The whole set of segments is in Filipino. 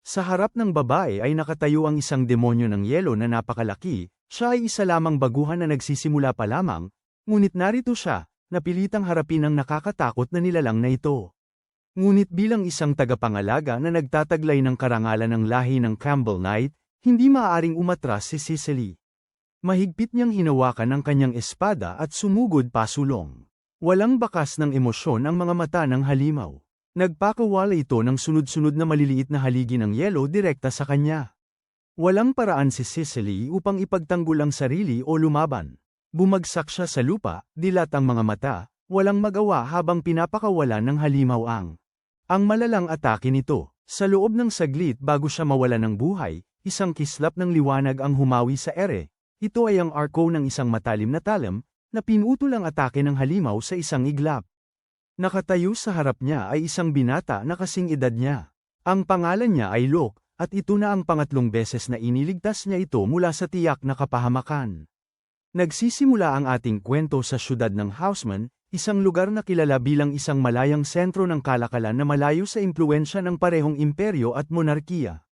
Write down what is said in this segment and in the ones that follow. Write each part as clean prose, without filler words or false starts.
Sa harap ng babae ay nakatayo ang isang demonyo ng yelo na napakalaki, siya ay isa lamang baguhan na nagsisimula pa lamang, ngunit narito siya, napilitang harapin ang nakakatakot na nilalang na ito. Ngunit bilang isang tagapangalaga na nagtataglay ng karangalan ng lahi ng Campbell Knight, hindi maaaring umatras si Cicely. Mahigpit niyang hinawakan ang kanyang espada at sumugod pasulong. Walang bakas ng emosyon ang mga mata ng halimaw. Nagpakawala ito ng sunod-sunod na maliliit na haligi ng yelo direkta sa kanya. Walang paraan si Cicely upang ipagtanggol ang sarili o lumaban. Bumagsak siya sa lupa, dilat ang mga mata, walang magawa habang pinapakawalan ng halimaw ang malalang atake nito. Sa loob ng saglit bago siya mawala ng buhay, isang kislap ng liwanag ang humawi sa ere. Ito ay ang arko ng isang matalim na talam, na pinutol ang atake ng halimaw sa isang iglap. Nakatayo sa harap niya ay isang binata na kasing edad niya. Ang pangalan niya ay Locke, at ito na ang pangatlong beses na iniligtas niya ito mula sa tiyak na kapahamakan. Nagsisimula ang ating kwento sa syudad ng Houseman, isang lugar na kilala bilang isang malayang sentro ng kalakalan na malayo sa impluwensya ng parehong imperyo at monarkiya.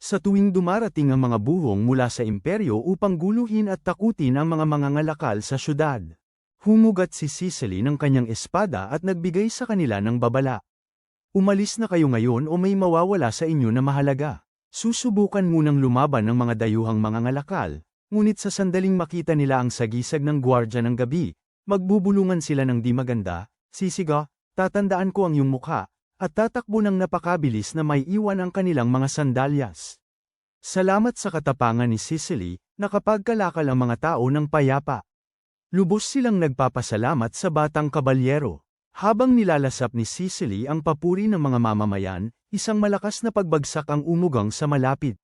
Sa tuwing dumarating ang mga buhong mula sa imperyo upang guluhin at takutin ang mga mangangalakal sa syudad, humugat si Cicely ng kanyang espada at nagbigay sa kanila ng babala. Umalis na kayo ngayon o may mawawala sa inyo na mahalaga. Susubukan munang lumaban ng mga dayuhang mangangalakal, ngunit sa sandaling makita nila ang sagisag ng gwardya ng gabi, magbubulungan sila ng di maganda, sisiga, tatandaan ko ang iyong mukha, at tatakbo ng napakabilis na may iwan ang kanilang mga sandalyas. Salamat sa katapangan ni Cicely, nakapagkalakal ang mga tao ng payapa. Lubos silang nagpapasalamat sa batang kabalyero. Habang nilalasap ni Cicely ang papuri ng mga mamamayan, isang malakas na pagbagsak ang umugang sa malapit.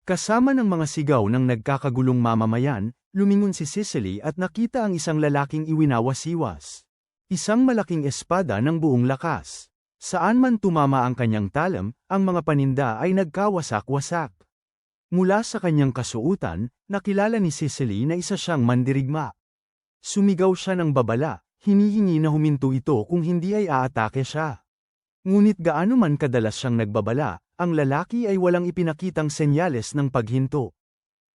Kasama ng mga sigaw ng nagkakagulong mamamayan, lumingon si Cicely at nakita ang isang lalaking iwinawasiwas. Isang malaking espada ng buong lakas. Saan man tumama ang kanyang talam, ang mga paninda ay nagkawasak-wasak. Mula sa kanyang kasuutan, nakilala ni Cicely na isa siyang mandirigma. Sumigaw siya ng babala, hinihingi na huminto ito kung hindi ay aatake siya. Ngunit gaano man kadalas siyang nagbabala, ang lalaki ay walang ipinakitang senyales ng paghinto.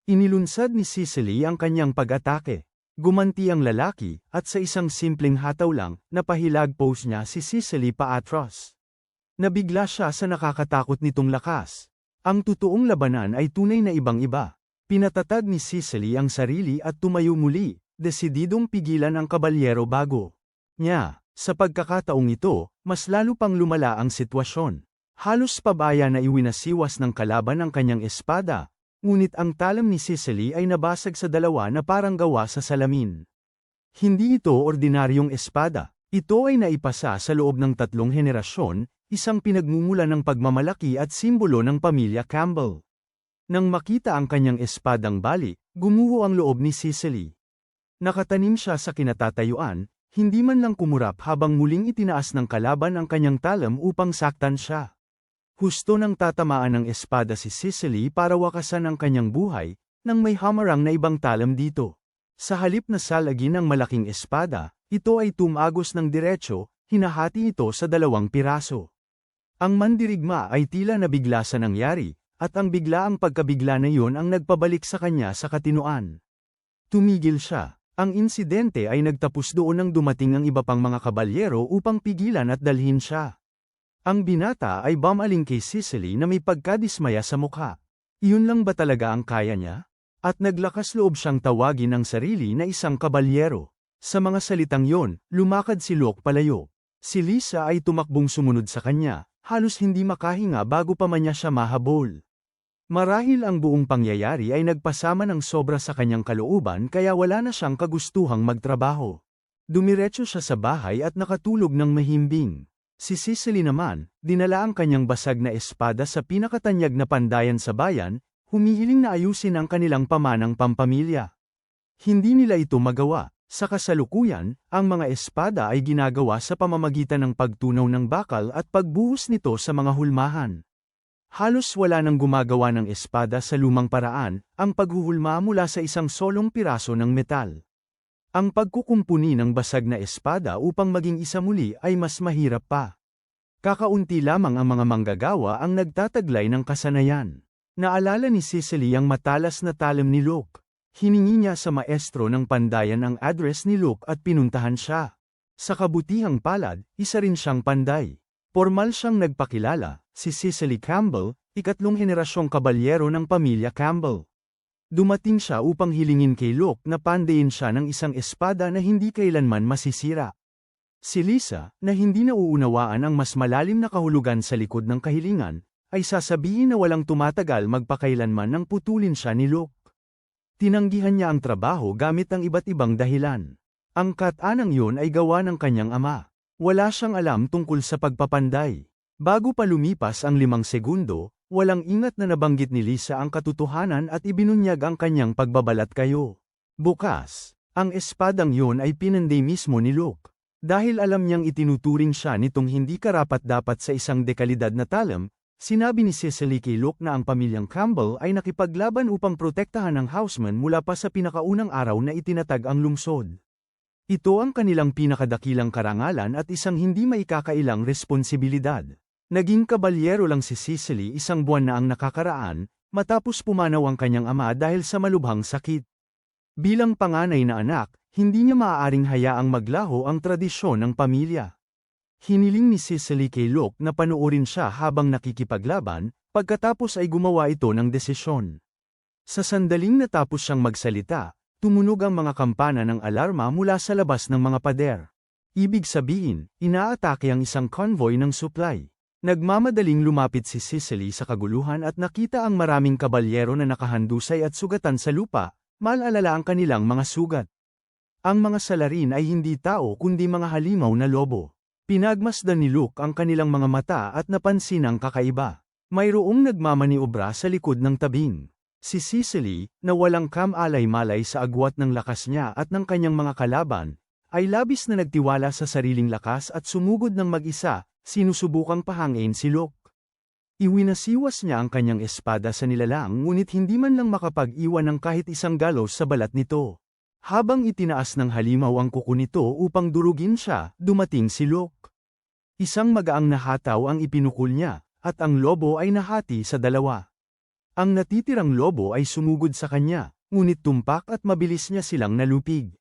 Inilunsad ni Cicely ang kanyang pag-atake. Gumanti ang lalaki, at sa isang simpleng hataw lang, napahilag pose niya si Cicely paatras. Nabigla siya sa nakakatakot nitong lakas. Ang totoong labanan ay tunay na ibang-iba. Pinatatag ni Cicely ang sarili at tumayo muli, desididong pigilan ang kabalyero bago niya. Sa pagkakataong ito, mas lalo pang lumala ang sitwasyon. Halos pabaya na iwinasiwas ng kalaban ang kanyang espada, ngunit ang talam ni Cicely ay nabasag sa dalawa na parang gawa sa salamin. Hindi ito ordinaryong espada, ito ay naipasa sa loob ng 3 henerasyon, isang pinagmumula ng pagmamalaki at simbolo ng pamilya Campbell. Nang makita ang kanyang espadang bali, gumuho ang loob ni Cicely. Nakatanim siya sa kinatatayuan, hindi man lang kumurap habang muling itinaas ng kalaban ang kanyang talam upang saktan siya. Husto nang tatamaan ng espada si Cicely para wakasan ang kanyang buhay, nang may hamarang na ibang talam dito. Sa halip na salagin ang malaking espada, ito ay tumagos ng diretso, hinahati ito sa 2 piraso. Ang mandirigma ay tila nabigla sa nangyari, at ang biglaang pagkabigla na iyon ang nagpabalik sa kanya sa katinoan. Tumigil siya. Ang insidente ay nagtapos doon nang dumating ang iba pang mga kabalyero upang pigilan at dalhin siya. Ang binata ay bumaling kay Cicely na may pagkadismaya sa mukha. Iyon lang ba talaga ang kaya niya? At naglakas loob siyang tawagin ang sarili na isang kabalyero. Sa mga salitang yon, lumakad si Locke palayo. Si Lisa ay tumakbong sumunod sa kanya, halos hindi makahinga bago pa man niya siya mahabol. Marahil ang buong pangyayari ay nagpasama ng sobra sa kanyang kalooban kaya wala na siyang kagustuhang magtrabaho. Dumiretso siya sa bahay at nakatulog ng mahimbing. Si Cicely naman, dinala ang kanyang basag na espada sa pinakatanyag na pandayan sa bayan, humihiling na ayusin ang kanilang pamanang pampamilya. Hindi nila ito magawa. Sa kasalukuyan, ang mga espada ay ginagawa sa pamamagitan ng pagtunaw ng bakal at pagbuhos nito sa mga hulmahan. Halos wala nang gumagawa ng espada sa lumang paraan, ang paghuhulma mula sa isang solong piraso ng metal. Ang pagkukumpuni ng basag na espada upang maging isa muli ay mas mahirap pa. Kakaunti lamang ang mga manggagawa ang nagtataglay ng kasanayan. Naalala ni Cicely ang matalas na talim ni Luke. Hiningi niya sa maestro ng pandayan ang address ni Luke at pinuntahan siya. Sa kabutihang palad, isa rin siyang panday. Formal siyang nagpakilala, si Cicely Campbell, ikatlong henerasyong kabalyero ng pamilya Campbell. Dumating siya upang hilingin kay Luke na pandayin siya ng isang espada na hindi kailanman masisira. Si Lisa, na hindi nauunawaan ang mas malalim na kahulugan sa likod ng kahilingan, ay sasabihin na walang tumatagal magpakailanman nang putulin siya ni Luke. Tinanggihan niya ang trabaho gamit ang iba't ibang dahilan. Ang kat-anang yun ay gawa ng kanyang ama. Wala siyang alam tungkol sa pagpapanday. Bago pa lumipas ang 5 segundo, walang ingat na nabanggit ni Lisa ang katotohanan at ibinunyag ang kanyang pagbabalat kayo. Bukas, ang espadang yun ay pinanday mismo ni Luke. Dahil alam niyang itinuturing siya nitong hindi karapat-dapat sa isang dekalidad na talam, sinabi ni Cicely kay Luke na ang pamilyang Campbell ay nakipaglaban upang protektahan ang Houseman mula pa sa pinakaunang araw na itinatag ang lungsod. Ito ang kanilang pinakadakilang karangalan at isang hindi maikakailang responsibilidad. Naging kabalyero lang si Cicely 1 buwan na ang nakakaraan, matapos pumanaw ang kanyang ama dahil sa malubhang sakit. Bilang panganay na anak, hindi niya maaaring hayaang maglaho ang tradisyon ng pamilya. Hiniling ni Cicely kay Luke na panoorin siya habang nakikipaglaban, pagkatapos ay gumawa ito ng desisyon. Sa sandaling natapos siyang magsalita, tumunog ang mga kampana ng alarma mula sa labas ng mga pader. Ibig sabihin, inaatake ang isang convoy ng supply. Nagmamadaling lumapit si Cicely sa kaguluhan at nakita ang maraming kabalyero na nakahandusay at sugatan sa lupa, malalala ang kanilang mga sugat. Ang mga salarin ay hindi tao kundi mga halimaw na lobo. Pinagmasdan ni Luke ang kanilang mga mata at napansin ang kakaiba. Mayroong nagmamaniobra sa likod ng tabing. Si Cicely, na walang kam-alay-malay sa agwat ng lakas niya at ng kanyang mga kalaban, ay labis na nagtiwala sa sariling lakas at sumugod ng mag-isa, sinusubukang pahangin si Luke. Iwinasiwas niya ang kanyang espada sa nilalang ngunit hindi man lang makapag-iwan ng kahit isang galos sa balat nito. Habang itinaas ng halimaw ang kuko nito upang durugin siya, dumating si Luke. Isang magaang na hataw ang ipinukul niya, at ang lobo ay nahati sa 2. Ang natitirang lobo ay sumugod sa kanya, ngunit tumpak at mabilis niya silang nalupig.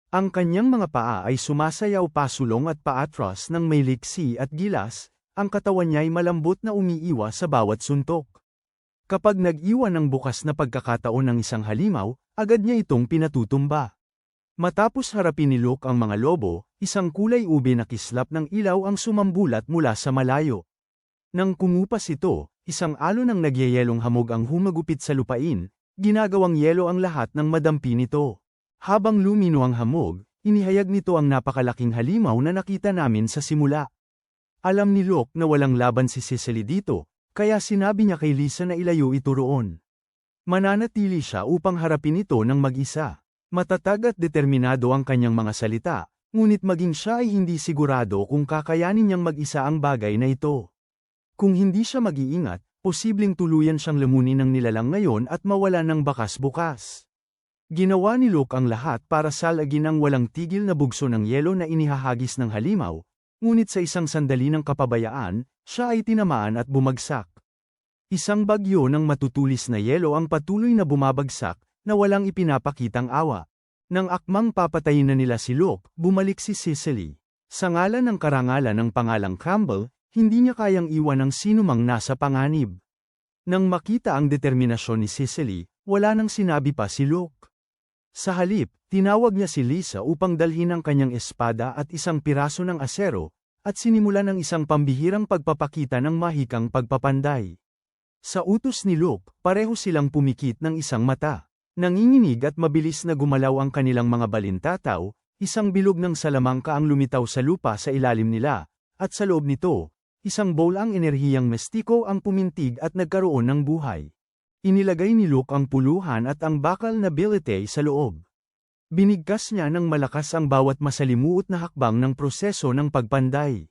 Ang kanyang mga paa ay sumasayaw pasulong at paatras ng may liksi at gilas, ang katawan niya ay malambot na umiiwas sa bawat suntok. Kapag nag-iwan ng bukas na pagkakataon ng isang halimaw, agad niya itong pinatutumba. Matapos harapin ni Luke ang mga lobo, isang kulay ube na kislap ng ilaw ang sumambulat mula sa malayo. Nang kumupas ito, isang alon ng nagyayelong hamog ang humagupit sa lupain, ginagawang yelo ang lahat ng madampi nito. Habang lumino ang hamog, inihayag nito ang napakalaking halimaw na nakita namin sa simula. Alam ni Luke na walang laban si Cicely dito, kaya sinabi niya kay Lisa na ilayo ito roon. Mananatili siya upang harapin ito ng mag-isa. Matatag at determinado ang kanyang mga salita, ngunit maging siya ay hindi sigurado kung kakayanin niyang mag-isa ang bagay na ito. Kung hindi siya mag-iingat, posibleng tuluyan siyang lamunin ng nilalang ngayon at mawala ng bakas bukas. Ginawa ni Luke ang lahat para salagin ang walang tigil na bugso ng yelo na inihahagis ng halimaw, ngunit sa isang sandali ng kapabayaan, siya ay tinamaan at bumagsak. Isang bagyo ng matutulis na yelo ang patuloy na bumabagsak, na walang ipinapakitang awa. Nang akmang papatayin na nila si Luke, bumalik si Cicely. Sa ngalan ng karangalan ng pangalang Campbell, hindi niya kayang iwan ang sinumang nasa panganib. Nang makita ang determinasyon ni Cicely, wala nang sinabi pa si Luke. Sa halip, tinawag niya si Lisa upang dalhin ang kanyang espada at isang piraso ng asero, at sinimulan ang isang pambihirang pagpapakita ng mahikang pagpapanday. Sa utos ni Luke, pareho silang pumikit ng isang mata. Nanginginig at mabilis na gumalaw ang kanilang mga balintataw, isang bilog ng salamangka ang lumitaw sa lupa sa ilalim nila, at sa loob nito, isang bowl ang enerhiyang mestiko ang pumintig at nagkaroon ng buhay. Inilagay ni Luke ang puluhan at ang bakal na bilete sa loob. Binigkas niya ng malakas ang bawat masalimuot na hakbang ng proseso ng pagpanday.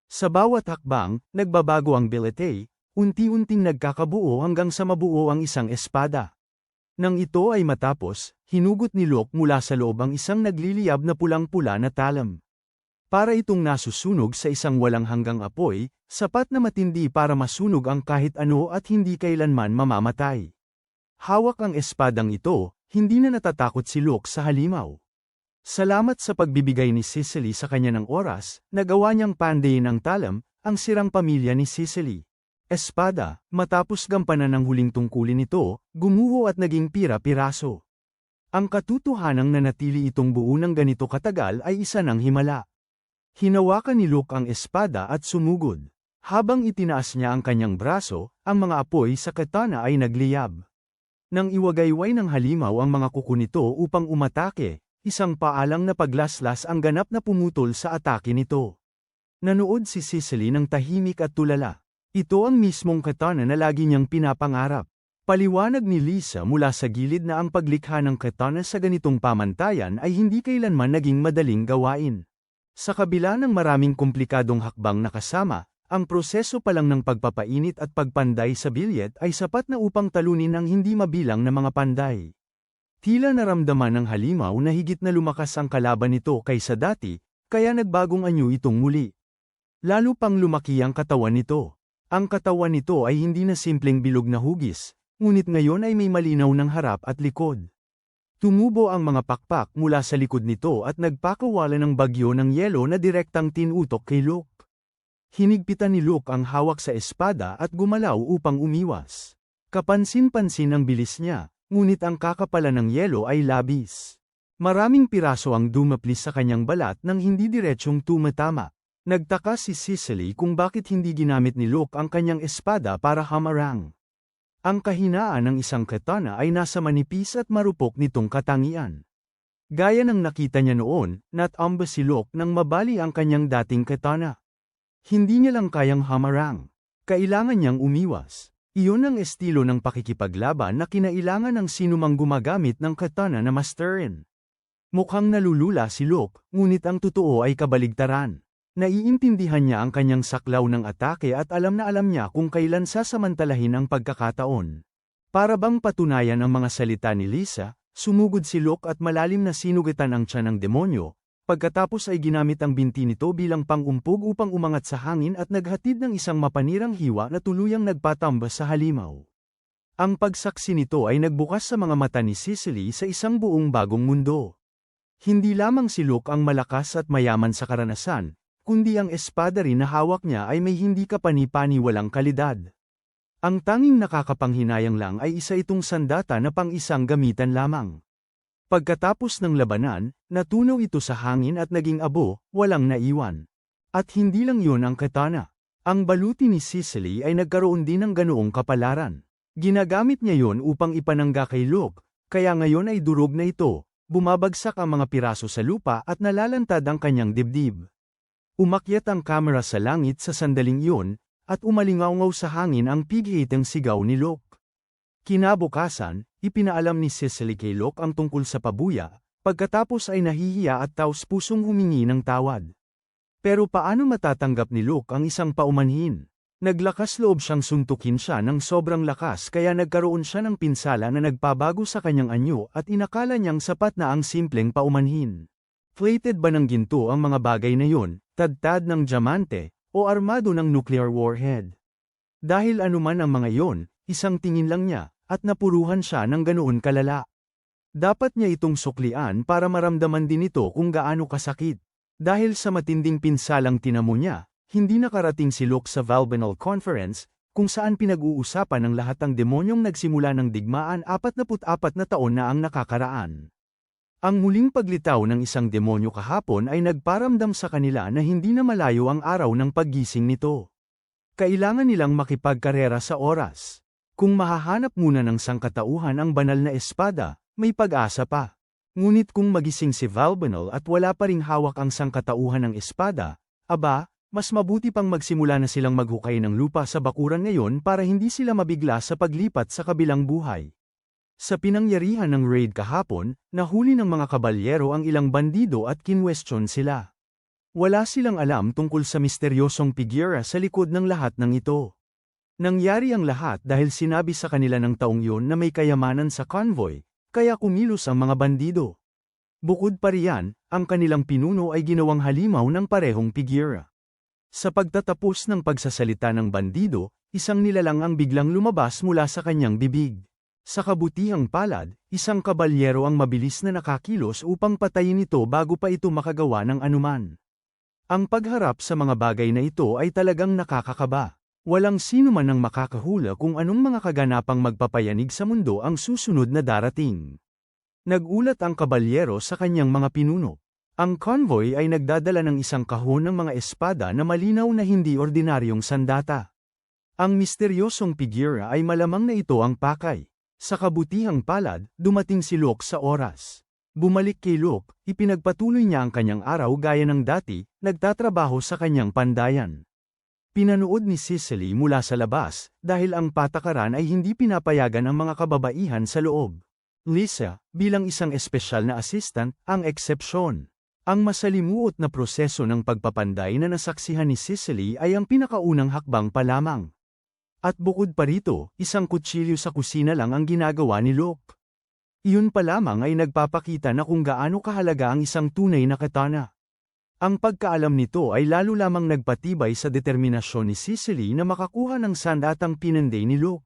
Sa bawat hakbang, nagbabago ang bilete, unti-unting nagkakabuo hanggang sa mabuo ang isang espada. Nang ito ay matapos, hinugot ni Luke mula sa loob ang isang nagliliyab na pulang-pula na talam. Para itong nasusunog sa isang walang hanggang apoy, sapat na matindi para masunog ang kahit ano at hindi kailanman mamamatay. Hawak ang espadang ito, hindi na natatakot si Luke sa halimaw. Salamat sa pagbibigay ni Cicely sa kanya ng oras, nagawa niyang pandayin ng Talam, ang sirang pamilya ni Cicely. Espada, matapos gampanan ng huling tungkulin nito, gumuho at naging pira-piraso. Ang katotohanang nanatili itong buo ng ganito katagal ay isa ng himala. Hinawakan ni Luke ang espada at sumugod. Habang itinaas niya ang kanyang braso, ang mga apoy sa katana ay nagliyab. Nang iwagayway ng halimaw ang mga kuko nito upang umatake, isang paalang na paglaslas ang ganap na pumutol sa atake nito. Nanood si Cicely ng tahimik at tulala. Ito ang mismong katana na lagi niyang pinapangarap. Paliwanag ni Lisa mula sa gilid na ang paglikha ng katana sa ganitong pamantayan ay hindi kailanman naging madaling gawain. Sa kabila ng maraming komplikadong hakbang na kasama, ang proseso pa lang ng pagpapainit at pagpanday sa bilyet ay sapat na upang talunin ang hindi mabilang na mga panday. Tila naramdaman ng halimaw na higit na lumakas ang kalaban nito kaysa dati, kaya nagbagong anyo itong muli. Lalo pang lumaki ang katawan nito. Ang katawan nito ay hindi na simpleng bilog na hugis, ngunit ngayon ay may malinaw ng harap at likod. Tumubo ang mga pakpak mula sa likod nito at nagpakawala ng bagyo ng yelo na direktang tinutok kay Luke. Hinigpitan ni Luke ang hawak sa espada at gumalaw upang umiwas. Kapansin-pansin ang bilis niya, ngunit ang kakapalan ng yelo ay labis. Maraming piraso ang dumaplis sa kanyang balat nang hindi diretsyong tumatama. Nagtaka si Cicely kung bakit hindi ginamit ni Luke ang kanyang espada para hamarang. Ang kahinaan ng isang katana ay nasa manipis at marupok nitong katangian. Gaya ng nakita niya noon, natamba si Luke nang mabali ang kanyang dating katana. Hindi niya lang kayang hamarang. Kailangan niyang umiwas. Iyon ang estilo ng pakikipaglaban na kinailangan ng sinumang gumagamit ng katana na masterin. Mukhang nalulula si Luke, ngunit ang totoo ay kabaligtaran. Naiintindihan niya ang kanyang saklaw ng atake at alam na alam niya kung kailan sasamantalahin ang pagkakataon. Para bang patunayan ang mga salita ni Lisa, sumugod si Luke at malalim na sinugatan ang tiyan ng demonyo. Pagkatapos ay ginamit ang binti nito bilang pang-umpog upang umangat sa hangin at naghatid ng isang mapanirang hiwa na tuluyang nagpatamba sa halimaw. Ang pagsaksi nito ay nagbukas sa mga mata ni Cicely sa isang buong bagong mundo. Hindi lamang si Luke ang malakas at mayaman sa karanasan, kundi ang espada rin na hawak niya ay may hindi kapani-paniwalang kalidad. Ang tanging nakakapanghinayang lang ay isa itong sandata na pang-isang gamitan lamang. Pagkatapos ng labanan, natunaw ito sa hangin at naging abo, walang naiwan. At hindi lang yun ang katana. Ang baluti ni Cicely ay nagkaroon din ng ganoong kapalaran. Ginagamit niya yon upang ipanangga kay Luke, kaya ngayon ay durog na ito, bumabagsak ang mga piraso sa lupa at nalalantad ang kanyang dibdib. Umakyat ang kamera sa langit sa sandaling iyon, at umalingaw sa hangin ang pigihitang sigaw ni Luke. Kinabukasan, ipinaalam ni Cicely kay Luke ang tungkol sa pabuya, pagkatapos ay nahihiya at taos-pusong humingi ng tawad. Pero paano matatanggap ni Luke ang isang paumanhin? Naglakas loob siyang suntukin siya ng sobrang lakas kaya nagkaroon siya ng pinsala na nagpabago sa kanyang anyo at inakala niyang sapat na ang simpleng paumanhin. Plated ba ng ginto ang mga bagay na yon, tadtad ng diamante, o armado ng nuclear warhead? Dahil anuman ang mga yon, isang tingin lang niya, at napuruhan siya ng ganoon kalala. Dapat niya itong suklian para maramdaman din ito kung gaano kasakit. Dahil sa matinding pinsalang tinamo niya, hindi nakarating si Luke sa Valbenal Conference, kung saan pinag-uusapan ng lahat ng demonyong nagsimula ng digmaan 44 na taon na ang nakakaraan. Ang muling paglitaw ng isang demonyo kahapon ay nagparamdam sa kanila na hindi na malayo ang araw ng paggising nito. Kailangan nilang makipagkarera sa oras. Kung mahahanap muna ng sangkatauhan ang banal na espada, may pag-asa pa. Ngunit kung magising si Valbenal at wala pa ring hawak ang sangkatauhan ng espada, aba, mas mabuti pang magsimula na silang maghukay ng lupa sa bakuran ngayon para hindi sila mabigla sa paglipat sa kabilang buhay. Sa pinangyarihan ng raid kahapon, nahuli ng mga kabalyero ang ilang bandido at kinwestiyon sila. Wala silang alam tungkol sa misteryosong figura sa likod ng lahat ng ito. Nangyari ang lahat dahil sinabi sa kanila ng taong yun na may kayamanan sa convoy, kaya kumilos ang mga bandido. Bukod pa riyan, ang kanilang pinuno ay ginawang halimaw ng parehong figura. Sa pagtatapos ng pagsasalita ng bandido, isang nilalang ang biglang lumabas mula sa kanyang bibig. Sa kabutihang palad, isang kabalyero ang mabilis na nakakilos upang patayin ito bago pa ito makagawa ng anuman. Ang pagharap sa mga bagay na ito ay talagang nakakakaba. Walang sino man ang makakahula kung anong mga kaganapang magpapayanig sa mundo ang susunod na darating. Nagulat ang kabalyero sa kanyang mga pinuno. Ang convoy ay nagdadala ng isang kahon ng mga espada na malinaw na hindi ordinaryong sandata. Ang misteryosong figura ay malamang na ito ang pakay. Sa kabutihang palad, dumating si Luke sa oras. Bumalik kay Luke, ipinagpatuloy niya ang kanyang araw gaya ng dati, nagtatrabaho sa kanyang pandayan. Pinanood ni Cicely mula sa labas, dahil ang patakaran ay hindi pinapayagan ang mga kababaihan sa loob. Lisa, bilang isang espesyal na assistant, ang eksepsyon. Ang masalimuot na proseso ng pagpapanday na nasaksihan ni Cicely ay ang pinakaunang hakbang pa lamang. At bukod pa rito, isang kutsilyo sa kusina lang ang ginagawa ni Luke. Iyon pa lamang ay nagpapakita na kung gaano kahalaga ang isang tunay na katana. Ang pagkaalam nito ay lalo lamang nagpatibay sa determinasyon ni Cicely na makakuha ng sandatang pinanday ni Luke.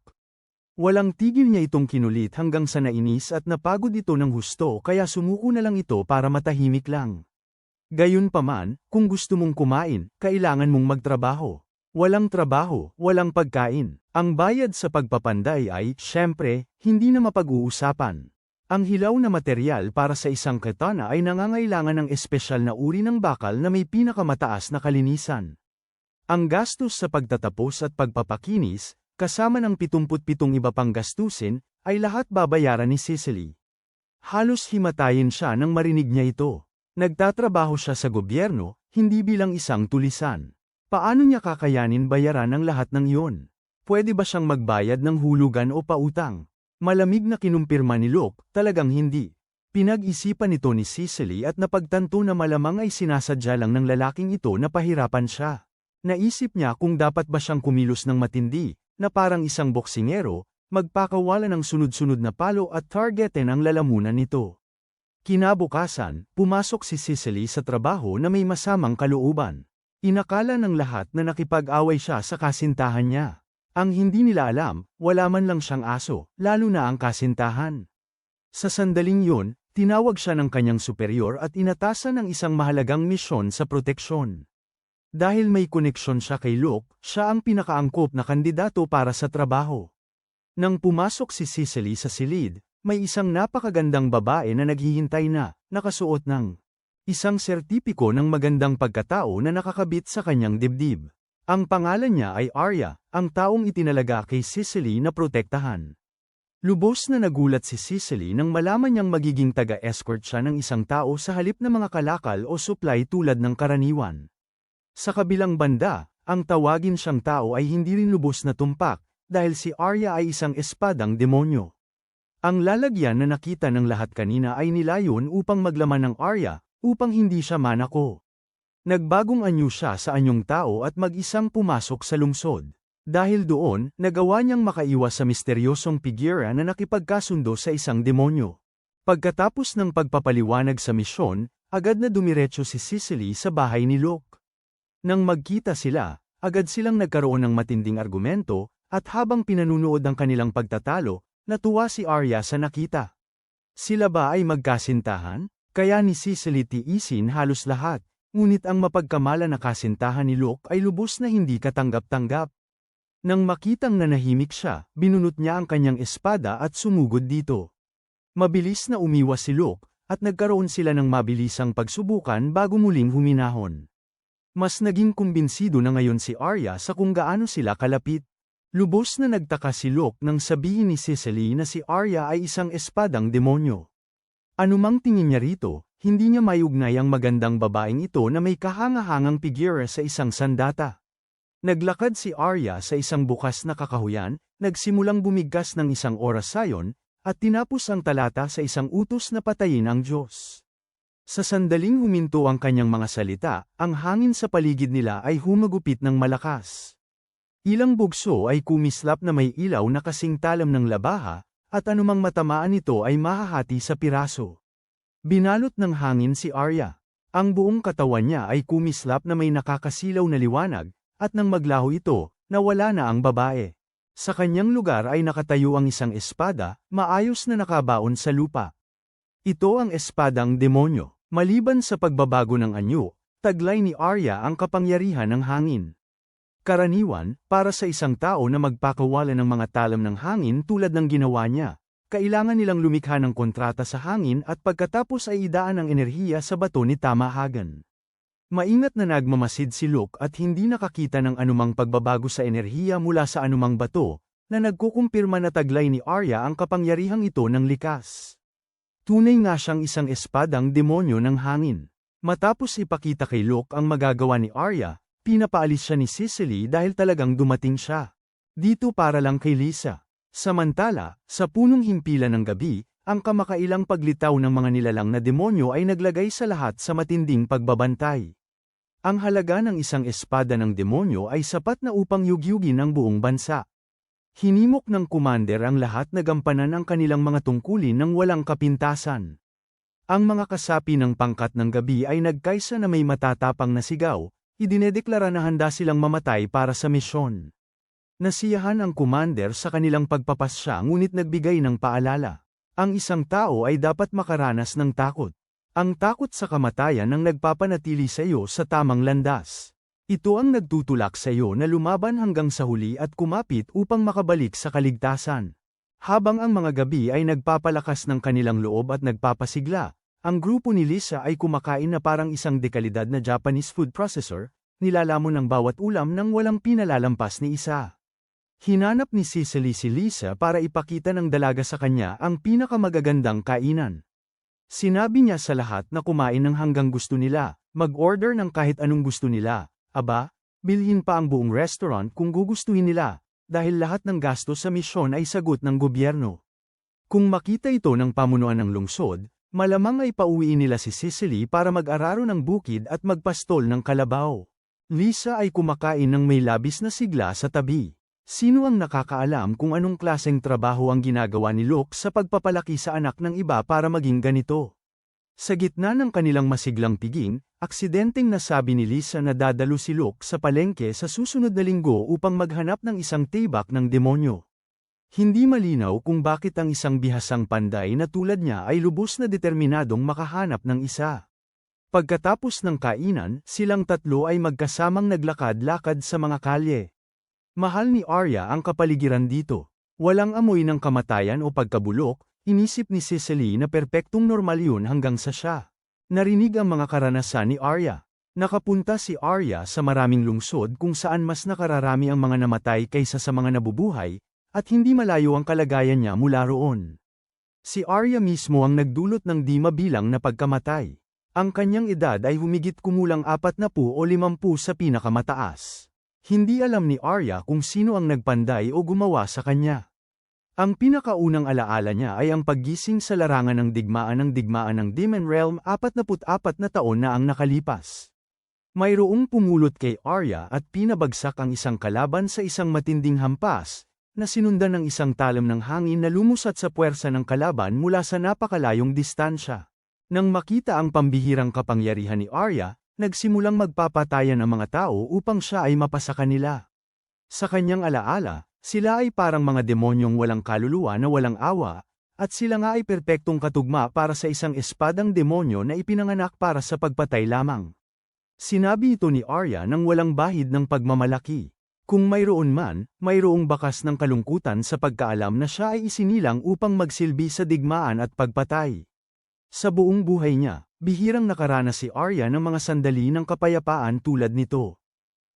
Walang tigil niya itong kinulit hanggang sa nainis at napagod ito ng husto kaya sumuko na lang ito para matahimik lang. Gayunpaman, kung gusto mong kumain, kailangan mong magtrabaho. Walang trabaho, walang pagkain. Ang bayad sa pagpapanday ay, syempre, hindi na mapag-uusapan. Ang hilaw na material para sa isang katana ay nangangailangan ng espesyal na uri ng bakal na may pinakamataas na kalinisan. Ang gastos sa pagtatapos at pagpapakinis, kasama ng 77 iba pang gastusin, ay lahat babayaran ni Cicely. Halos himatayin siya nang marinig niya ito. Nagtatrabaho siya sa gobyerno, hindi bilang isang tulisan. Paano niya kakayanin bayaran ang lahat ng iyon? Pwede ba siyang magbayad ng hulugan o pautang? Malamig na kinumpirma ni Luke, talagang hindi. Pinag-isipan nito ni Cicely at napagtanto na malamang ay sinasadya lang ng lalaking ito na pahirapan siya. Naisip niya kung dapat ba siyang kumilos ng matindi, na parang isang boksingero, magpakawala ng sunod-sunod na palo at targetin ang lalamunan nito. Kinabukasan, pumasok si Cicely sa trabaho na may masamang kalooban. Inakala ng lahat na nakipag-away siya sa kasintahan niya. Ang hindi nila alam, wala man lang siyang aso, lalo na ang kasintahan. Sa sandaling yun, tinawag siya ng kanyang superior at inatasan ng isang mahalagang misyon sa proteksyon. Dahil may koneksyon siya kay Luke, siya ang pinakaangkop na kandidato para sa trabaho. Nang pumasok si Cicely sa silid, may isang napakagandang babae na naghihintay na, nakasuot ng isang sertipiko ng magandang pagkatao na nakakabit sa kanyang dibdib. Ang pangalan niya ay Arya, ang taong itinalaga kay Cicely na protektahan. Lubos na nagulat si Cicely nang malaman niyang magiging taga-escort siya ng isang tao sa halip na mga kalakal o supply tulad ng karaniwan. Sa kabilang banda, ang tawagin siyang tao ay hindi rin lubos na tumpak, dahil si Arya ay isang espadang demonyo. Ang lalagyan na nakita ng lahat kanina ay nilayon upang maglaman ng Arya, upang hindi siya manako. Nagbagong anyo siya sa anyong tao at mag-isang pumasok sa lungsod. Dahil doon, nagawa niyang makaiwas sa misteryosong figura na nakipagkasundo sa isang demonyo. Pagkatapos ng pagpapaliwanag sa misyon, agad na dumiretso si Cicely sa bahay ni Luke. Nang magkita sila, agad silang nagkaroon ng matinding argumento, at habang pinanunood ang kanilang pagtatalo, natuwa si Arya sa nakita. Sila ba ay magkasintahan? Kaya ni Cicely tiisin halos lahat. Ngunit ang mapagkamala na kasintahan ni Luke ay lubos na hindi katanggap-tanggap. Nang makitang nanahimik siya, binunot niya ang kanyang espada at sumugod dito. Mabilis na umiwas si Luke, at nagkaroon sila ng mabilisang pagsubukan bago muling huminahon. Mas naging kumbinsido na ngayon si Arya sa kung gaano sila kalapit. Lubos na nagtaka si Luke nang sabihin ni Cicely na si Arya ay isang espadang demonyo. Anumang tingin niya rito, hindi niya mayugnay ang magandang babaeng ito na may kahangahangang figura sa isang sandata. Naglakad si Arya sa isang bukas na kakahuyan, nagsimulang bumigkas ng isang oras sayon, at tinapos ang talata sa isang utos na patayin ang Diyos. Sa sandaling huminto ang kanyang mga salita, ang hangin sa paligid nila ay humagupit ng malakas. Ilang bugso ay kumislap na may ilaw na kasing talam ng labaha, at anumang matamaan nito ay mahahati sa piraso. Binalot ng hangin si Arya. Ang buong katawan niya ay kumislap na may nakakasilaw na liwanag, at nang maglaho ito, nawala na ang babae. Sa kanyang lugar ay nakatayo ang isang espada, maayos na nakabaon sa lupa. Ito ang espadang demonyo. Maliban sa pagbabago ng anyo, taglay ni Arya ang kapangyarihan ng hangin. Karaniwan, para sa isang tao na magpakawala ng mga talam ng hangin tulad ng ginawa niya, kailangan nilang lumikha ng kontrata sa hangin at pagkatapos ay idaan ang enerhiya sa bato ni Tamahagan. Maingat na nagmamasid si Luke at hindi nakakita ng anumang pagbabago sa enerhiya mula sa anumang bato, na nagkukumpirma na taglay ni Arya ang kapangyarihang ito ng likas. Tunay nga siyang isang espadang demonyo ng hangin. Matapos ipakita kay Luke ang magagawa ni Arya, pinapaalis siya ni Cicely dahil talagang dumating siya dito para lang kay Lisa. Samantala, sa punong himpilan ng gabi, ang kamakailang paglitaw ng mga nilalang na demonyo ay naglagay sa lahat sa matinding pagbabantay. Ang halaga ng isang espada ng demonyo ay sapat na upang yugyugin ang buong bansa. Hinimok ng commander ang lahat na gampanan ang kanilang mga tungkulin ng walang kapintasan. Ang mga kasapi ng pangkat ng gabi ay nagkaisa na may matatapang na sigaw, idinedeklara na handa silang mamatay para sa misyon. Nasiyahan ang commander sa kanilang pagpapasya ngunit nagbigay ng paalala. Ang isang tao ay dapat makaranas ng takot. Ang takot sa kamatayan ang nagpapanatili sa iyo sa tamang landas. Ito ang nagtutulak sa iyo na lumaban hanggang sa huli at kumapit upang makabalik sa kaligtasan. Habang ang mga gabi ay nagpapalakas ng kanilang loob at nagpapasigla, ang grupo ni Lisa ay kumakain na parang isang dekalidad na Japanese food processor, nilalamon ng bawat ulam nang walang pinalalampas ni isa. Hinanap ni Cicely si Lisa para ipakita ng dalaga sa kanya ang pinakamagagandang kainan. Sinabi niya sa lahat na kumain ng hanggang gusto nila, mag-order ng kahit anong gusto nila. Aba, bilhin pa ang buong restaurant kung gugustuhin nila, dahil lahat ng gasto sa misyon ay sagot ng gobyerno. Kung makita ito ng pamunuan ng lungsod, malamang ay pauwiin nila si Cicely para mag-araro ng bukid at magpastol ng kalabaw. Lisa ay kumakain ng may labis na sigla sa tabi. Sino ang nakakaalam kung anong klaseng trabaho ang ginagawa ni Luke sa pagpapalaki sa anak ng iba para maging ganito? Sa gitna ng kanilang masiglang piging, aksidenteng nasabi ni Lisa na dadalo si Luke sa palengke sa susunod na linggo upang maghanap ng isang tibak ng demonyo. Hindi malinaw kung bakit ang isang bihasang panday na tulad niya ay lubos na determinadong makahanap ng isa. Pagkatapos ng kainan, silang tatlo ay magkasamang naglakad-lakad sa mga kalye. Mahal ni Arya ang kapaligiran dito. Walang amoy ng kamatayan o pagkabulok, inisip ni Cicely na perpektong normal yun hanggang sa siya. Narinig ang mga karanasan ni Arya. Nakapunta si Arya sa maraming lungsod kung saan mas nakararami ang mga namatay kaysa sa mga nabubuhay, at hindi malayo ang kalagayan niya mula roon. Si Arya mismo ang nagdulot ng di mabilang na pagkamatay. Ang kanyang edad ay humigit kumulang 40 o 50 sa pinakamataas. Hindi alam ni Arya kung sino ang nagpanday o gumawa sa kanya. Ang pinakaunang alaala niya ay ang paggising sa larangan ng digmaan ng Demon Realm 44 na taon na ang nakalipas. Mayroong pumulot kay Arya at pinabagsak ang isang kalaban sa isang matinding hampas, na sinundan ng isang talam ng hangin na lumusat sa puwersa ng kalaban mula sa napakalayong distansya. Nang makita ang pambihirang kapangyarihan ni Arya, nagsimulang magpapatayan ang mga tao upang siya ay mapasa kanila. Sa kanyang alaala, sila ay parang mga demonyong walang kaluluwa na walang awa, at sila nga ay perpektong katugma para sa isang espadang demonyo na ipinanganak para sa pagpatay lamang. Sinabi ito ni Arya nang walang bahid ng pagmamalaki. Kung mayroon man, mayroong bakas ng kalungkutan sa pagkaalam na siya ay isinilang upang magsilbi sa digmaan at pagpatay. Sa buong buhay niya, bihirang nakaranas si Arya ng mga sandali ng kapayapaan tulad nito.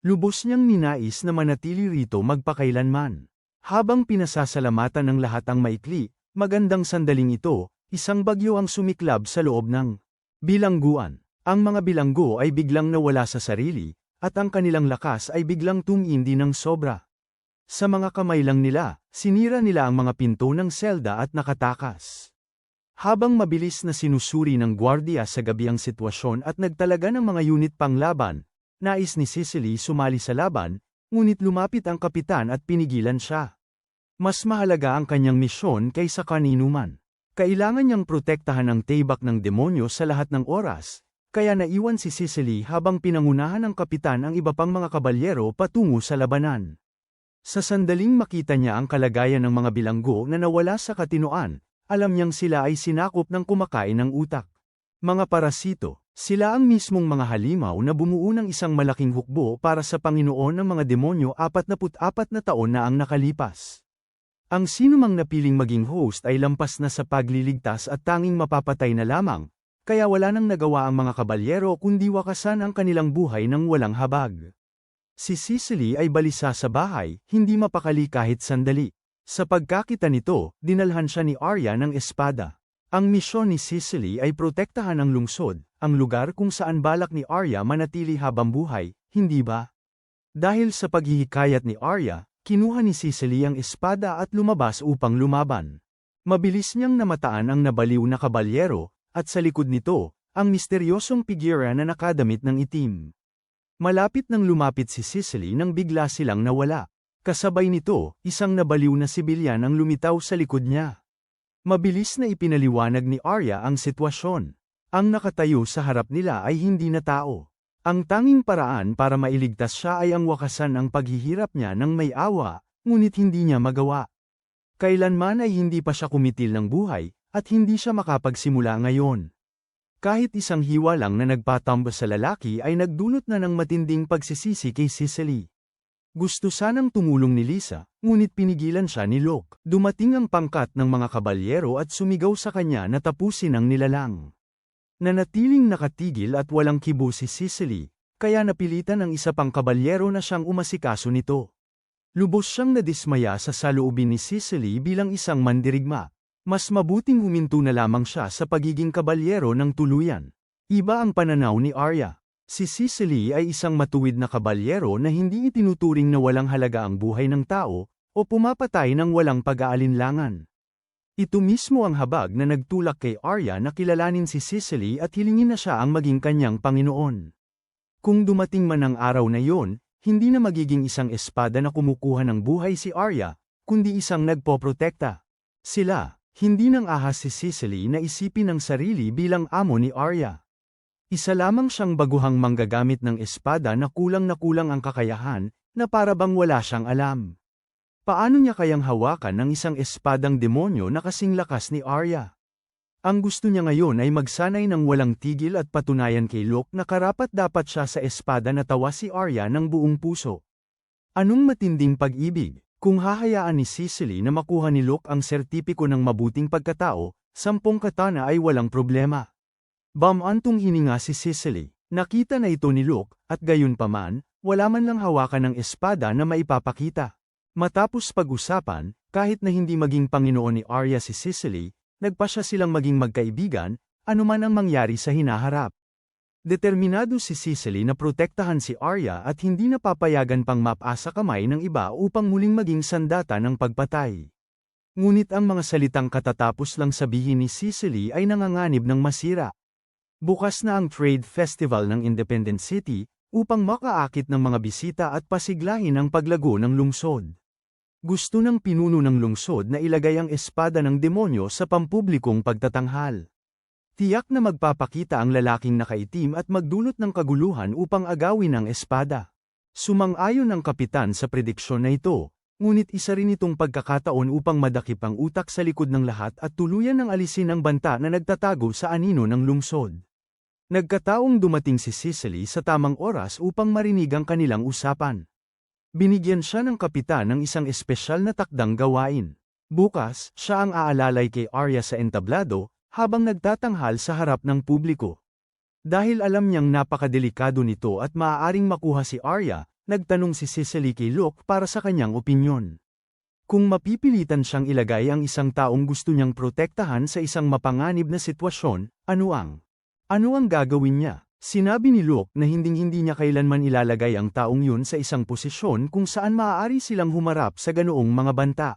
Lubos niyang ninais na manatili rito magpakailanman. Habang pinasasalamatan ng lahat ang maikli, magandang sandaling ito, isang bagyo ang sumiklab sa loob ng bilangguan. Ang mga bilanggo ay biglang nawala sa sarili, at ang kanilang lakas ay biglang tumindi ng sobra. Sa mga kamay lang nila, sinira nila ang mga pinto ng selda at nakatakas. Habang mabilis na sinusuri ng gwardiya sa gabi ang sitwasyon at nagtalaga ng mga unit panglaban, nais ni Cicely sumali sa laban, ngunit lumapit ang kapitan at pinigilan siya. Mas mahalaga ang kanyang misyon kaysa kanino man. Kailangan niyang protektahan ang tibak ng demonyo sa lahat ng oras, kaya naiwan si Sicily habang pinangunahan ng kapitan ang iba pang mga kabalyero patungo sa labanan. Sa sandaling makita niya ang kalagayan ng mga bilanggo na nawala sa katinoan, alam niyang sila ay sinakop ng kumakain ng utak. Mga parasito, sila ang mismong mga halimaw na bumuo ng isang malaking hukbo para sa Panginoon ng mga demonyo 44 na taon na ang nakalipas. Ang sinumang napiling maging host ay lampas na sa pagliligtas at tanging mapapatay na lamang, kaya wala nang nagawa ang mga kabalyero kundi wakasan ang kanilang buhay ng walang habag. Si Sicily ay balisa sa bahay, hindi mapakali kahit sandali. Sa pagkakita nito, dinalhan siya ni Arya ng espada. Ang misyon ni Sicily ay protektahan ang lungsod, ang lugar kung saan balak ni Arya manatili habang buhay, hindi ba? Dahil sa paghihikayat ni Arya, kinuha ni Sicily ang espada at lumabas upang lumaban. Mabilis niyang namataan ang nabaliw na kabalyero, at sa likod nito, ang misteryosong figura na nakadamit ng itim. Malapit nang lumapit si Sicily nang bigla silang nawala. Kasabay nito, isang nabaliw na sibilyan ang lumitaw sa likod niya. Mabilis na ipinaliwanag ni Arya ang sitwasyon. Ang nakatayo sa harap nila ay hindi na tao. Ang tanging paraan para mailigtas siya ay ang wakasan ang paghihirap niya ng may awa, ngunit hindi niya magawa. Kailanman ay hindi pa siya kumitil ng buhay, at hindi siya makapagsimula ngayon. Kahit isang hiwa lang na nagpatamba sa lalaki ay nagdulot na ng matinding pagsisisi kay Sicily. Gusto sanang tumulong ni Lisa, ngunit pinigilan siya ni Locke. Dumating ang pangkat ng mga kabalyero at sumigaw sa kanya na tapusin ang nilalang. Nanatiling nakatigil at walang kibo si Sicily, kaya napilitan ang isa pang kabalyero na siyang umasikaso nito. Lubos siyang nadismaya sa saloobin ni Sicily bilang isang mandirigma. Mas mabuting huminto na lamang siya sa pagiging kabalyero ng tuluyan. Iba ang pananaw ni Arya. Si Sicily ay isang matuwid na kabalyero na hindi itinuturing na walang halaga ang buhay ng tao, o pumapatay ng walang pag-aalinlangan. Ito mismo ang habag na nagtulak kay Arya na kilalanin si Sicily at hilingin na siya ang maging kanyang Panginoon. Kung dumating man ang araw na yon, hindi na magiging isang espada na kumukuha ng buhay si Arya, kundi isang nagpoprotekta. Sila, hindi nang ahas si Sicily na isipin ang sarili bilang amo ni Arya. Isa lamang siyang baguhang manggagamit ng espada na kulang ang kakayahan, na para bang wala siyang alam. Paano niya kayang hawakan ng isang espadang demonyo na kasing lakas ni Arya? Ang gusto niya ngayon ay magsanay ng walang tigil at patunayan kay Locke na karapat-dapat siya sa espada na tawa si Arya ng buong puso. Anong matinding pag-ibig? Kung hahayaan ni Sicily na makuha ni Locke ang sertipiko ng mabuting pagkatao, 10 katana ay walang problema. Bamantong hininga si Sicily. Nakita na ito ni Locke, at gayunpaman, wala man lang hawakan ng espada na maipapakita. Matapos pag-usapan, kahit na hindi maging Panginoon ni Arya si Sicily, nagpasya silang maging magkaibigan, anuman ang mangyari sa hinaharap. Determinado si Sicily na protektahan si Arya at hindi napapayagan pang mapasa kamay ng iba upang muling maging sandata ng pagpatay. Ngunit ang mga salitang katatapos lang sabihin ni Sicily ay nanganganib ng masira. Bukas na ang Trade Festival ng Independent City, upang makaakit ng mga bisita at pasiglahin ang paglago ng lungsod. Gusto ng pinuno ng lungsod na ilagay ang espada ng demonyo sa pampublikong pagtatanghal. Tiyak na magpapakita ang lalaking nakaitim at magdulot ng kaguluhan upang agawin ang espada. Sumang-ayon ang kapitan sa prediksyon na ito, ngunit isa rin itong pagkakataon upang madakip ang utak sa likod ng lahat at tuluyan ng alisin ang banta na nagtatago sa anino ng lungsod. Nagkataong dumating si Sicily sa tamang oras upang marinig ang kanilang usapan. Binigyan siya ng kapitan ng isang espesyal na takdang gawain. Bukas, siya ang aalalay kay Arya sa entablado, habang nagtatanghal sa harap ng publiko. Dahil alam niyang napakadelikado nito at maaaring makuha si Arya, nagtanong si Sicily kay Locke para sa kanyang opinyon. Kung mapipilitan siyang ilagay ang isang taong gusto niyang protektahan sa isang mapanganib na sitwasyon, ano ang gagawin niya? Sinabi ni Locke na hinding-hindi niya kailanman ilalagay ang taong yun sa isang posisyon kung saan maaari silang humarap sa ganoong mga banta.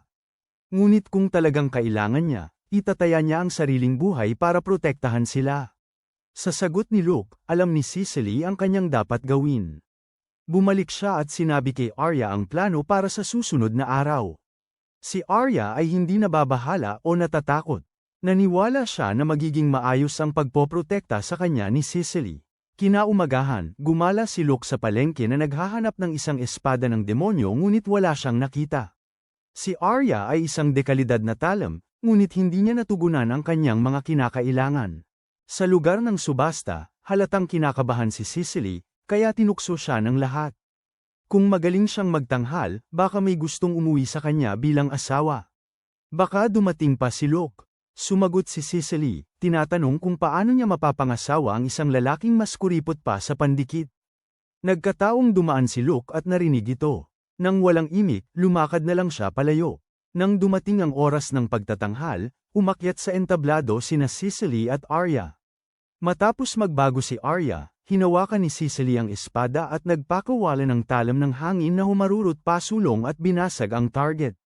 Ngunit kung talagang kailangan niya, itataya niya ang sariling buhay para protektahan sila. Sa sagot ni Locke, alam ni Sicily ang kanyang dapat gawin. Bumalik siya at sinabi kay Arya ang plano para sa susunod na araw. Si Arya ay hindi nababahala o natatakot. Naniwala siya na magiging maayos ang pagpoprotekta sa kanya ni Cicely. Kinaumagahan, gumala si Luke sa palengke na naghahanap ng isang espada ng demonyo ngunit wala siyang nakita. Si Arya ay isang dekalidad na talam, ngunit hindi niya natugunan ang kanyang mga kinakailangan. Sa lugar ng subasta, halatang kinakabahan si Cicely, kaya tinukso siya ng lahat. Kung magaling siyang magtanghal, baka may gustong umuwi sa kanya bilang asawa. Baka dumating pa si Luke. Sumagot si Cicely, tinatanong kung paano niya mapapangasawa ang isang lalaking mas kuripot pa sa pandikit. Nagkataong dumaan si Luke at narinig ito. Nang walang imik, lumakad na lang siya palayo. Nang dumating ang oras ng pagtatanghal, umakyat sa entablado sina Cicely at Arya. Matapos magbago si Arya, hinawakan ni Cicely ang espada at nagpakawalan ng talam ng hangin na humarurot pasulong at binasag ang target.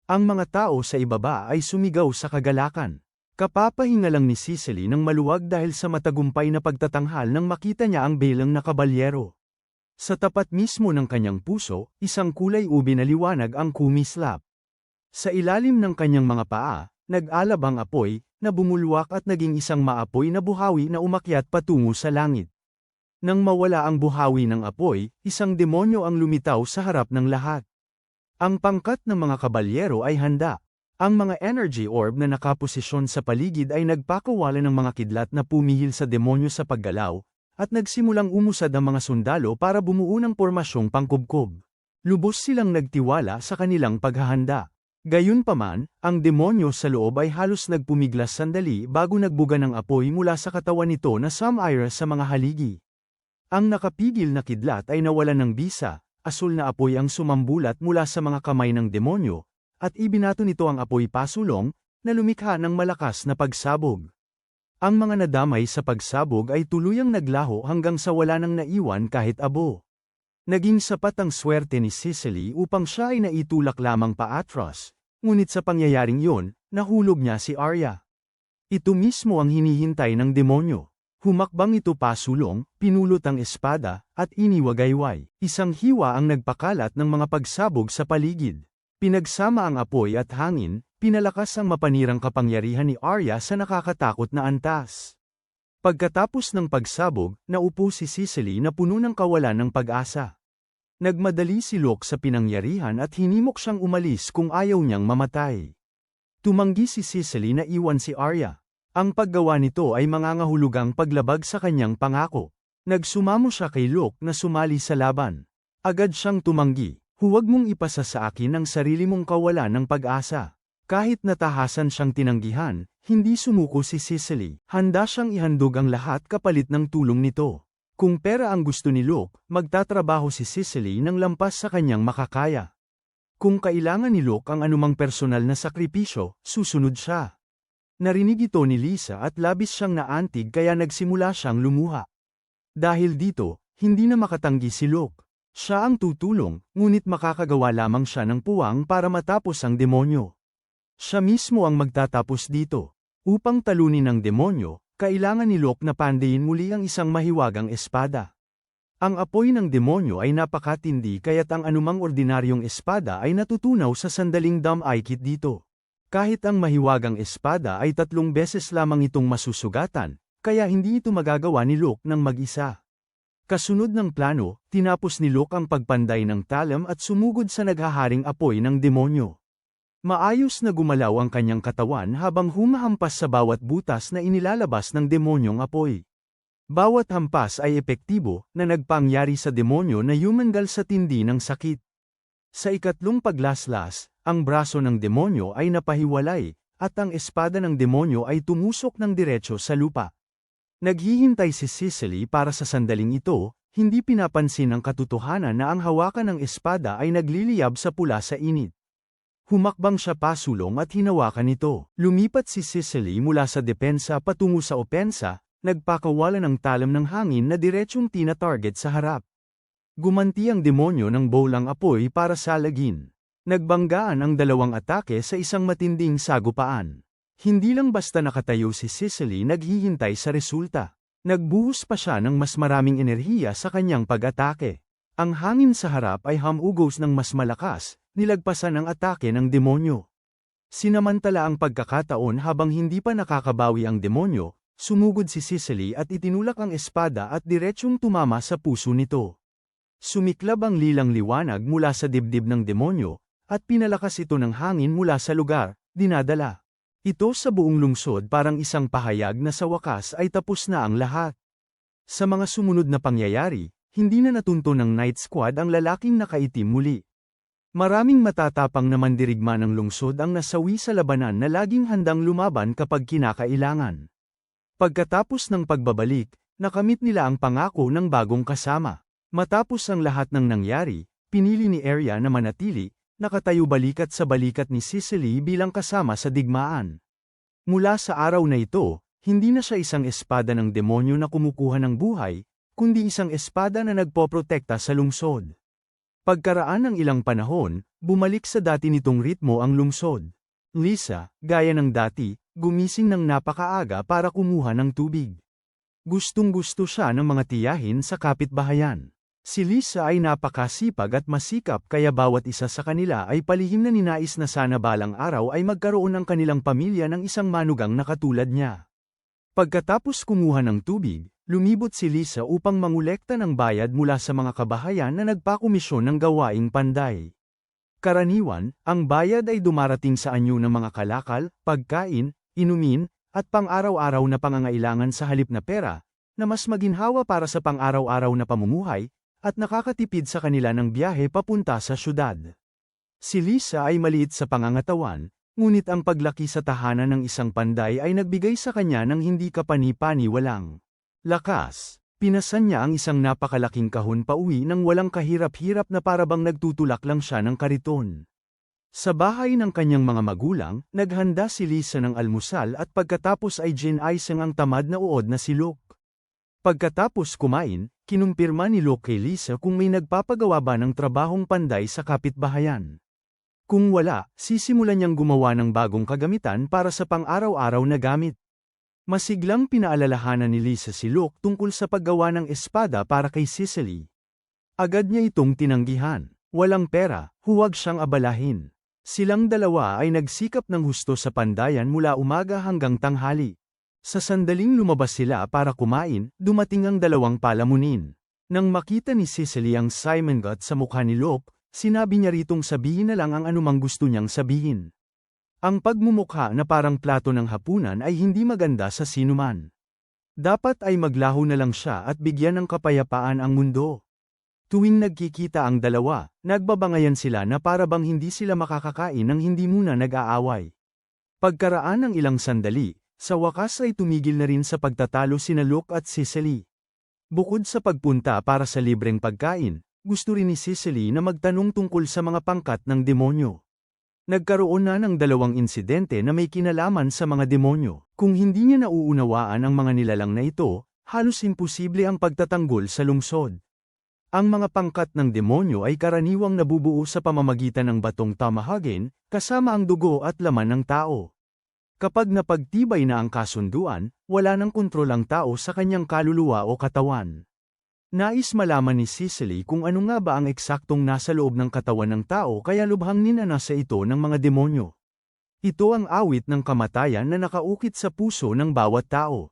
Ang mga tao sa ibaba ay sumigaw sa kagalakan. Kapapahinga lang ni Cicely ng maluwag dahil sa matagumpay na pagtatanghal nang makita niya ang belang na kabalyero. Sa tapat mismo ng kanyang puso, isang kulay ube na liwanag ang kumislap. Sa ilalim ng kanyang mga paa, nag-alab ang apoy, na bumulwak at naging isang maapoy na buhawi na umakyat patungo sa langit. Nang mawala ang buhawi ng apoy, isang demonyo ang lumitaw sa harap ng lahat. Ang pangkat ng mga kabalyero ay handa. Ang mga energy orb na nakaposisyon sa paligid ay nagpakawala ng mga kidlat na pumihil sa demonyo sa paggalaw, at nagsimulang umusad ang mga sundalo para bumuo ng pormasyong pangkubkob. Lubos silang nagtiwala sa kanilang paghahanda. Gayunpaman, ang demonyo sa loob ay halos nagpumiglas sandali bago nagbuga ng apoy mula sa katawan nito na sumira sa mga haligi. Ang nakapigil na kidlat ay nawalan ng bisa, asul na apoy ang sumambulat mula sa mga kamay ng demonyo, at ibinato nito ang apoy pasulong, na lumikha ng malakas na pagsabog. Ang mga nadamay sa pagsabog ay tuluyang naglaho hanggang sa wala nang naiwan kahit abo. Naging sapat ang swerte ni Cicely upang siya ay naitulak lamang paatras, ngunit sa pangyayaring yun, nahulog niya si Arya. Ito mismo ang hinihintay ng demonyo. Humakbang ito pasulong, pinulot ang espada, at iniwagayway. Isang hiwa ang nagpakalat ng mga pagsabog sa paligid. Pinagsama ang apoy at hangin, pinalakas ang mapanirang kapangyarihan ni Arya sa nakakatakot na antas. Pagkatapos ng pagsabog, naupo si Cicely na puno ng kawalan ng pag-asa. Nagmadali si Luke sa pinangyarihan at hinimok siyang umalis kung ayaw niyang mamatay. Tumanggi si Cicely na iwan si Arya. Ang paggawa nito ay mangangahulugang paglabag sa kanyang pangako. Nagsumamo siya kay Luke na sumali sa laban. Agad siyang tumanggi. Huwag mong ipasa sa akin ang sarili mong kawalan ng pag-asa. Kahit natahasan siyang tinanggihan, hindi sumuko si Cicely. Handa siyang ihandog ang lahat kapalit ng tulong nito. Kung pera ang gusto ni Luke, magtatrabaho si Cicely ng lampas sa kanyang makakaya. Kung kailangan ni Luke ang anumang personal na sakripisyo, susunod siya. Narinig ito ni Lisa at labis siyang naantig kaya nagsimula siyang lumuha. Dahil dito, hindi na makatanggi si Luke. Siya ang tutulong, ngunit makakagawa lamang siya ng puwang para matapos ang demonyo. Siya mismo ang magtatapos dito. Upang talunin ang demonyo, kailangan ni Luke na pandayin muli ang isang mahiwagang espada. Ang apoy ng demonyo ay napakatindi kaya't ang anumang ordinaryong espada ay natutunaw sa sandaling dam-aikit dito. Kahit ang mahiwagang espada ay 3 beses lamang itong masusugatan, kaya hindi ito magagawa ni Luke ng mag-isa. Kasunod ng plano, tinapos ni Luke ang pagpanday ng talam at sumugod sa naghaharing apoy ng demonyo. Maayos na gumalaw ang kanyang katawan habang humahampas sa bawat butas na inilalabas ng demonyong apoy. Bawat hampas ay epektibo, na nagpangyari sa demonyo na yumanggal sa tindi ng sakit. Sa ikatlong paglaslas, ang braso ng demonyo ay napahiwalay, at ang espada ng demonyo ay tumusok ng diretso sa lupa. Naghihintay si Cicely para sa sandaling ito, hindi pinapansin ang katotohanan na ang hawakan ng espada ay nagliliyab sa pula sa init. Humakbang siya pasulong at hinawakan ito. Lumipat si Cicely mula sa depensa patungo sa opensa, nagpakawala ng talam ng hangin na diretsyong tina-target sa harap. Gumanti ang demonyo ng bowlang apoy para salagin. Nagbanggaan ang 2 atake sa isang matinding sagupaan. Hindi lang basta nakatayo si Cicely naghihintay sa resulta. Nagbuhos pa siya ng mas maraming enerhiya sa kanyang pag-atake. Ang hangin sa harap ay hamugos ng mas malakas, nilagpasan ang atake ng demonyo. Sinamantala ang pagkakataon habang hindi pa nakakabawi ang demonyo, sumugod si Cicely at itinulak ang espada at diretsyong tumama sa puso nito. Sumiklab ang lilang liwanag mula sa dibdib ng demonyo, at pinalakas ito ng hangin mula sa lugar, dinadala ito sa buong lungsod parang isang pahayag na sa wakas ay tapos na ang lahat. Sa mga sumunod na pangyayari, hindi na natunto ng Night Squad ang lalaking nakaitim muli. Maraming matatapang na mandirigma ng lungsod ang nasawi sa labanan na laging handang lumaban kapag kinakailangan. Pagkatapos ng pagbabalik, nakamit nila ang pangako ng bagong kasama. Matapos ang lahat ng nangyari, pinili ni Arya na manatili, nakatayo balikat sa balikat ni Cicely bilang kasama sa digmaan. Mula sa araw na ito, hindi na siya isang espada ng demonyo na kumukuha ng buhay, kundi isang espada na nagpoprotekta sa lungsod. Pagkaraan ng ilang panahon, bumalik sa dati nitong ritmo ang lungsod. Lisa, gaya ng dati, gumising ng napakaaga para kumuha ng tubig. Gustong-gusto siya ng mga tiyahin sa kapitbahayan. Si Lisa ay napakasipag at masikap kaya bawat isa sa kanila ay palihim na ninais na sana balang araw ay magkaroon ng kanilang pamilya ng isang manugang na katulad niya. Pagkatapos kumuha ng tubig, lumibot si Lisa upang mangolekta ng bayad mula sa mga kabahayan na nagpakomisyon ng gawaing panday. Karaniwan, ang bayad ay dumarating sa anyo ng mga kalakal, pagkain, inumin, at pang-araw-araw na pangangailangan sa halip na pera, na mas maginhawa para sa pang-araw-araw na pamumuhay, at nakakatipid sa kanila ng biyahe papunta sa syudad. Si Lisa ay maliit sa pangangatawan, ngunit ang paglaki sa tahanan ng isang panday ay nagbigay sa kanya ng hindi kapani-paniwalang lakas. Pinasan niya ang isang napakalaking kahon pauwi nang walang kahirap-hirap na parabang nagtutulak lang siya ng kariton. Sa bahay ng kanyang mga magulang, naghanda si Lisa ng almusal at pagkatapos ay ginaisang ang tamad na uod na si Luke. Pagkatapos kumain, kinumpirma ni Luke kay Lisa kung may nagpapagawa ba ng trabahong panday sa kapitbahayan. Kung wala, sisimulan niyang gumawa ng bagong kagamitan para sa pang-araw-araw na gamit. Masiglang pinaalalahanan ni Lisa si Luke tungkol sa paggawa ng espada para kay Cicely. Agad niya itong tinanggihan. Walang pera, huwag siyang abalahin. Silang dalawa ay nagsikap ng husto sa pandayan mula umaga hanggang tanghali. Sa sandaling lumabas sila para kumain, dumating ang dalawang palamunin. Nang makita ni Cicely ang Simon Gut sa mukha ni Luke, sinabi niya ritong sabihin na lang ang anumang gusto niyang sabihin. Ang pagmumukha na parang plato ng hapunan ay hindi maganda sa sinuman. Dapat ay maglaho na lang siya at bigyan ng kapayapaan ang mundo. Tuwing nagkikita ang dalawa, nagbabangayan sila na para bang hindi sila makakakain nang hindi muna nag-aaway. Pagkaraan ng ilang sandali, sa wakas ay tumigil na rin sa pagtatalo sina Luke at Cicely. Bukod sa pagpunta para sa libreng pagkain, gusto rin ni Cicely na magtanong tungkol sa mga pangkat ng demonyo. Nagkaroon na ng dalawang insidente na may kinalaman sa mga demonyo. Kung hindi niya nauunawaan ang mga nilalang na ito, halos imposible ang pagtatanggol sa lungsod. Ang mga pangkat ng demonyo ay karaniwang nabubuo sa pamamagitan ng batong tamahagen, kasama ang dugo at laman ng tao. Kapag napagtibay na ang kasunduan, wala nang kontrol ang tao sa kanyang kaluluwa o katawan. Nais malaman ni Cicely kung ano nga ba ang eksaktong nasa loob ng katawan ng tao kaya lubhang ninanasa ito ng mga demonyo. Ito ang awit ng kamatayan na nakaukit sa puso ng bawat tao.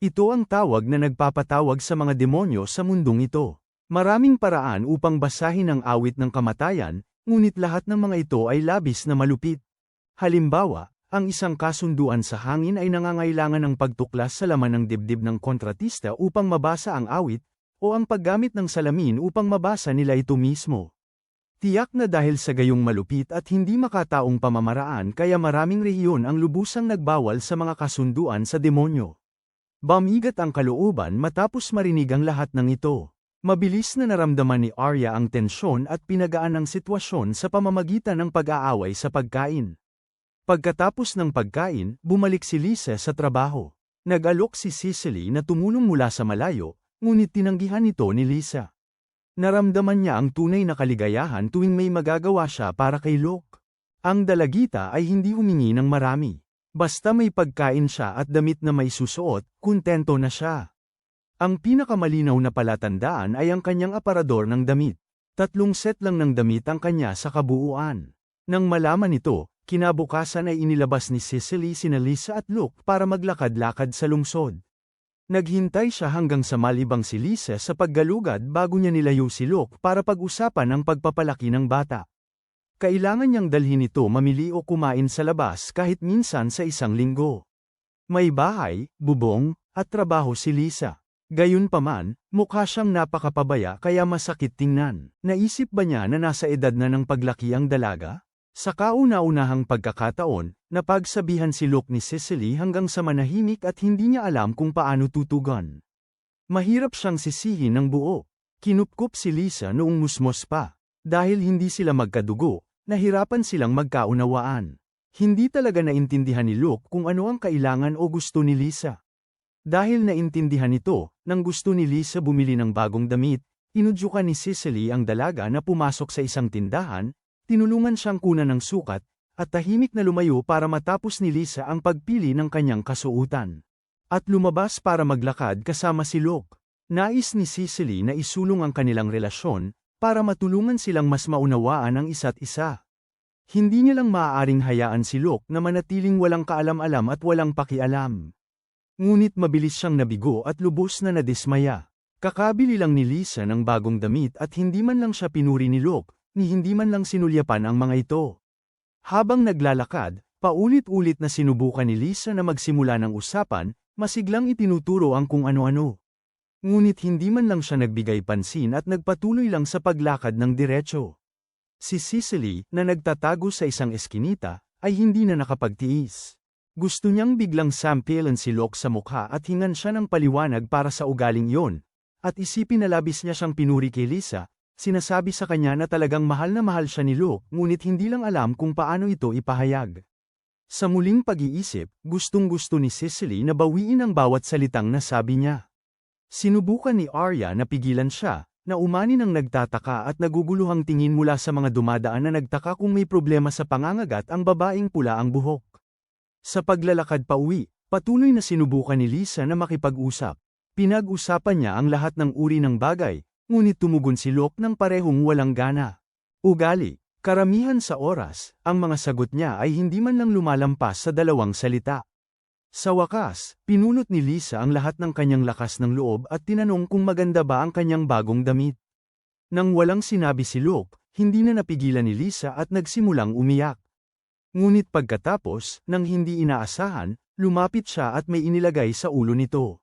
Ito ang tawag na nagpapatawag sa mga demonyo sa mundong ito. Maraming paraan upang basahin ang awit ng kamatayan, ngunit lahat ng mga ito ay labis na malupit. Halimbawa, ang isang kasunduan sa hangin ay nangangailangan ng pagtuklas sa laman ng dibdib ng kontratista upang mabasa ang awit, o ang paggamit ng salamin upang mabasa nila ito mismo. Tiyak na dahil sa gayong malupit at hindi makataong pamamaraan kaya maraming rehiyon ang lubusang nagbawal sa mga kasunduan sa demonyo. Bumigat ang kalooban matapos marinig ang lahat ng ito. Mabilis na naramdaman ni Arya ang tensyon at pinagaan ang sitwasyon sa pamamagitan ng pag-aaway sa pagkain. Pagkatapos ng pagkain, bumalik si Lisa sa trabaho. Nag-alok si Cicely na tumulong mula sa malayo, ngunit tinanggihan ito ni Lisa. Naramdaman niya ang tunay na kaligayahan tuwing may magagawa siya para kay Luke. Ang dalagita ay hindi humingi ng marami. Basta may pagkain siya at damit na may susuot, kuntento na siya. Ang pinakamalinaw na palatandaan ay ang kanyang aparador ng damit. 3 set lang ng damit ang kanya sa kabuuan. Nang malaman ito, Kinabukasan ay inilabas ni Cicely sina Lisa at Luke para maglakad-lakad sa lungsod. Naghintay siya hanggang sa malibang si Lisa sa paggalugad bago niya nilayo si Luke para pag-usapan ang pagpapalaki ng bata. Kailangan niyang dalhin ito mamili o kumain sa labas kahit minsan sa isang linggo. May bahay, bubong, at trabaho si Lisa. Gayunpaman, mukha siyang napakapabaya kaya masakit tingnan. Naisip ba niya na nasa edad na ng paglaki ang dalaga? Sa kauna-unahang pagkakataon, napagsabihan si Luke ni Cicely hanggang sa manahimik at hindi niya alam kung paano tutugon. Mahirap siyang sisihin ng buo. Kinupkup si Lisa noong musmos pa. Dahil hindi sila magkadugo, nahirapan silang magkaunawaan. Hindi talaga naintindihan ni Luke kung ano ang kailangan o gusto ni Lisa. Dahil naintindihan ito, nang gusto ni Lisa bumili ng bagong damit, inudyukan ni Cicely ang dalaga na pumasok sa isang tindahan, tinulungan siyang kunan ng sukat, at tahimik na lumayo para matapos ni Lisa ang pagpili ng kanyang kasuotan. At lumabas para maglakad kasama si Luke. Nais ni Cicely na isulong ang kanilang relasyon, para matulungan silang mas maunawaan ang isa't isa. Hindi niya lang maaaring hayaan si Luke na manatiling walang kaalam-alam at walang pakialam. Ngunit mabilis siyang nabigo at lubos na nadismaya. Kakabili lang ni Lisa ng bagong damit at hindi man lang siya pinuri ni Luke, ni hindi man lang sinulyapan ang mga ito. Habang naglalakad, paulit-ulit na sinubukan ni Lisa na magsimula ng usapan, masiglang itinuturo ang kung ano-ano. Ngunit hindi man lang siya nagbigay pansin at nagpatuloy lang sa paglakad ng diretso. Si Cicely, na nagtatago sa isang eskinita, ay hindi na nakapagtiis. Gusto niyang biglang sampilan si Luke sa mukha at hingan siya ng paliwanag para sa ugaling iyon. At isipin na labis niya siyang pinuri kay Lisa, sinasabi sa kanya na talagang mahal na mahal siya ni Luke ngunit hindi lang alam kung paano ito ipahayag. Sa muling pag-iisip, gustong-gusto ni Cicely na bawiin ang bawat salitang nasabi niya. Sinubukan ni Arya na pigilan siya, na umani ng nagtataka at naguguluhang tingin mula sa mga dumadaan na nagtaka kung may problema sa pangangagat ang babaeng pula ang buhok. Sa paglalakad pauwi, patuloy na sinubukan ni Lisa na makipag-usap. Pinag-usapan niya ang lahat ng uri ng bagay, ngunit tumugon si Luke ng parehong walang gana. Ugali, karamihan sa oras, ang mga sagot niya ay hindi man lang lumalampas sa dalawang salita. Sa wakas, pinunot ni Lisa ang lahat ng kanyang lakas ng loob at tinanong kung maganda ba ang kanyang bagong damit. Nang walang sinabi si Luke, hindi na napigilan ni Lisa at nagsimulang umiyak. Ngunit pagkatapos, nang hindi inaasahan, lumapit siya at may inilagay sa ulo nito.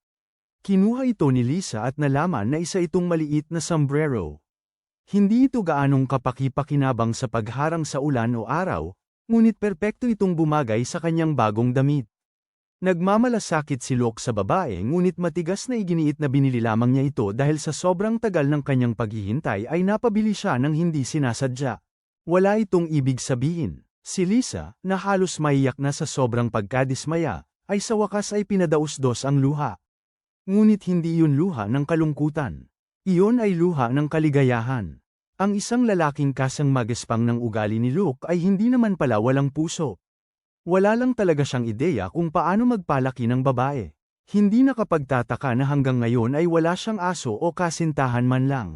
Kinuha ito ni Lisa at nalaman na isa itong maliit na sombrero. Hindi ito gaanong kapaki-pakinabang sa pagharang sa ulan o araw, ngunit perpekto itong bumagay sa kanyang bagong damit. Nagmamalasakit si Luke sa babae ngunit matigas na iginiit na binili lamang niya ito dahil sa sobrang tagal ng kanyang paghihintay ay napabili siya ng hindi sinasadya. Wala itong ibig sabihin. Si Lisa, na halos maiyak na sa sobrang pagkadismaya, ay sa wakas ay pinadausdos ang luha. Ngunit hindi iyon luha ng kalungkutan. Iyon ay luha ng kaligayahan. Ang isang lalaking kasang magespang ng ugali ni Luke ay hindi naman pala walang puso. Wala lang talaga siyang ideya kung paano magpalaki ng babae. Hindi nakapagtataka na hanggang ngayon ay wala siyang aso o kasintahan man lang.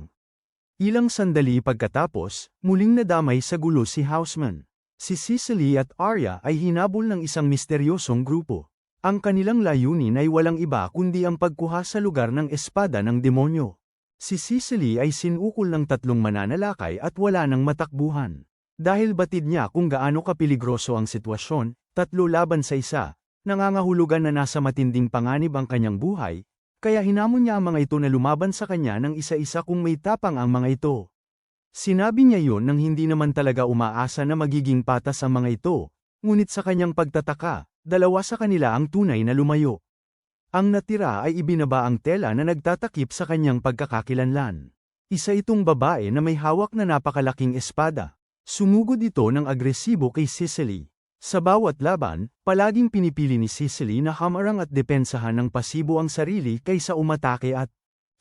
Ilang sandali pagkatapos, muling nadamay sa gulo si Houseman. Si Cicely at Arya ay hinabol ng isang misteryosong grupo. Ang kanilang layunin ay walang iba kundi ang pagkuha sa lugar ng espada ng demonyo. Si Cicely ay sinukol ng 3 mananalakay at wala nang matakbuhan. Dahil batid niya kung gaano kapiligroso ang sitwasyon, 3 laban sa 1, nangangahulugan na nasa matinding panganib ang kanyang buhay, kaya hinamon niya ang mga ito na lumaban sa kanya ng isa-isa kung may tapang ang mga ito. Sinabi niya yun nang hindi naman talaga umaasa na magiging patas ang mga ito, ngunit sa kanyang pagtataka, 2 sa kanila ang tunay na lumayo. Ang natira ay ibinaba ang tela na nagtatakip sa kanyang pagkakakilanlan. Isa itong babae na may hawak na napakalaking espada. Sumugod ito ng agresibo kay Cicely. Sa bawat laban, palaging pinipili ni Cicely na hamarang at depensahan ng pasibo ang sarili kaysa umatake at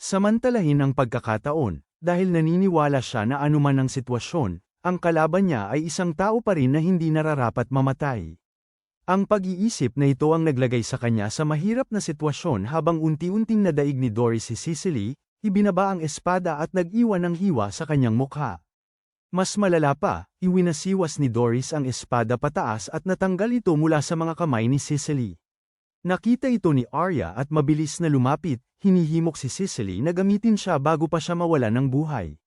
samantalahin ang pagkakataon, dahil naniniwala siya na anuman ang sitwasyon, ang kalaban niya ay isang tao pa rin na hindi nararapat mamatay. Ang pag-iisip na ito ang naglagay sa kanya sa mahirap na sitwasyon habang unti-unting nadaig ni Doris si Cicely, ibinaba ang espada at nag-iwan ng hiwa sa kanyang mukha. Mas malala pa, iwinasiwas ni Doris ang espada pataas at natanggal ito mula sa mga kamay ni Cicely. Nakita ito ni Arya at mabilis na lumapit, hinihimok si Cicely na gamitin siya bago pa siya mawala ng buhay.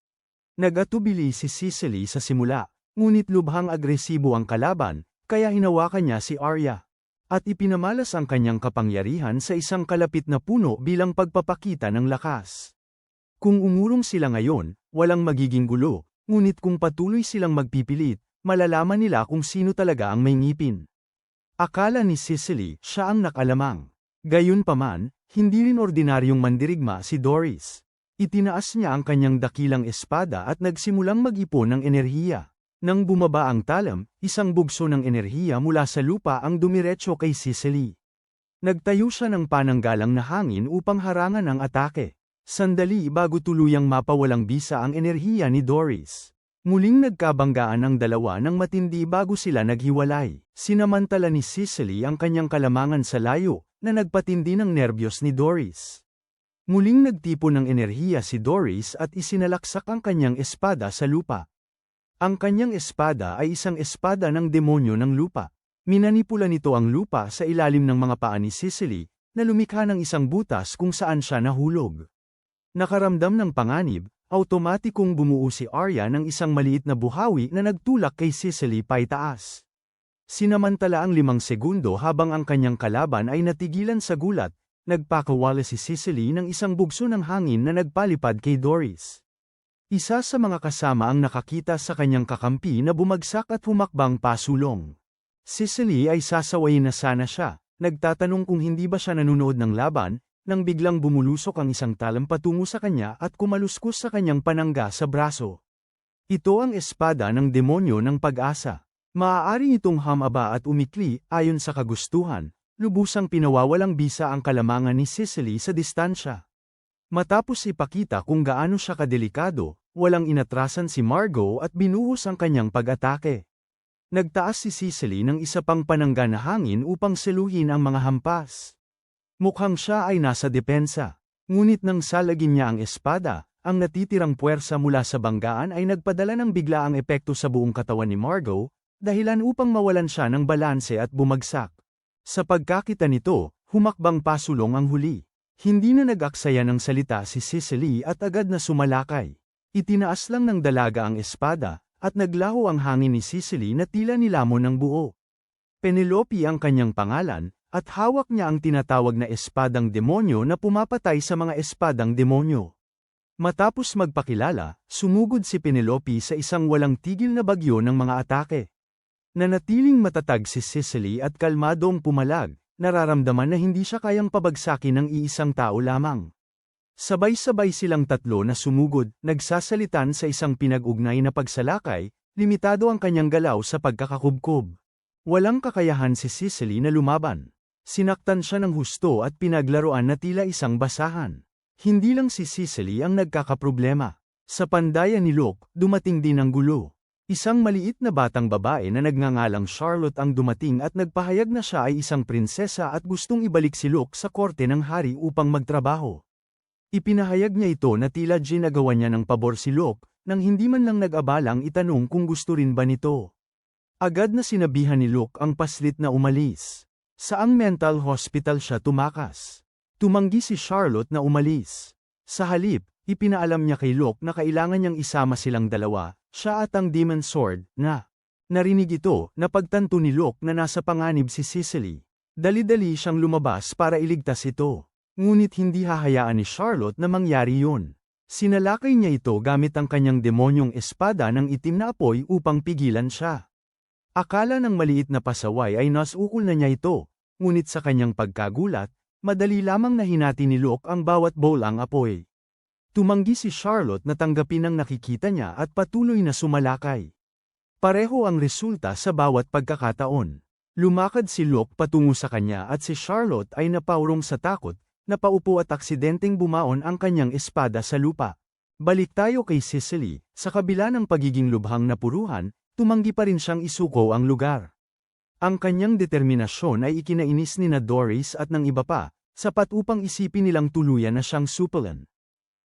Nagatubili si Cicely sa simula, ngunit lubhang agresibo ang kalaban, kaya hinawakan niya si Arya. At ipinamalas ang kanyang kapangyarihan sa isang kalapit na puno bilang pagpapakita ng lakas. Kung umurong sila ngayon, walang magiging gulo, ngunit kung patuloy silang magpipilit, malalaman nila kung sino talaga ang may ngipin. Akala ni Cicely, siya ang nakalamang. Gayunpaman, hindi rin ordinaryong mandirigma si Doris. Itinaas niya ang kanyang dakilang espada at nagsimulang mag-ipon ng enerhiya. Nang bumaba ang talam, isang bugso ng enerhiya mula sa lupa ang dumiretso kay Cicely. Nagtayo siya ng pananggalang na hangin upang harangan ang atake. Sandali bago tuluyang mapawalang bisa ang enerhiya ni Doris. Muling nagkabanggaan ang dalawa ng matindi bago sila naghiwalay. Sinamantala ni Cicely ang kanyang kalamangan sa layo, na nagpatindi ng nerbiyos ni Doris. Muling nagtipon ng enerhiya si Doris at isinalaksak ang kanyang espada sa lupa. Ang kanyang espada ay isang espada ng demonyo ng lupa. Minanipula nito ang lupa sa ilalim ng mga paa ni Cicely, na lumikha ng isang butas kung saan siya nahulog. Nakaramdam ng panganib, automatikong bumuo si Arya ng isang maliit na buhawi na nagtulak kay Cicely paitaas. Sinamantala ang 5 segundo habang ang kanyang kalaban ay natigilan sa gulat, nagpakawala si Cicely ng isang bugso ng hangin na nagpalipad kay Doris. Isa sa mga kasama ang nakakita sa kanyang kakampi na bumagsak at humakbang pasulong. Cicely ay sasawayin na sana siya, nagtatanong kung hindi ba siya nanonood ng laban, nang biglang bumulusok ang isang talam patungo sa kanya at kumaluskos sa kanyang panangga sa braso. Ito ang espada ng demonyo ng pag-asa. Maaari itong hamaba at umikli ayon sa kagustuhan, lubusang pinawawalang bisa ang kalamangan ni Cicely sa distansya. Matapos ipakita kung gaano siya kadelikado, walang inatrasan si Margot at binuhos ang kanyang pag-atake. Nagtaas si Cicely ng isa pang panangga na hangin upang seluhin ang mga hampas. Mukhang siya ay nasa depensa. Ngunit nang salagin niya ang espada, ang natitirang puwersa mula sa banggaan ay nagpadala ng biglaang epekto sa buong katawan ni Margot, dahilan upang mawalan siya ng balanse at bumagsak. Sa pagkakita nito, humakbang pasulong ang huli. Hindi na nag-aksaya ng salita si Cicely at agad na sumalakay. Itinaas lang ng dalaga ang espada, at naglaho ang hangin ni Cicely na tila nilamon ng buo. Penelope ang kanyang pangalan, at hawak niya ang tinatawag na espadang demonyo na pumapatay sa mga espadang demonyo. Matapos magpakilala, sumugod si Penelope sa isang walang tigil na bagyo ng mga atake. Nanatiling matatag si Cicely at kalmadong pumalag. Nararamdaman na hindi siya kayang pabagsakin ng iisang tao lamang. Sabay-sabay silang tatlo na sumugod, nagsasalitan sa isang pinag-ugnay na pagsalakay, limitado ang kanyang galaw sa pagkakakubkob. Walang kakayahan si Cicely na lumaban. Sinaktan siya ng husto at pinaglaruan na tila isang basahan. Hindi lang si Cicely ang nagkakaproblema. Sa pandayan ni Luke, dumating din ang gulo. Isang maliit na batang babae na nagngangalang Charlotte ang dumating at nagpahayag na siya ay isang prinsesa at gustong ibalik si Luke sa korte ng hari upang magtrabaho. Ipinahayag niya ito na tila ginagawa niya ng pabor si Luke, nang hindi man lang nag-abalang itanong kung gusto rin ba nito. Agad na sinabihan ni Luke ang paslit na umalis. Saang mental hospital siya tumakas. Tumanggi si Charlotte na umalis. Sa halip, ipinaalam niya kay Luke na kailangan niyang isama silang dalawa, siya at ang Demon Sword, na. Narinig ito, napagtanto ni Luke na nasa panganib si Cicely. Dali-dali siyang lumabas para iligtas ito. Ngunit hindi hahayaan ni Charlotte na mangyari yun. Sinalakay niya ito gamit ang kanyang demonyong espada ng itim na apoy upang pigilan siya. Akala ng maliit na pasaway ay nasukol na niya ito, ngunit sa kanyang pagkagulat, madali lamang na hinati ni Luke ang bawat bolang apoy. Tumanggi si Charlotte na tanggapin ang nakikita niya at patuloy na sumalakay. Pareho ang resulta sa bawat pagkakataon. Lumakad si Luke patungo sa kanya at si Charlotte ay napaurong sa takot, napaupo at aksidenteng bumaon ang kanyang espada sa lupa. Balik tayo kay Cicely, sa kabila ng pagiging lubhang napuruhan, tumanggi pa rin siyang isuko ang lugar. Ang kanyang determinasyon ay ikinainis ni na Doris at ng iba pa, sapat upang isipin nilang tuluyan na siyang supulan.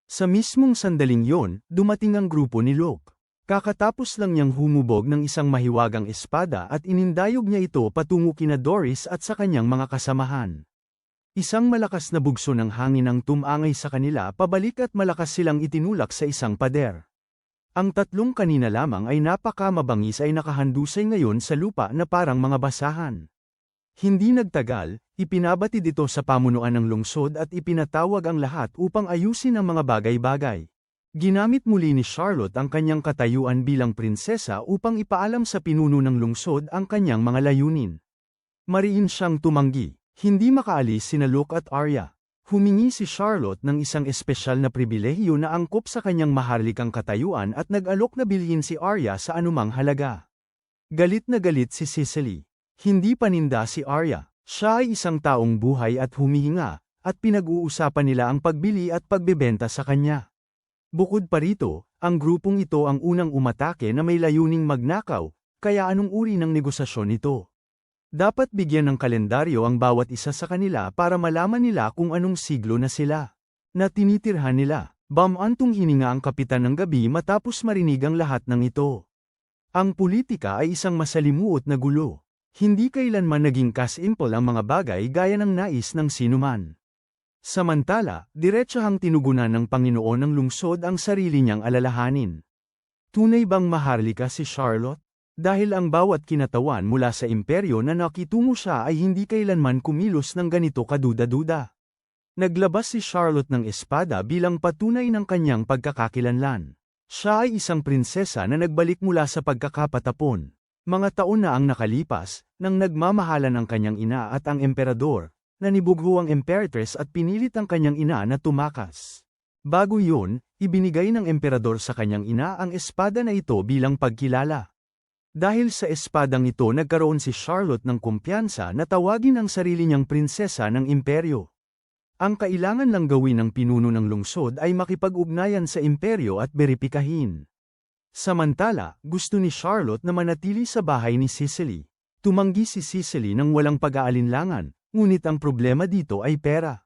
Sa mismong sandaling yon, dumating ang grupo ni Luke. Kakatapos lang niyang humubog ng isang mahiwagang espada at inindayog niya ito patungo kina Doris at sa kanyang mga kasamahan. Isang malakas na bugso ng hangin ang tumangay sa kanila pabalik at malakas silang itinulak sa isang pader. Ang tatlong kanina lamang ay napakamabangis ay nakahandusay ngayon sa lupa na parang mga basahan. Hindi nagtagal, ipinabatid ito sa pamunuan ng lungsod at ipinatawag ang lahat upang ayusin ang mga bagay-bagay. Ginamit muli ni Charlotte ang kanyang katayuan bilang prinsesa upang ipaalam sa pinuno ng lungsod ang kanyang mga layunin. Mariin siyang tumanggi. Hindi makaalis sina Luke at Arya. Humingi si Charlotte ng isang espesyal na pribilehiyo na angkop sa kanyang maharlikang katayuan at nag-alok na bilhin si Arya sa anumang halaga. Galit na galit si Cicely. Hindi paninda si Arya. Siya ay isang taong buhay at humihinga, at pinag-uusapan nila ang pagbili at pagbebenta sa kanya. Bukod pa rito, ang grupong ito ang unang umatake na may layuning magnakaw, kaya anong uri ng negosasyon ito? Dapat bigyan ng kalendaryo ang bawat isa sa kanila para malaman nila kung anong siglo na sila. Na tinitirhan nila, bamantong hininga ang kapitan ng gabi matapos marinig ang lahat ng ito. Ang politika ay isang masalimuot na gulo. Hindi kailanman naging kasimple ang mga bagay gaya ng nais ng sinuman. Samantala, diretsahang tinugunan ng Panginoon ng lungsod ang sarili niyang alalahanin. Tunay bang maharlika si Charlotte? Dahil ang bawat kinatawan mula sa imperyo na nakitungo siya ay hindi kailanman kumilos ng ganito kaduda-duda. Naglabas si Charlotte ng espada bilang patunay ng kanyang pagkakakilanlan. Siya ay isang prinsesa na nagbalik mula sa pagkakapatapon. Mga taon na ang nakalipas, nang nagmamahalan ang kanyang ina at ang emperador, nanibugho ang emperadress at pinilit ang kanyang ina na tumakas. Bago yun, ibinigay ng emperador sa kanyang ina ang espada na ito bilang pagkilala. Dahil sa espadang ito nagkaroon si Charlotte ng kumpiyansa na tawagin ang sarili niyang prinsesa ng imperyo. Ang kailangan lang gawin ng pinuno ng lungsod ay makipag-ugnayan sa imperyo at beripikahin. Samantala, gusto ni Charlotte na manatili sa bahay ni Cicely. Tumanggi si Cicely nang walang pag-aalinlangan, ngunit ang problema dito ay pera.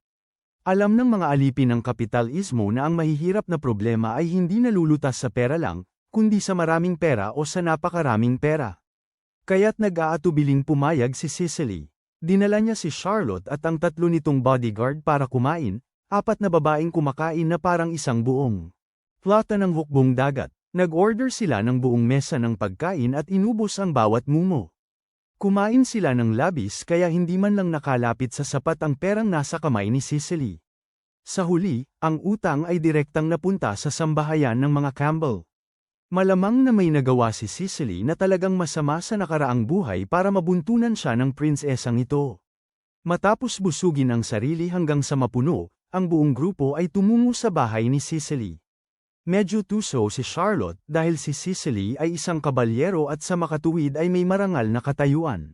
Alam ng mga alipin ng kapitalismo na ang mahihirap na problema ay hindi nalulutas sa pera lang, kundi sa maraming pera o sa napakaraming pera. Kaya't nag-aatubiling pumayag si Cicely. Dinala niya si Charlotte at ang tatlo nitong bodyguard para kumain, 4 na babaeng kumakain na parang isang buong plata ng hukbong dagat. Nag-order sila ng buong mesa ng pagkain at inubos ang bawat mumo. Kumain sila ng labis kaya hindi man lang nakalapit sa sapat ang perang nasa kamay ni Cicely. Sa huli, ang utang ay direktang napunta sa sambahayan ng mga Campbell. Malamang na may nagawa si Cicely na talagang masama sa nakaraang buhay para mabuntunan siya ng prinsesang ito. Matapos busugin ang sarili hanggang sa mapuno, ang buong grupo ay tumungo sa bahay ni Cicely. Medyo tuso si Charlotte dahil si Cicely ay isang kabalyero at sa makatuwid ay may marangal na katayuan.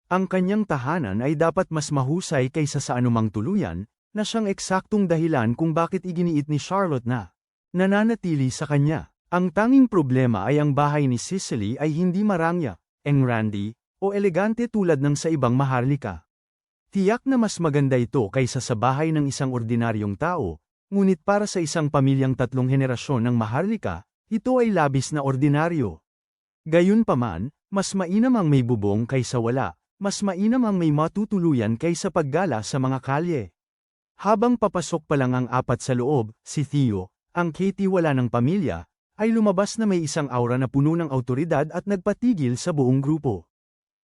Ang kanyang tahanan ay dapat mas mahusay kaysa sa anumang tuluyan, na siyang eksaktong dahilan kung bakit iginiit ni Charlotte na nananatili sa kanya. Ang tanging problema ay ang bahay ni Cicely ay hindi marangya, engrandi, o elegante tulad ng sa ibang maharlika. Tiyak na mas maganda ito kaysa sa bahay ng isang ordinaryong tao. Ngunit para sa isang pamilyang 3 henerasyon ng maharlika, ito ay labis na ordinaryo. Gayunpaman, mas mainam ang may bubong kaysa wala, mas mainam ang may matutuluyan kaysa paggala sa mga kalye. Habang papasok pa lang ang 4 sa loob, si Theo, ang Katie wala ng pamilya, ay lumabas na may isang aura na puno ng awtoridad at nagpatigil sa buong grupo.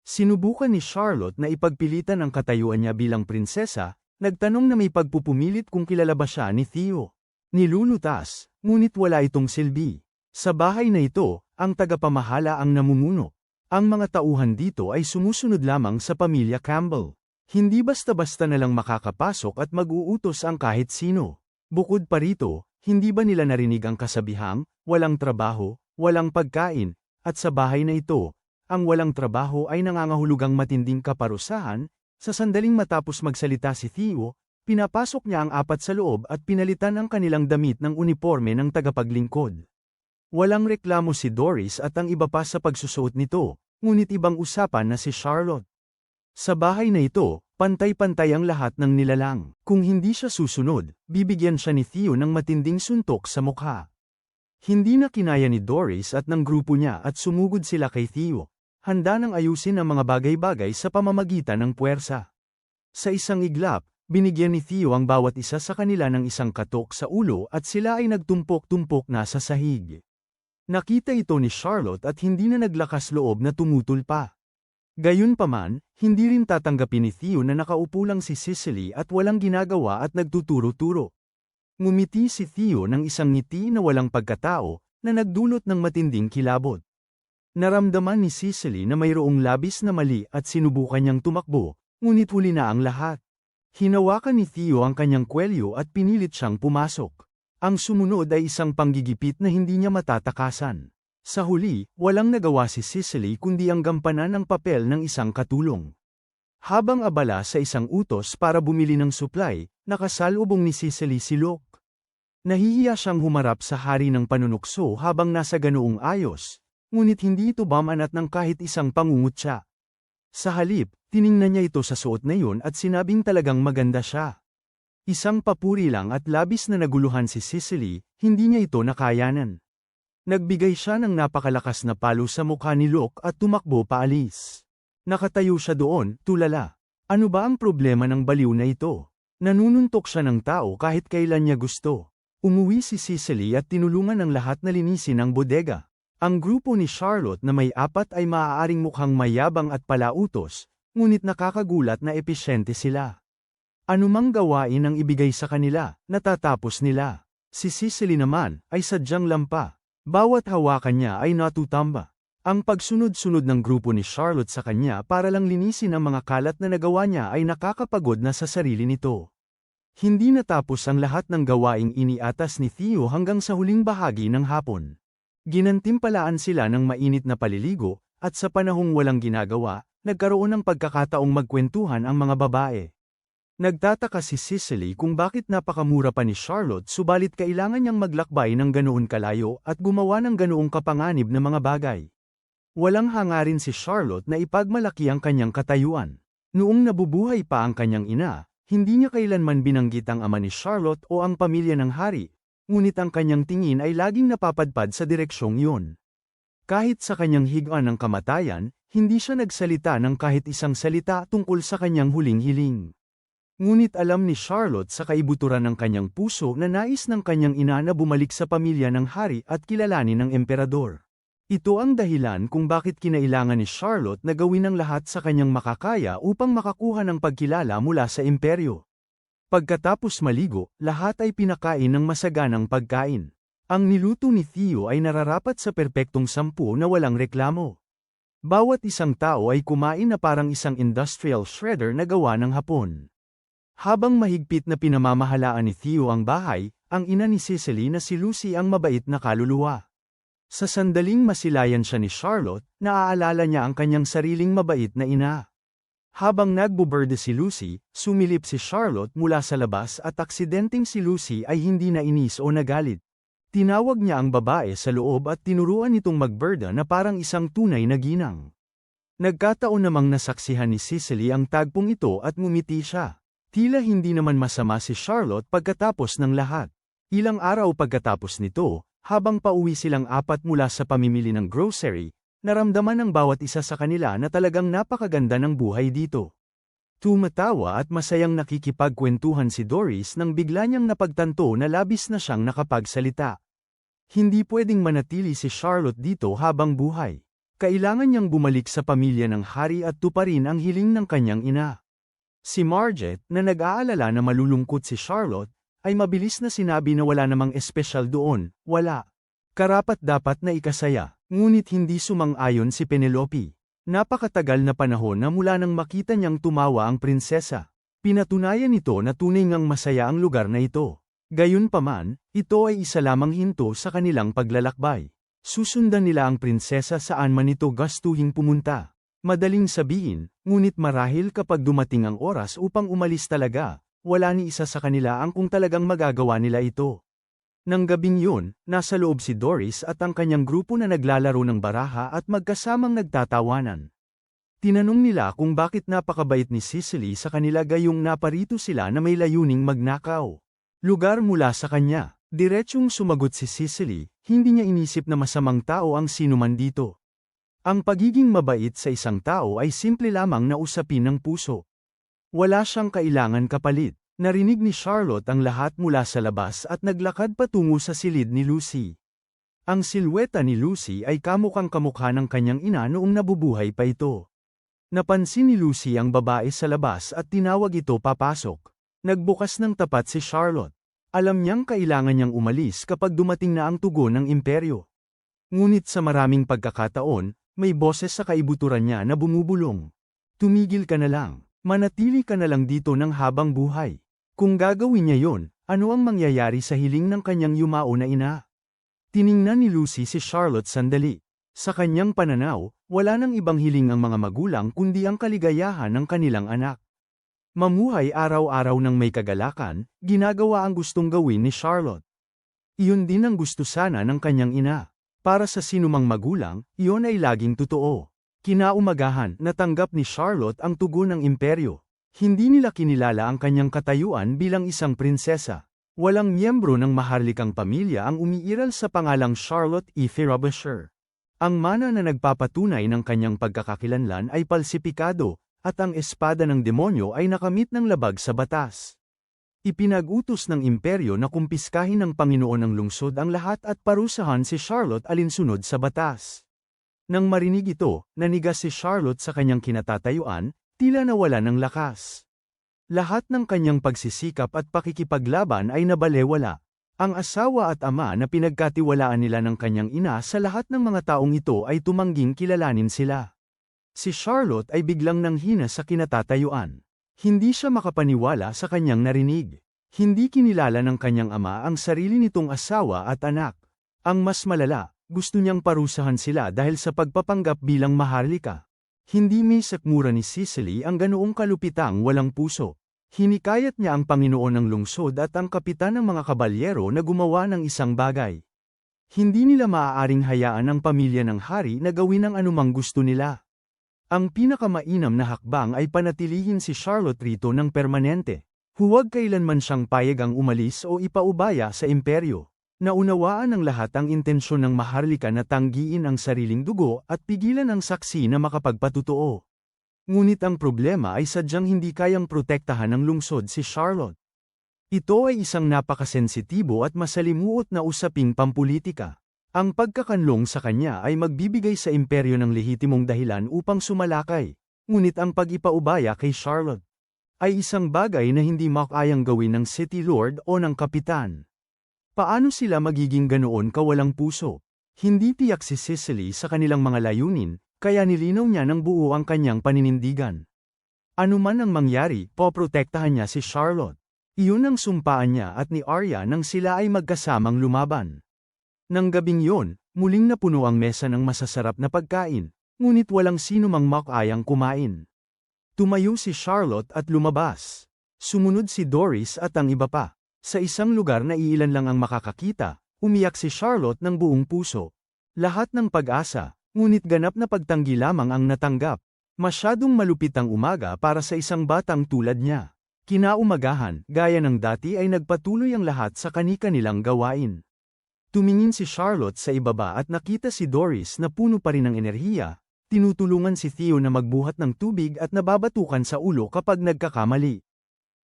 Sinubukan ni Charlotte na ipagpilitan ang katayuan niya bilang prinsesa. Nagtanong na may pagpupumilit kung kilala ba siya ni Theo. Nilulutas, ngunit wala itong silbi. Sa bahay na ito, ang tagapamahala ang namumuno. Ang mga tauhan dito ay sumusunod lamang sa pamilya Campbell. Hindi basta-basta na lang makakapasok at mag-uutos ang kahit sino. Bukod pa rito, hindi ba nila narinig ang kasabihang, walang trabaho, walang pagkain, at sa bahay na ito, ang walang trabaho ay nangangahulugang matinding kaparusahan. Sa sandaling matapos magsalita si Theo, pinapasok niya ang 4 sa loob at pinalitan ang kanilang damit ng uniforme ng tagapaglingkod. Walang reklamo si Doris at ang iba pa sa pagsusuot nito, ngunit ibang usapan na si Charlotte. Sa bahay na ito, pantay-pantay ang lahat ng nilalang. Kung hindi siya susunod, bibigyan siya ni Theo ng matinding suntok sa mukha. Hindi na kinaya ni Doris at ng grupo niya at sumugod sila kay Theo, handa nang ayusin ang mga bagay-bagay sa pamamagitan ng puwersa. Sa isang iglap, binigyan ni Theo ang bawat isa sa kanila ng isang katok sa ulo at sila ay nagtumpok-tumpok na sa sahig. Nakita ito ni Charlotte at hindi na naglakas loob na tumutol pa. Gayunpaman, hindi rin tatanggapin ni Theo na nakaupo lang si Cicely at walang ginagawa at nagtuturo-turo. Ngumiti si Theo ng isang ngiti na walang pagkatao, na nagdulot ng matinding kilabot. Naramdaman ni Cicely na mayroong labis na mali at sinubukan niyang tumakbo, ngunit huli na ang lahat. Hinawakan ni Theo ang kanyang kwelyo at pinilit siyang pumasok. Ang sumunod ay isang panggigipit na hindi niya matatakasan. Sa huli, walang nagawa si Cicely kundi ang gampanan ng papel ng isang katulong. Habang abala sa isang utos para bumili ng supply, nakasalubong ni Cicely si Locke. Nahihiya siyang humarap sa hari ng panunukso habang nasa ganoong ayos, ngunit hindi ito bamanat ng kahit isang pangungutya. Sa halip, tiningnan niya ito sa suot na yun at sinabing talagang maganda siya. Isang papuri lang at labis na naguluhan si Cicely, hindi niya ito nakayanan. Nagbigay siya ng napakalakas na palo sa mukha ni Locke at tumakbo paalis. Nakatayo siya doon, tulala. Ano ba ang problema ng baliw na ito? Nanununtok siya ng tao kahit kailan niya gusto. Umuwi si Cicely at tinulungan ng lahat na linisin ang bodega. Ang grupo ni Charlotte na may apat ay maaaring mukhang mayabang at palautos, ngunit nakakagulat na episyente sila. Anumang gawain ang ibigay sa kanila, natatapos nila. Si Cicely naman, ay sadyang lampa. Bawat hawakan niya ay natutamba. Ang pagsunod-sunod ng grupo ni Charlotte sa kanya para lang linisin ang mga kalat na nagawa niya ay nakakapagod na sa sarili nito. Hindi natapos ang lahat ng gawaing iniatas ni Theo hanggang sa huling bahagi ng hapon. Ginantimpalaan sila ng mainit na paliligo, at sa panahong walang ginagawa, nagkaroon ng pagkakataong magkwentuhan ang mga babae. Nagtataka si Cicely kung bakit napakamura pa ni Charlotte subalit kailangan niyang maglakbay ng ganoon kalayo at gumawa ng ganoong kapanganib na mga bagay. Walang hangarin si Charlotte na ipagmalaki ang kanyang katayuan. Noong nabubuhay pa ang kanyang ina, hindi niya kailanman binanggit ang ama ni Charlotte o ang pamilya ng hari, ngunit ang kanyang tingin ay laging napapadpad sa direksyong iyon. Kahit sa kanyang higman ng kamatayan, hindi siya nagsalita ng kahit isang salita tungkol sa kanyang huling hiling. Ngunit alam ni Charlotte sa kaibuturan ng kanyang puso na nais ng kanyang ina na bumalik sa pamilya ng hari at kilalanin ng emperador. Ito ang dahilan kung bakit kinailangan ni Charlotte na gawin ang lahat sa kanyang makakaya upang makakuha ng pagkilala mula sa imperyo. Pagkatapos maligo, lahat ay pinakain ng masaganang pagkain. Ang niluto ni Theo ay nararapat sa perpektong 10 na walang reklamo. Bawat isang tao ay kumain na parang isang industrial shredder na gawa ng Hapon. Habang mahigpit na pinamamahalaan ni Theo ang bahay, ang ina ni Cicely na si Lucy ang mabait na kaluluwa. Sa sandaling masilayan siya ni Charlotte, naaalala niya ang kanyang sariling mabait na ina. Habang nagbuberde si Lucy, sumilip si Charlotte mula sa labas at aksidenteng si Lucy ay hindi na inis o nagalit. Tinawag niya ang babae sa loob at tinuruan itong magberda na parang isang tunay na ginang. Nagkataon namang nasaksihan ni Cicely ang tagpong ito at ngumiti siya. Tila hindi naman masama si Charlotte pagkatapos ng lahat. Ilang araw pagkatapos nito, habang pauwi silang apat mula sa pamimili ng grocery, naramdaman ng bawat isa sa kanila na talagang napakaganda ng buhay dito. Tumatawa at masayang nakikipagkwentuhan si Doris nang bigla niyang napagtanto na labis na siyang nakapagsalita. Hindi pwedeng manatili si Charlotte dito habang buhay. Kailangan niyang bumalik sa pamilya ng hari at tuparin ang hiling ng kanyang ina. Si Margaret, na nag-aalala na malulungkot si Charlotte, ay mabilis na sinabi na wala namang espesyal doon, wala. Karapat-dapat na ikasaya, ngunit hindi sumang-ayon si Penelope. Napakatagal na panahon na mula nang makita niyang tumawa ang prinsesa. Pinatunayan nito na tunay ngang masaya ang lugar na ito. Gayunpaman, ito ay isa lamang hinto sa kanilang paglalakbay. Susundan nila ang prinsesa saan man ito gustuhing pumunta. Madaling sabihin, ngunit marahil kapag dumating ang oras upang umalis talaga, wala ni isa sa kanila ang kung talagang magagawa nila ito. Nang gabing yun, nasa loob si Doris at ang kanyang grupo na naglalaro ng baraha at magkasamang nagtatawanan. Tinanong nila kung bakit napakabait ni Cicely sa kanila gayong naparito sila na may layuning magnakaw. Lugar mula sa kanya. Diretsyong sumagot si Cicely, hindi niya inisip na masamang tao ang sinuman dito. Ang pagiging mabait sa isang tao ay simple lamang na usapin ng puso. Wala siyang kailangan kapalit. Narinig ni Charlotte ang lahat mula sa labas at naglakad patungo sa silid ni Lucy. Ang silweta ni Lucy ay kamukhang kamukha ng kanyang ina noong nabubuhay pa ito. Napansin ni Lucy ang babae sa labas at tinawag ito papasok. Nagbukas ng tapat si Charlotte. Alam niyang kailangan niyang umalis kapag dumating na ang tugon ng imperyo. Ngunit sa maraming pagkakataon, may boses sa kaibuturan niya na bumubulong. Tumigil ka na lang. Manatili ka na lang dito ng habang buhay. Kung gagawin niya yon, ano ang mangyayari sa hiling ng kanyang yumao na ina? Tiningnan ni Lucy si Charlotte sandali. Sa kanyang pananaw, wala nang ibang hiling ang mga magulang kundi ang kaligayahan ng kanilang anak. Mamuhay araw-araw ng may kagalakan, ginagawa ang gustong gawin ni Charlotte. Iyon din ang gusto sana ng kanyang ina. Para sa sinumang magulang, iyon ay laging totoo. Kinaumagahan, natanggap ni Charlotte ang tugon ng imperyo. Hindi nila kinilala ang kanyang katayuan bilang isang prinsesa. Walang miyembro ng maharlikang pamilya ang umiiral sa pangalang Charlotte E. Frobisher. Ang mana na nagpapatunay ng kanyang pagkakakilanlan ay palsipikado, at ang espada ng demonyo ay nakamit ng labag sa batas. Ipinag-utos ng imperyo na kumpiskahin ng Panginoon ng lungsod ang lahat at parusahan si Charlotte alinsunod sa batas. Nang marinig ito, nanigas si Charlotte sa kanyang kinatatayuan, tila nawala ng lakas. Lahat ng kanyang pagsisikap at pakikipaglaban ay nabalewala. Ang asawa at ama na pinagkatiwalaan nila ng kanyang ina sa lahat ng mga taong ito ay tumangging kilalanin sila. Si Charlotte ay biglang nanghina sa kinatatayuan. Hindi siya makapaniwala sa kanyang narinig. Hindi kinilala ng kanyang ama ang sarili nitong asawa at anak. Ang mas malala, gusto niyang parusahan sila dahil sa pagpapanggap bilang maharlika. Hindi may sakmura ni Cicely ang ganoong kalupitang walang puso. Hinikayat niya ang Panginoon ng lungsod at ang kapitan ng mga kabalyero na gumawa ng isang bagay. Hindi nila maaaring hayaan ang pamilya ng hari na gawin ang anumang gusto nila. Ang pinakamainam na hakbang ay panatilihin si Charlotte rito ng permanente. Huwag kailanman siyang payagang umalis o ipaubaya sa imperyo. Naunawaan ng lahat ang intensyon ng maharlika na tanggiin ang sariling dugo at pigilan ang saksi na makapagpatotoo. Ngunit ang problema ay sadyang hindi kayang protektahan ng lungsod si Charlotte. Ito ay isang napakasensitibo at masalimuot na usaping pampulitika. Ang pagkakanlong sa kanya ay magbibigay sa imperyo ng lehitimong dahilan upang sumalakay, ngunit ang pag-ipaubaya kay Charlotte ay isang bagay na hindi makayang gawin ng City Lord o ng kapitan. Paano sila magiging ganoon kawalang puso? Hindi tiyak si Cicely sa kanilang mga layunin, kaya nilinaw niya ng buo ang kanyang paninindigan. Ano man ang mangyari, poprotektahan niya si Charlotte. Iyon ang sumpaan niya at ni Arya nang sila ay magkasamang lumaban. Nang gabing yon, muling napuno ang mesa ng masasarap na pagkain, ngunit walang sino mang makayang kumain. Tumayo si Charlotte at lumabas. Sumunod si Doris at ang iba pa. Sa isang lugar na iilan lang ang makakakita, umiyak si Charlotte ng buong puso. Lahat ng pag-asa, ngunit ganap na pagtanggi lamang ang natanggap. Masyadong malupit ang umaga para sa isang batang tulad niya. Kinaumagahan, gaya ng dati ay nagpatuloy ang lahat sa kani-kanilang gawain. Tumingin si Charlotte sa ibaba at nakita si Doris na puno pa rin ng enerhiya, tinutulungan si Theo na magbuhat ng tubig at nababatukan sa ulo kapag nagkakamali.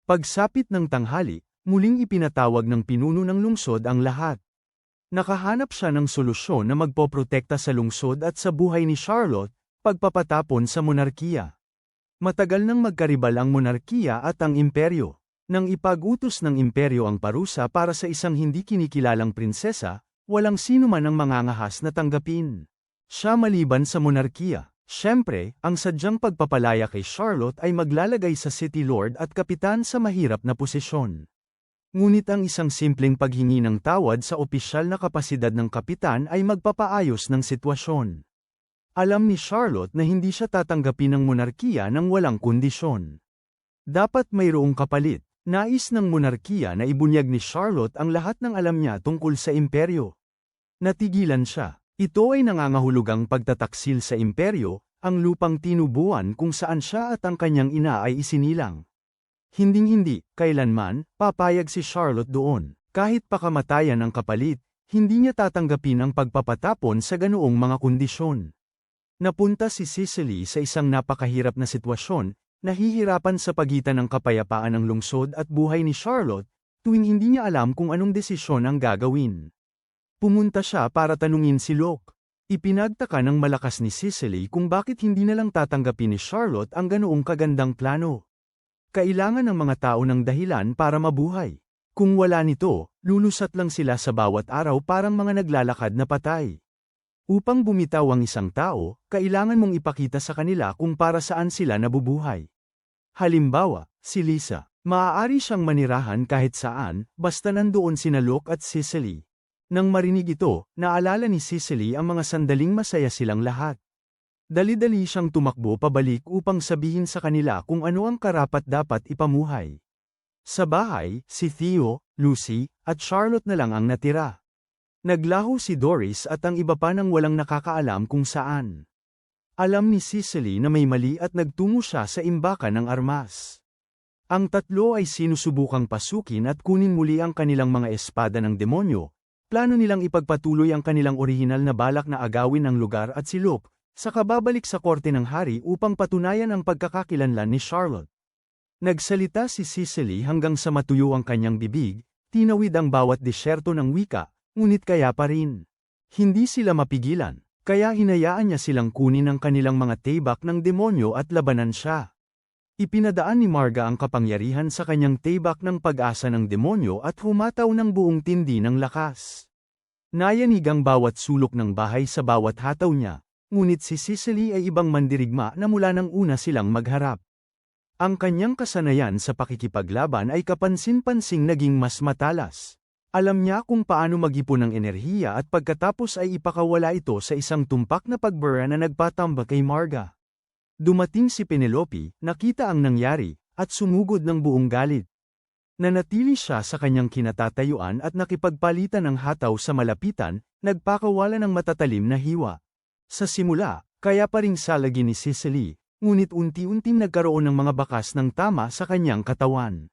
Pagsapit ng tanghali, muling ipinatawag ng pinuno ng lungsod ang lahat. Nakahanap siya ng solusyon na magpoprotekta sa lungsod at sa buhay ni Charlotte, pagpapatapon sa monarkiya. Matagal nang magkaribal ang monarkiya at ang imperyo. Nang ipag-utos ng imperyo ang parusa para sa isang hindi kinikilalang prinsesa, walang sino man ang mangangahas na tanggapin. Siya maliban sa monarkiya. Siyempre, ang sadyang pagpapalaya kay Charlotte ay maglalagay sa City Lord at kapitan sa mahirap na posisyon. Ngunit ang isang simpleng paghingi ng tawad sa opisyal na kapasidad ng kapitan ay magpapaayos ng sitwasyon. Alam ni Charlotte na hindi siya tatanggapin ng monarkiya ng walang kondisyon. Dapat mayroong kapalit. Nais ng monarkiya na ibunyag ni Charlotte ang lahat ng alam niya tungkol sa imperyo. Natigilan siya. Ito ay nangangahulugang pagtataksil sa imperyo, ang lupang tinubuan kung saan siya at ang kanyang ina ay isinilang. Hinding-hindi, kailanman, papayag si Charlotte doon. Kahit pa kamatayan ang kapalit, hindi niya tatanggapin ang pagpapatapon sa ganoong mga kondisyon. Napunta si Cicely sa isang napakahirap na sitwasyon, nahihirapan sa pagitan ng kapayapaan ng lungsod at buhay ni Charlotte, tuwing hindi niya alam kung anong desisyon ang gagawin. Pumunta siya para tanungin si Locke. Ipinagtaka ng malakas ni Cicely kung bakit hindi na lang tatanggapin ni Charlotte ang ganoong kagandang plano. Kailangan ng mga tao ng dahilan para mabuhay. Kung wala nito, lulusat lang sila sa bawat araw parang mga naglalakad na patay. Upang bumitaw ang isang tao, kailangan mong ipakita sa kanila kung para saan sila nabubuhay. Halimbawa, si Lisa. Maaari siyang manirahan kahit saan, basta nandoon sina Locke at Cicely. Nang marinig ito, naalala ni Cicely ang mga sandaling masaya silang lahat. Dali-dali siyang tumakbo pabalik upang sabihin sa kanila kung ano ang karapat-dapat ipamuhay. Sa bahay, si Theo, Lucy, at Charlotte na lang ang natira. Naglaho si Doris at ang iba pa nang walang nakakaalam kung saan. Alam ni Cicely na may mali at nagtungo siya sa imbakan ng armas. Ang tatlo ay sinusubukang pasukin at kunin muli ang kanilang mga espada ng demonyo. Plano nilang ipagpatuloy ang kanilang orihinal na balak na agawin ang lugar at si Locke, saka babalik sa korte ng hari upang patunayan ang pagkakakilanlan ni Charlotte. Nagsalita si Cicely hanggang sa matuyo ang kanyang bibig, tinawid ang bawat disyerto ng wika, ngunit kaya pa rin. Hindi sila mapigilan, kaya hinayaan niya silang kunin ang kanilang mga tebak ng demonyo at labanan siya. Ipinadaan ni Marga ang kapangyarihan sa kanyang tebak ng pag-asa ng demonyo at humataw ng buong tindi ng lakas. Nayanig ang bawat sulok ng bahay sa bawat hataw niya, ngunit si Cicely ay ibang mandirigma na mula nang una silang magharap. Ang kanyang kasanayan sa pakikipaglaban ay kapansin-pansing naging mas matalas. Alam niya kung paano mag-ipon ng enerhiya at pagkatapos ay ipakawala ito sa isang tumpak na pagbura na nagpatambak kay Marga. Dumating si Penelope, nakita ang nangyari, at sumugod ng buong galit. Nanatili siya sa kanyang kinatatayuan at nakipagpalitan ng hataw sa malapitan, nagpakawala ng matatalim na hiwa. Sa simula, kaya pa ring salagi ni Cicely, ngunit unti-unting nagkaroon ng mga bakas ng tama sa kanyang katawan.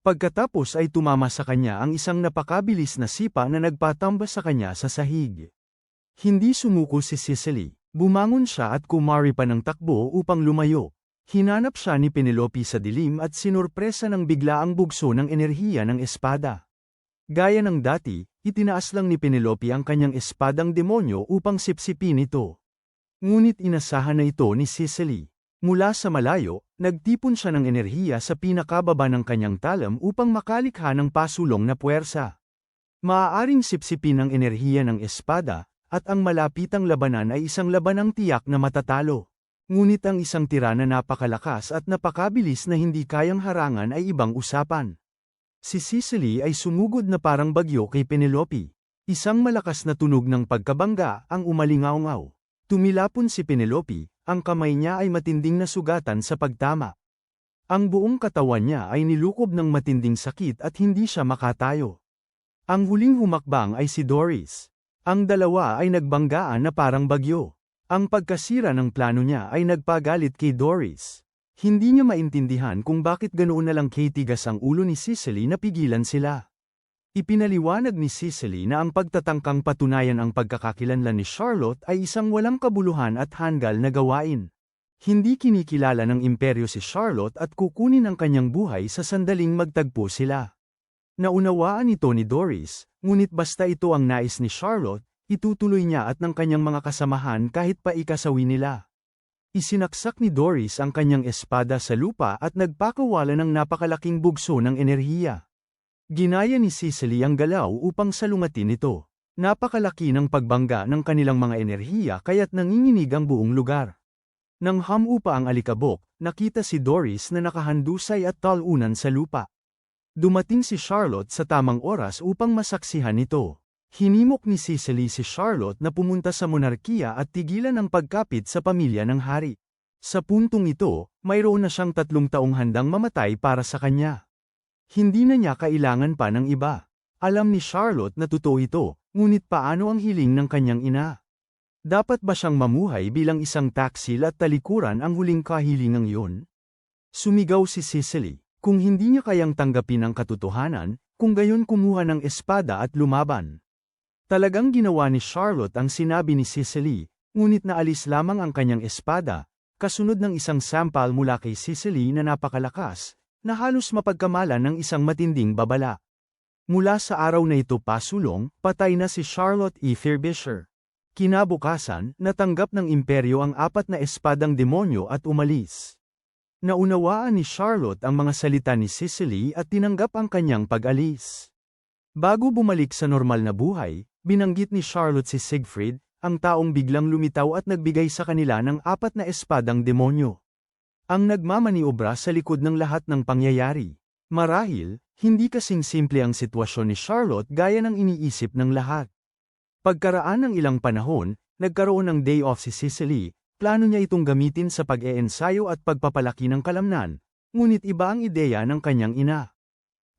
Pagkatapos ay tumama sa kanya ang isang napakabilis na sipa na nagpatamba sa kanya sa sahig. Hindi sumuko si Cicely. Bumangon siya at kumari pa ng takbo upang lumayo. Hinanap siya ni Penelope sa dilim at sinurpresa ng biglaang bugso ng enerhiya ng espada. Gaya ng dati, itinaas lang ni Penelope ang kanyang espadang demonyo upang sipsipin ito. Ngunit inasahan na ito ni Cicely. Mula sa malayo, nagtipon siya ng enerhiya sa pinakababa ng kanyang talam upang makalikha ng pasulong na puwersa. Maaaring sipsipin ang enerhiya ng espada, at ang malapitang labanan ay isang labanang tiyak na matatalo. Ngunit ang isang tira na napakalakas at napakabilis na hindi kayang harangan ay ibang usapan. Si Cicely ay sumugod na parang bagyo kay Penelope. Isang malakas na tunog ng pagkabangga ang umalingaw-ngaw. Tumilapon si Penelope, ang kamay niya ay matinding nasugatan sa pagtama. Ang buong katawan niya ay nilukob ng matinding sakit at hindi siya makatayo. Ang huling humakbang ay si Doris. Ang dalawa ay nagbanggaan na parang bagyo. Ang pagkasira ng plano niya ay nagpagalit kay Doris. Hindi niya maintindihan kung bakit ganoon na lang tigas ang ulo ni Cicely na pigilan sila. Ipinaliwanag ni Cicely na ang pagtatangkang patunayan ang pagkakakilanlan ni Charlotte ay isang walang kabuluhan at hanggal na gawain. Hindi kinikilala ng imperyo si Charlotte at kukunin ang kanyang buhay sa sandaling magtagpo sila. Naunawaan ito ni Doris, ngunit basta ito ang nais ni Charlotte, itutuloy niya at ng kanyang mga kasamahan kahit pa ikasawi nila. Isinaksak ni Doris ang kanyang espada sa lupa at nagpakawala ng napakalaking bugso ng enerhiya. Ginaya ni Cicely ang galaw upang salungatin ito. Napakalaki ng pagbangga ng kanilang mga enerhiya kaya't nanginginig ang buong lugar. Nang hamupa ang alikabok, nakita si Doris na nakahandusay at talunan sa lupa. Dumating si Charlotte sa tamang oras upang masaksihan ito. Hinimok ni Cicely si Charlotte na pumunta sa monarkiya at tigilan ang pagkapit sa pamilya ng hari. Sa puntong ito, mayroon na siyang 3 taong handang mamatay para sa kanya. Hindi na niya kailangan pa ng iba. Alam ni Charlotte na totoo ito, ngunit paano ang hiling ng kanyang ina? Dapat ba siyang mamuhay bilang isang taksil at talikuran ang huling kahilingang yun? Sumigaw si Cicely. Kung hindi niya kayang tanggapin ang katotohanan, kung gayon kumuha ng espada at lumaban. Talagang ginawa ni Charlotte ang sinabi ni Cicely, ngunit naalis lamang ang kanyang espada, kasunod ng isang sampal mula kay Cicely na napakalakas, na halos mapagkamalan ng isang matinding babala. Mula sa araw na ito pasulong, patay na si Charlotte E. Frobisher. Kinabukasan, natanggap ng imperyo ang 4 na espadang demonyo at umalis. Naunawaan ni Charlotte ang mga salita ni Cicely at tinanggap ang kanyang pag-alis. Bago bumalik sa normal na buhay, binanggit ni Charlotte si Siegfried, ang taong biglang lumitaw at nagbigay sa kanila ng 4 na espadang demonyo. Ang nagmamaniobra sa likod ng lahat ng pangyayari. Marahil, hindi kasing simple ang sitwasyon ni Charlotte gaya ng iniisip ng lahat. Pagkaraan ng ilang panahon, nagkaroon ng day off si Cicely, plano niya itong gamitin sa pag-eensayo at pagpapalaki ng kalamnan, ngunit iba ang ideya ng kanyang ina.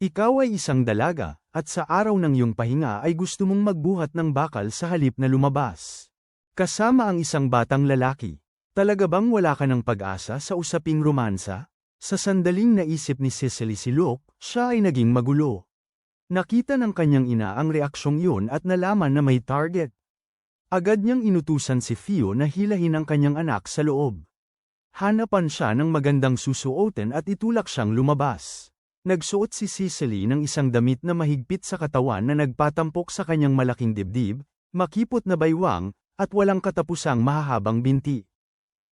Ikaw ay isang dalaga, at sa araw ng iyong pahinga ay gusto mong magbuhat ng bakal sa halip na lumabas. Kasama ang isang batang lalaki. Talaga bang wala ka ng pag-asa sa usaping romansa? Sa sandaling naisip ni Cicely si Luke, siya ay naging magulo. Nakita ng kanyang ina ang reaksyong iyon at nalaman na may target. Agad niyang inutusan si Theo na hilahin ang kanyang anak sa loob. Hanapan siya ng magandang susuotin at itulak siyang lumabas. Nagsuot si Cicely ng isang damit na mahigpit sa katawan na nagpatampok sa kanyang malaking dibdib, makipot na baywang, at walang katapusang mahahabang binti.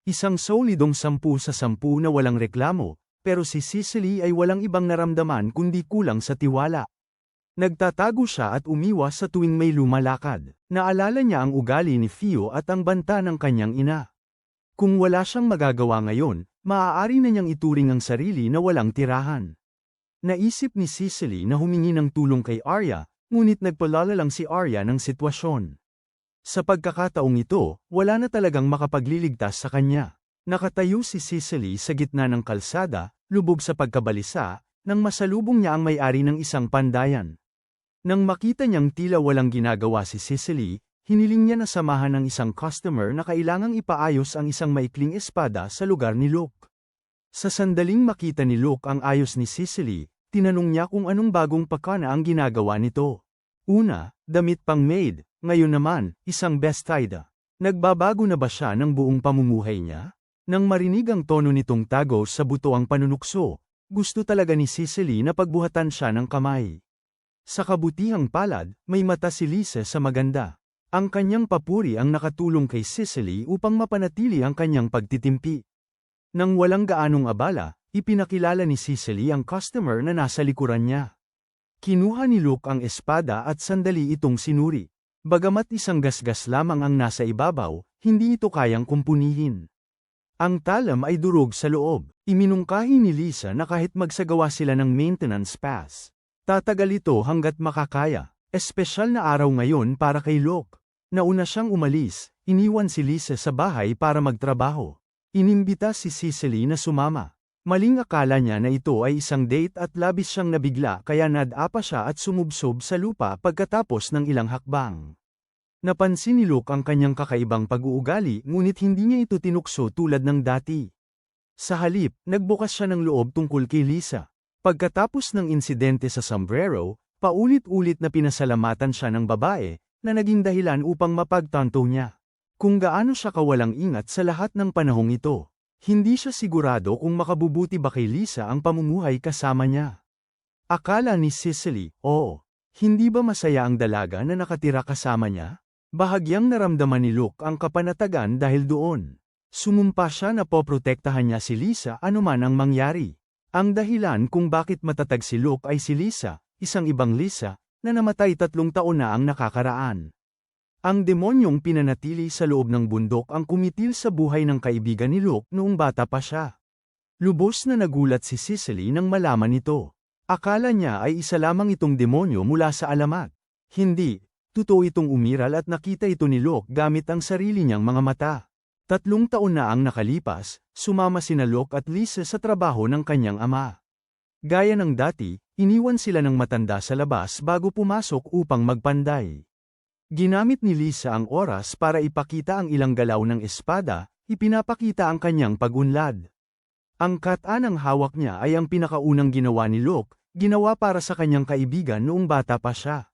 Isang solidong 10 sa 10 na walang reklamo, pero si Cicely ay walang ibang naramdaman kundi kulang sa tiwala. Nagtatago siya at umiwas sa tuwing may lumalakad. Naalala niya ang ugali ni Theo at ang banta ng kanyang ina. Kung wala siyang magagawa ngayon, maaari na niyang ituring ang sarili na walang tirahan. Naisip ni Cicely na humingi ng tulong kay Arya, ngunit nagpalala lang si Arya ng sitwasyon. Sa pagkakataong ito, wala na talagang makapagliligtas sa kanya. Nakatayo si Cicely sa gitna ng kalsada, lubog sa pagkabalisa, nang masalubong niya ang may-ari ng isang pandayan. Nang makita niyang tila walang ginagawa si Cicely, hiniling niya na samahan ng isang customer na kailangang ipaayos ang isang maikling espada sa lugar ni Luke. Sa sandaling makita ni Luke ang ayos ni Cicely, tinanong niya kung anong bagong pakana ang ginagawa nito. Una, damit pang maid, ngayon naman, isang bestida. Nagbabago na ba siya ng buong pamumuhay niya? Nang marinig ang tono nitong tagos sa buto ang panunukso, gusto talaga ni Cicely na pagbuhatan siya ng kamay. Sa kabutihang palad, may mata si Lisa sa maganda. Ang kanyang papuri ang nakatulong kay Cicely upang mapanatili ang kanyang pagtitimpi. Nang walang gaanong abala, ipinakilala ni Cicely ang customer na nasa likuran niya. Kinuha ni Luke ang espada at sandali itong sinuri. Bagamat isang gasgas lamang ang nasa ibabaw, hindi ito kayang kumpunihin. Ang talam ay durog sa loob. Iminungkahi ni Lisa na kahit magsagawa sila ng maintenance pass, tatagal ito hanggat makakaya. Espesyal na araw ngayon para kay Luke. Nauna siyang umalis, iniwan si Lisa sa bahay para magtrabaho. Inimbita si Cicely na sumama. Maling akala niya na ito ay isang date at labis siyang nabigla kaya nadapa siya at sumubsob sa lupa pagkatapos ng ilang hakbang. Napansin ni Luke ang kanyang kakaibang pag-uugali ngunit hindi niya ito tinukso tulad ng dati. Sa halip, nagbukas siya ng loob tungkol kay Lisa. Pagkatapos ng insidente sa sombrero, paulit-ulit na pinasalamatan siya ng babae, na naging dahilan upang mapagtanto niya kung gaano siya kawalang ingat sa lahat ng panahong ito. Hindi siya sigurado kung makabubuti ba kay Lisa ang pamumuhay kasama niya. Akala ni Cicely, oo, hindi ba masaya ang dalaga na nakatira kasama niya? Bahagyang naramdaman ni Luke ang kapanatagan dahil doon. Sumumpa siya na poprotektahan niya si Lisa anuman ang mangyari. Ang dahilan kung bakit matatag si Luke ay si Lisa, isang ibang Lisa, na namatay 3 taon na ang nakakaraan. Ang demonyong pinanatili sa loob ng bundok ang kumitil sa buhay ng kaibigan ni Luke noong bata pa siya. Lubos na nagulat si Cicely nang malaman ito. Akala niya ay isa lamang itong demonyo mula sa alamat. Hindi, totoo itong umiral at nakita ito ni Luke gamit ang sarili niyang mga mata. 3 taon na ang nakalipas, sumama sina Luke at Lisa sa trabaho ng kanyang ama. Gaya ng dati, iniwan sila ng matanda sa labas bago pumasok upang magpanday. Ginamit ni Lisa ang oras para ipakita ang ilang galaw ng espada, ipinapakita ang kanyang pag-unlad. Ang kataan ng hawak niya ay ang pinakaunang ginawa ni Luke, ginawa para sa kanyang kaibigan noong bata pa siya.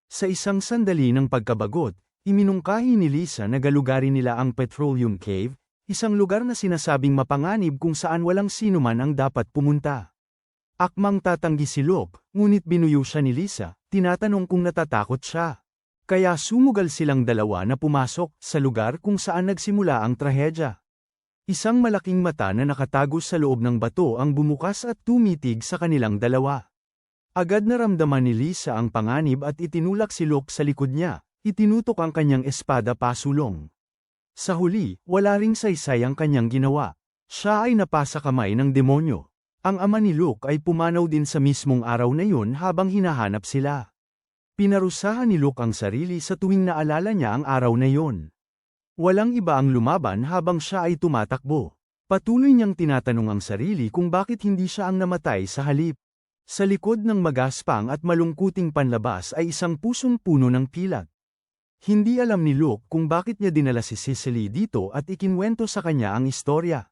Sa isang sandali ng pagkabagot, iminungkahi ni Lisa na galugarin nila ang Petroleum Cave, isang lugar na sinasabing mapanganib kung saan walang sinuman ang dapat pumunta. Akmang tatanggi si Luke, ngunit binuyo siya ni Lisa, tinatanong kung natatakot siya. Kaya sumugal silang dalawa na pumasok sa lugar kung saan nagsimula ang trahedya. Isang malaking mata na nakatago sa loob ng bato ang bumukas at tumitig sa kanilang dalawa. Agad naramdaman ni Lisa ang panganib at itinulak si Luke sa likod niya, itinutok ang kanyang espada pasulong. Sa huli, wala ring saysay ang kanyang ginawa. Siya ay napasa kamay ng demonyo. Ang ama ni Luke ay pumanaw din sa mismong araw na yun habang hinahanap sila. Pinarusahan ni Luke ang sarili sa tuwing naalala niya ang araw na yun. Walang iba ang lumaban habang siya ay tumatakbo. Patuloy niyang tinatanong ang sarili kung bakit hindi siya ang namatay sa halip. Sa likod ng magaspang at malungkuting panlabas ay isang pusong puno ng pilat. Hindi alam ni Luke kung bakit niya dinala si Cicely dito at ikinwento sa kanya ang istorya.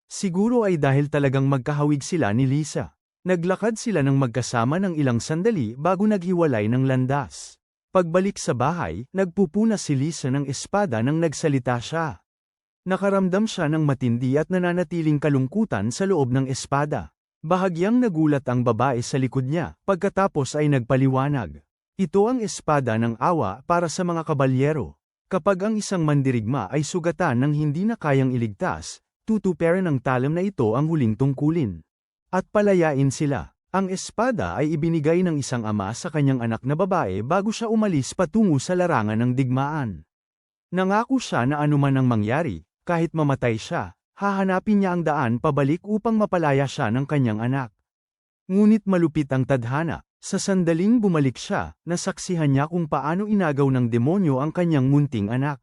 Siguro ay dahil talagang magkahawig sila ni Lisa. Naglakad sila ng magkasama ng ilang sandali bago naghiwalay ng landas. Pagbalik sa bahay, nagpupuna si Lisa ng espada nang nagsalita siya. Nakaramdam siya ng matindi at nananatiling kalungkutan sa loob ng espada. Bahagyang nagulat ang babae sa likod niya, pagkatapos ay nagpaliwanag. Ito ang espada ng awa para sa mga kabalyero. Kapag ang isang mandirigma ay sugatan ng hindi na kayang iligtas, tutuperan ng talam na ito ang huling tungkulin. At palayain sila. Ang espada ay ibinigay ng isang ama sa kanyang anak na babae bago siya umalis patungo sa larangan ng digmaan. Nangako siya na anuman ang mangyari, kahit mamatay siya, hahanapin niya ang daan pabalik upang mapalaya siya ng kanyang anak. Ngunit malupit ang tadhana. Sa sandaling bumalik siya, nasaksihan niya kung paano inagaw ng demonyo ang kanyang munting anak.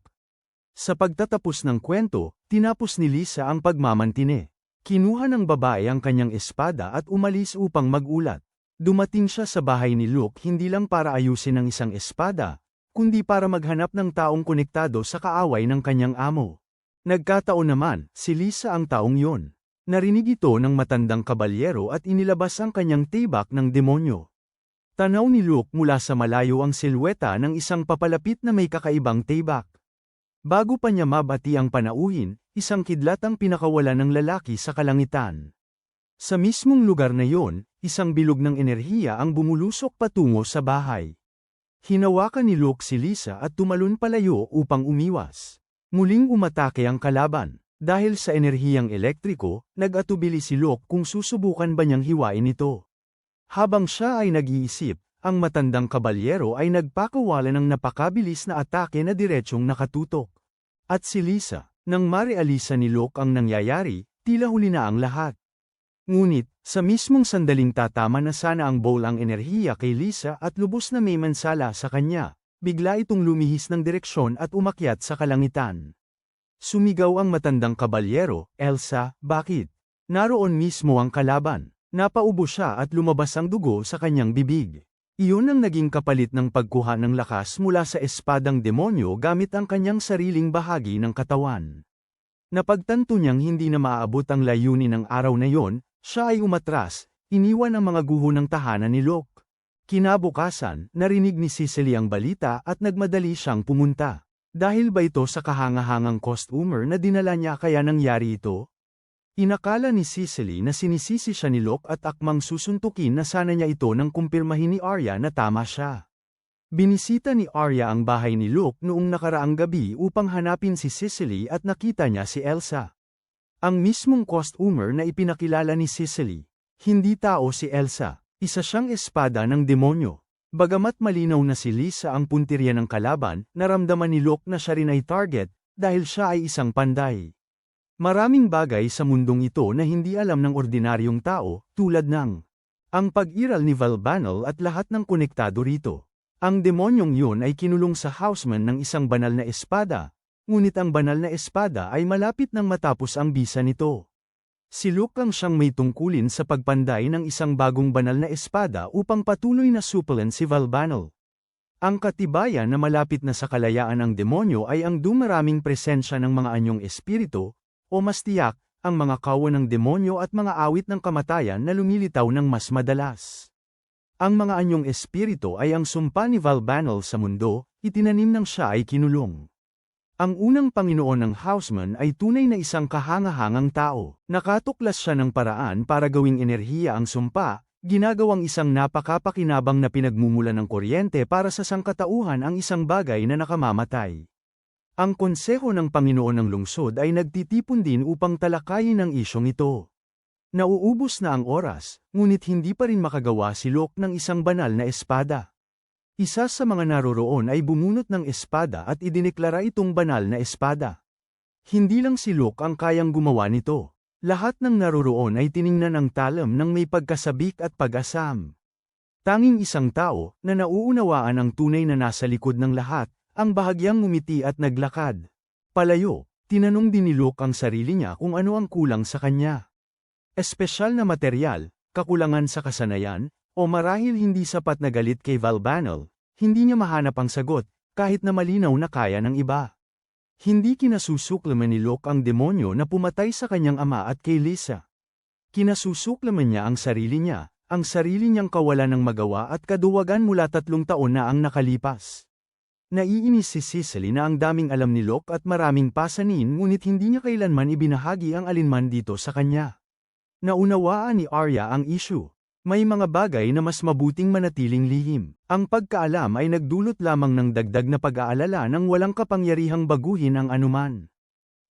Sa pagtatapos ng kwento, tinapos ni Lisa ang pagmamantine. Kinuha ng babae ang kanyang espada at umalis upang magulat. Dumating siya sa bahay ni Luke hindi lang para ayusin ang isang espada, kundi para maghanap ng taong konektado sa kaaway ng kanyang amo. Nagkataon naman, si Lisa ang taong yon. Narinig ito ng matandang kabalyero at inilabas ang kanyang tibak ng demonyo. Tanaw ni Luke mula sa malayo ang silweta ng isang papalapit na may kakaibang tibak. Bago pa niya mabati ang panauhin, isang kidlat ang pinakawala ng lalaki sa kalangitan. Sa mismong lugar na yon, isang bilog ng enerhiya ang bumulusok patungo sa bahay. Hinawakan ni Luke si Lisa at tumalon palayo upang umiwas. Muling umatake ang kalaban. Dahil sa enerhiyang elektriko, nag-atubili si Luke kung susubukan ba niyang hiwain ito. Habang siya ay nag-iisip, ang matandang kabalyero ay nagpakawala ng napakabilis na atake na diretsyong nakatutok. At si Lisa, nang marealisa ni Luke ang nangyayari, tila huli na ang lahat. Ngunit, sa mismong sandaling tatama na sana ang bowl ang enerhiya kay Lisa at lubos na may mansala sa kanya, bigla itong lumihis ng direksyon at umakyat sa kalangitan. Sumigaw ang matandang kabalyero, "Elsa, bakit? Naroon mismo ang kalaban." Napaubo siya at lumabas ang dugo sa kanyang bibig. Iyon ang naging kapalit ng pagkuha ng lakas mula sa espadang demonyo gamit ang kanyang sariling bahagi ng katawan. Napagtanto niyang hindi na maaabot ang layunin ng araw na yon, siya ay umatras, iniwan ang mga guho ng tahanan ni Luke. Kinabukasan, narinig ni Cicely ang balita at nagmadali siyang pumunta. Dahil ba ito sa kahangahangang customer na dinala niya kaya nangyari ito? Inakala ni Cicely na sinisisi siya ni Luke at akmang susuntukin na sana niya ito nang kumpirmahin ni Arya na tama siya. Binisita ni Arya ang bahay ni Luke noong nakaraang gabi upang hanapin si Cicely at nakita niya si Elsa. Ang mismong customer na ipinakilala ni Cicely. Hindi tao si Elsa, isa siyang espada ng demonyo. Bagamat malinaw na si Lisa ang puntirya ng kalaban, naramdaman ni Luke na siya rin ay target, dahil siya ay isang panday. Maraming bagay sa mundong ito na hindi alam ng ordinaryong tao, tulad ng ang pag-iral ni Valbanel at lahat ng konektado rito. Ang demonyong yun ay kinulong sa houseman ng isang banal na espada, ngunit ang banal na espada ay malapit nang matapos ang bisa nito. Si Luke ang siyang may tungkulin sa pagpanday ng isang bagong banal na espada upang patuloy na supulan si Valbanel. Ang katibayan na malapit na sa kalayaan ang demonyo ay ang dumaraming presensya ng mga anyong espiritu, o mas tiyak, ang mga kawan ng demonyo at mga awit ng kamatayan na lumilitaw ng mas madalas. Ang mga anyong espiritu ay ang sumpa ni Valbanel sa mundo, itinanim ng siya ay kinulong. Ang unang Panginoon ng Houseman ay tunay na isang kahangahangang tao. Nakatuklas siya ng paraan para gawing enerhiya ang sumpa, ginagawang isang napakapakinabang na pinagmumula ng kuryente para sa sangkatauhan ang isang bagay na nakamamatay. Ang konseho ng Panginoon ng lungsod ay nagtitipon din upang talakayin ang isyong ito. Nauubos na ang oras, ngunit hindi pa rin makagawa si Locke ng isang banal na espada. Isa sa mga naroroon ay bumunot ng espada at idineklara itong banal na espada. Hindi lang si Locke ang kayang gumawa nito. Lahat ng naroroon ay tiningnan ang talam ng may pagkasabik at pag-asam. Tanging isang tao na nauunawaan ang tunay na nasa likod ng lahat, ang bahagyang ngumiti at naglakad. Palayo, tinanong din ni Locke ang sarili niya kung ano ang kulang sa kanya. Espesyal na materyal, kakulangan sa kasanayan, o marahil hindi sapat na galit kay Valbanel, hindi niya mahanap ang sagot, kahit na malinaw na kaya ng iba. Hindi kinasusuklaman ni Locke ang demonyo na pumatay sa kanyang ama at kay Lisa. Kinasusuklaman niya ang sarili niyang kawalan ng magawa at kaduwagan mula 3 taon na ang nakalipas. Naiinis si Cicely na ang daming alam ni Locke at maraming pasanin ngunit hindi niya kailanman ibinahagi ang alinman dito sa kanya. Naunawaan ni Arya ang issue. May mga bagay na mas mabuting manatiling lihim. Ang pagkaalam ay nagdulot lamang ng dagdag na pag-aalala nang walang kapangyarihang baguhin ang anuman.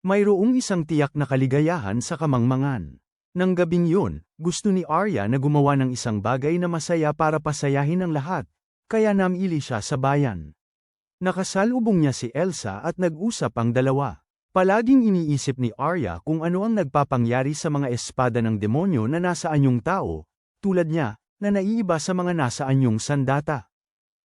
Mayroong isang tiyak na kaligayahan sa kamangmangan. Nang gabing yun, gusto ni Arya na gumawa ng isang bagay na masaya para pasayahin ang lahat, kaya namili siya sa bayan. Nakasalubong niya si Elsa at nag-usap ang dalawa. Palaging iniisip ni Arya kung ano ang nagpapangyari sa mga espada ng demonyo na nasa anyong tao, tulad niya, na naiiba sa mga nasa anyong sandata.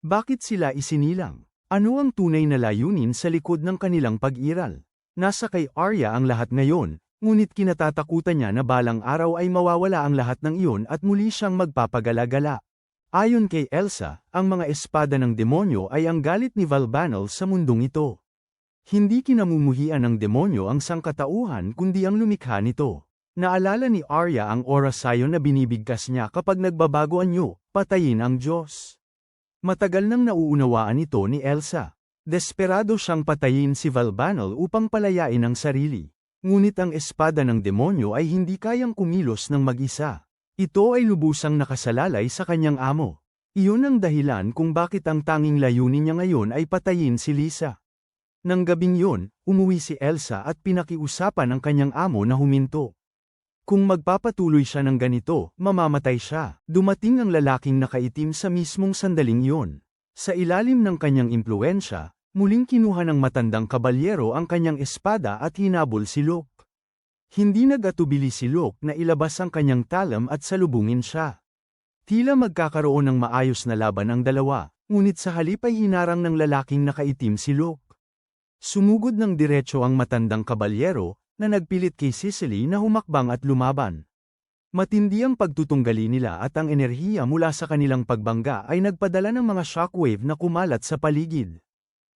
Bakit sila isinilang? Ano ang tunay na layunin sa likod ng kanilang pag-iral? Nasa kay Arya ang lahat ngayon, ngunit kinatatakutan niya na balang araw ay mawawala ang lahat ng iyon at muli siyang magpapagala-gala. Ayon kay Elsa, ang mga espada ng demonyo ay ang galit ni Valbanel sa mundong ito. Hindi kinamumuhian ng demonyo ang sangkatauhan kundi ang lumikha nito. Naalala ni Arya ang orasayon na binibigkas niya kapag nagbabago anyo, patayin ang Diyos. Matagal nang nauunawaan ito ni Elsa. Desperado siyang patayin si Valbanel upang palayain ang sarili. Ngunit ang espada ng demonyo ay hindi kayang kumilos ng mag-isa. Ito ay lubusang nakasalalay sa kanyang amo. Iyon ang dahilan kung bakit ang tanging layunin niya ngayon ay patayin si Lisa. Nang gabing yun, umuwi si Elsa at pinakiusapan ang kanyang amo na huminto. Kung magpapatuloy siya ng ganito, mamamatay siya. Dumating ang lalaking nakaitim sa mismong sandaling iyon. Sa ilalim ng kanyang impluwensya, muling kinuha ng matandang kabalyero ang kanyang espada at hinabol si Locke. Hindi nag-atubili si Locke na ilabas ang kanyang talam at salubungin siya. Tila magkakaroon ng maayos na laban ang dalawa, ngunit sa halip ay hinarang ng lalaking nakaitim si Locke. Sumugod ng diretso ang matandang kabalyero, na nagpilit kay Cicely na humakbang at lumaban. Matindi ang pagtutunggali nila at ang enerhiya mula sa kanilang pagbangga ay nagpadala ng mga shockwave na kumalat sa paligid.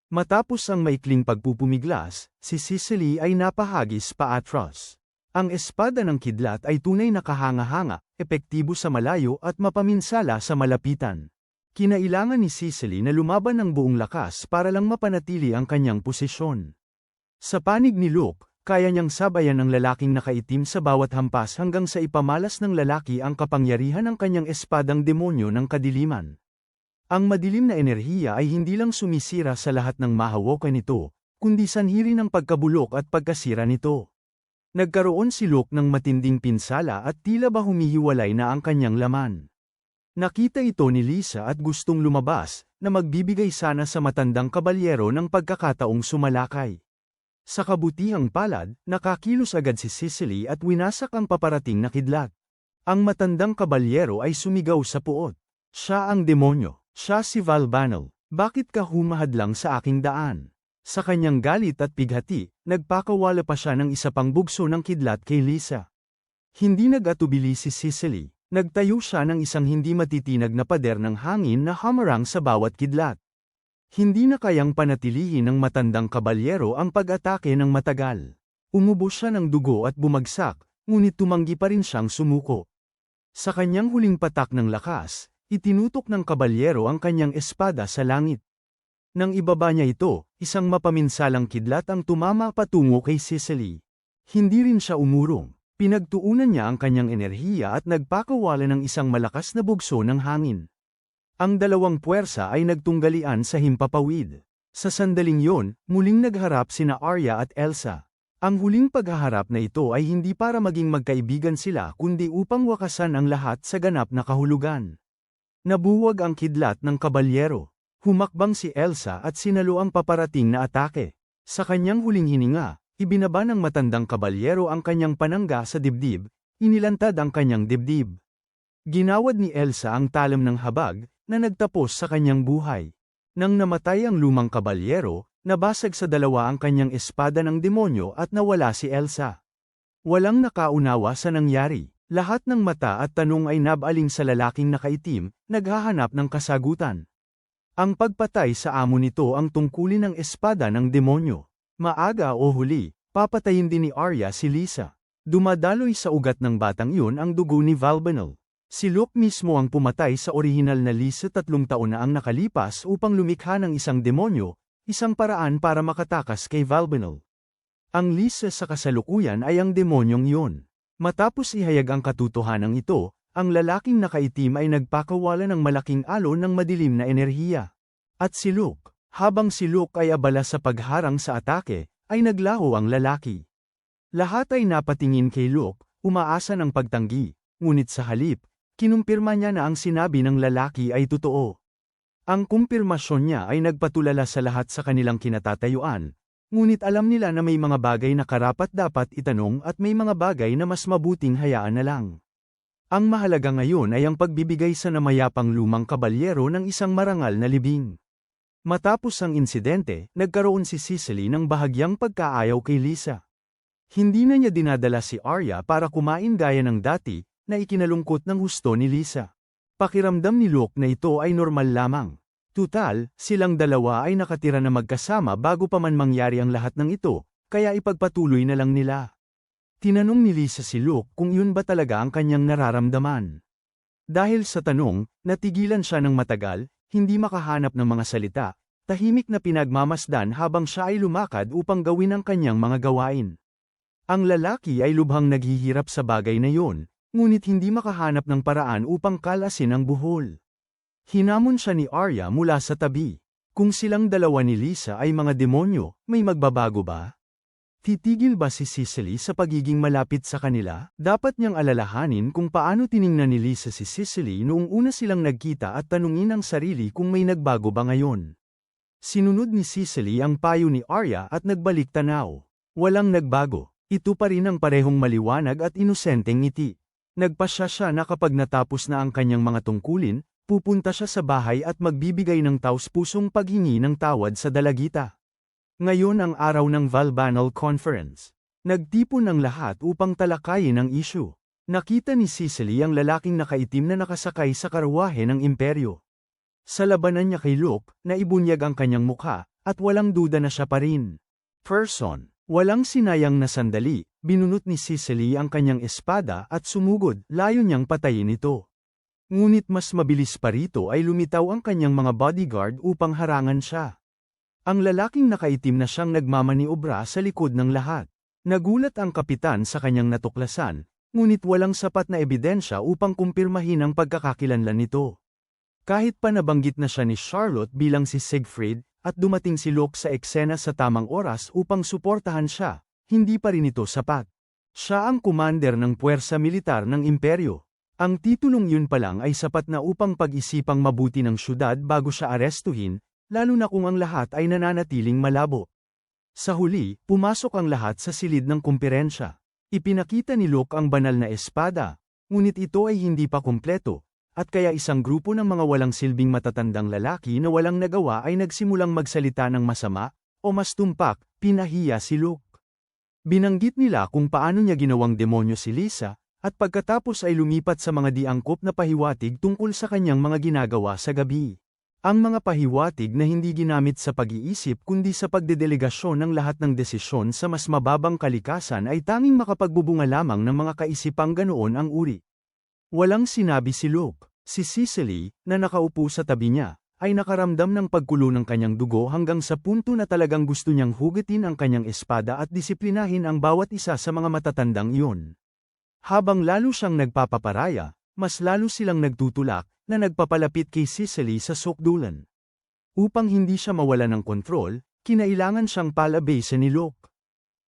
Matapos ang maikling pagpupumiglas, si Cicely ay napahagis paatras. Ang espada ng kidlat ay tunay na kahanga-hanga, epektibo sa malayo at mapaminsala sa malapitan. Kinailangan ni Cicely na lumaban ng buong lakas para lang mapanatili ang kanyang posisyon. Sa panig ni Locke, kaya niyang sabayan ng lalaking nakaitim sa bawat hampas hanggang sa ipamalas ng lalaki ang kapangyarihan ng kanyang espadang demonyo ng kadiliman. Ang madilim na enerhiya ay hindi lang sumisira sa lahat ng mahawakan nito, kundi sanhi rin ang pagkabulok at pagkasira nito. Nagkaroon si Locke ng matinding pinsala at tila ba humihiwalay na ang kanyang laman. Nakita ito ni Lisa at gustong lumabas, na magbibigay sana sa matandang kabalyero ng pagkakataong sumalakay. Sa kabutihang palad, nakakilos agad si Cicely at winasak ang paparating na kidlat. Ang matandang kabalyero ay sumigaw sa puot. Siya ang demonyo. Siya si Valbanel. Bakit ka humahadlang sa aking daan? Sa kanyang galit at pighati, nagpakawala pa siya ng isa pang bugso ng kidlat kay Lisa. Hindi nag-atubili si Cicely. Nagtayo siya ng isang hindi matitinag na pader ng hangin na hamarang sa bawat kidlat. Hindi na kayang panatilihin ng matandang kabalyero ang pag-atake ng matagal. Umubos siya ng dugo at bumagsak, ngunit tumanggi pa rin siyang sumuko. Sa kanyang huling patak ng lakas, Itinutok ng kabalyero ang kanyang espada sa langit. Nang ibaba niya ito, isang mapaminsalang kidlat ang tumama patungo kay Sicily. Hindi rin siya umurong. Pinagtuunan niya ang kanyang enerhiya at nagpakawala ng isang malakas na bugso ng hangin. Ang dalawang puwersa ay nagtunggalian sa himpapawid. Sa sandaling yon, muling nagharap sina Arya at Elsa. Ang huling paghaharap na ito ay hindi para maging magkaibigan sila kundi upang wakasan ang lahat sa ganap na kahulugan. Nabuwag ang kidlat ng kabalyero. Humakbang si Elsa at sinalo ang paparating na atake. Sa kanyang huling hininga, ibinaba ng matandang kabalyero ang kanyang panangga sa dibdib, inilantad ang kanyang dibdib. Ginawad ni Elsa ang talam ng habag, na nagtapos sa kanyang buhay. Nang namatay ang lumang kabalyero, nabasag sa dalawa ang kanyang espada ng demonyo at nawala si Elsa. Walang nakaunawa sa nangyari. Lahat ng mata at tanong ay nabaling sa lalaking nakaitim, naghahanap ng kasagutan. Ang pagpatay sa amo nito ang tungkulin ng espada ng demonyo. Maaga o huli, papatayin din ni Arya si Lisa. Dumadaloy sa ugat ng batang iyon ang dugo ni Valbanel. Si Luke mismo ang pumatay sa orihinal na Lisa 3 taon na ang nakalipas upang lumikha ng isang demonyo, isang paraan para makatakas kay Valbanel. Ang Lisa sa kasalukuyan ay ang demonyong iyon. Matapos ihayag ang katotohanan ito, ang lalaking nakaitim ay nagpakawala ng malaking alon ng madilim na enerhiya. At si Luke, habang si Luke ay abala sa pagharang sa atake, ay naglaho ang lalaki. Lahat ay napatingin kay Luke, umaasa ng pagtanggi, ngunit sa halip, kinumpirma niya na ang sinabi ng lalaki ay totoo. Ang kumpirmasyon niya ay nagpatulala sa lahat sa kanilang kinatatayuan, ngunit alam nila na may mga bagay na karapat-dapat itanong at may mga bagay na mas mabuting hayaan na lang. Ang mahalaga ngayon ay ang pagbibigay sa namayapang lumang kabalyero ng isang marangal na libing. Matapos ang insidente, nagkaroon si Sicily ng bahagyang pagkaayaw kay Lisa. Hindi na niya dinadala si Arya para kumain gaya ng dati, na ikinalungkot ng husto ni Lisa. Pakiramdam ni Luke na ito ay normal lamang. Tutal, silang dalawa ay nakatira na magkasama bago pa man mangyari ang lahat ng ito, kaya ipagpatuloy na lang nila. Tinanong ni Lisa si Luke kung yun ba talaga ang kanyang nararamdaman. Dahil sa tanong, natigilan siya ng matagal, hindi makahanap ng mga salita, tahimik na pinagmamasdan habang siya ay lumakad upang gawin ang kanyang mga gawain. Ang lalaki ay lubhang naghihirap sa bagay na yon, ngunit hindi makahanap ng paraan upang kalasin ang buhol. Hinamon siya ni Arya mula sa tabi. Kung silang dalawa ni Lisa ay mga demonyo, may magbabago ba? Titigil ba si Sicily sa pagiging malapit sa kanila? Dapat niyang alalahanin kung paano tiningnan ni Lisa si Sicily noong una silang nagkita at tanungin ang sarili kung may nagbago ba ngayon. Sinunod ni Sicily ang payo ni Arya at nagbalik tanaw. Walang nagbago. Ito pa rin ang parehong maliwanag at inosenteng ngiti. Nagpasya siya na kapag natapos na ang kanyang mga tungkulin, pupunta siya sa bahay at magbibigay ng taus-pusong paghingi ng tawad sa dalagita. Ngayon ang araw ng Valbanel Conference. Nagtipon ang lahat upang talakayin ang issue. Nakita ni Sicily ang lalaking nakaitim na nakasakay sa karwahe ng imperyo. Sa labanan niya kay Luke, naibunyag ang kanyang mukha, at walang duda na siya pa rin. Person. Walang sinayang na sandali, binunot ni Sicily ang kanyang espada at sumugod, layo niyang patayin ito. Ngunit mas mabilis pa rito ay lumitaw ang kanyang mga bodyguard upang harangan siya. Ang lalaking nakaitim na siyang nagmamaniobra sa likod ng lahat. Nagulat ang kapitan sa kanyang natuklasan, ngunit walang sapat na ebidensya upang kumpirmahin ang pagkakakilanlan nito. Kahit pa nabanggit na siya ni Charlotte bilang si Siegfried, at dumating si Luke sa eksena sa tamang oras upang suportahan siya, hindi pa rin ito sapat. Siya ang commander ng puwersa militar ng imperyo. Ang titulong yun pa lang ay sapat na upang pag-isipang mabuti ng syudad bago siya arestuhin, lalo na kung ang lahat ay nananatiling malabo. Sa huli, pumasok ang lahat sa silid ng kumperensya. Ipinakita ni Luke ang banal na espada, ngunit ito ay hindi pa kumpleto, at kaya isang grupo ng mga walang silbing matatandang lalaki na walang nagawa ay nagsimulang magsalita ng masama, o mas tumpak, pinahiya si Luke. Binanggit nila kung paano niya ginawang demonyo si Lisa, at pagkatapos ay lumipat sa mga diangkop na pahiwatig tungkol sa kanyang mga ginagawa sa gabi. Ang mga pahiwatig na hindi ginamit sa pag-iisip kundi sa pagdedelegasyon ng lahat ng desisyon sa mas mababang kalikasan ay tanging makapagbubunga lamang ng mga kaisipang ganoon ang uri. Walang sinabi si Luke. Si Cecily, na nakaupo sa tabi niya, ay nakaramdam ng pagkulo ng kanyang dugo hanggang sa punto na talagang gusto niyang hugutin ang kanyang espada at disiplinahin ang bawat isa sa mga matatandang iyon. Habang lalo siyang nagpapaparaya, mas lalo silang nagtutulak, na nagpapalapit kay Cecily sa sukdulan. Upang hindi siya mawala ng kontrol, kinailangan siyang palabasin ni Locke.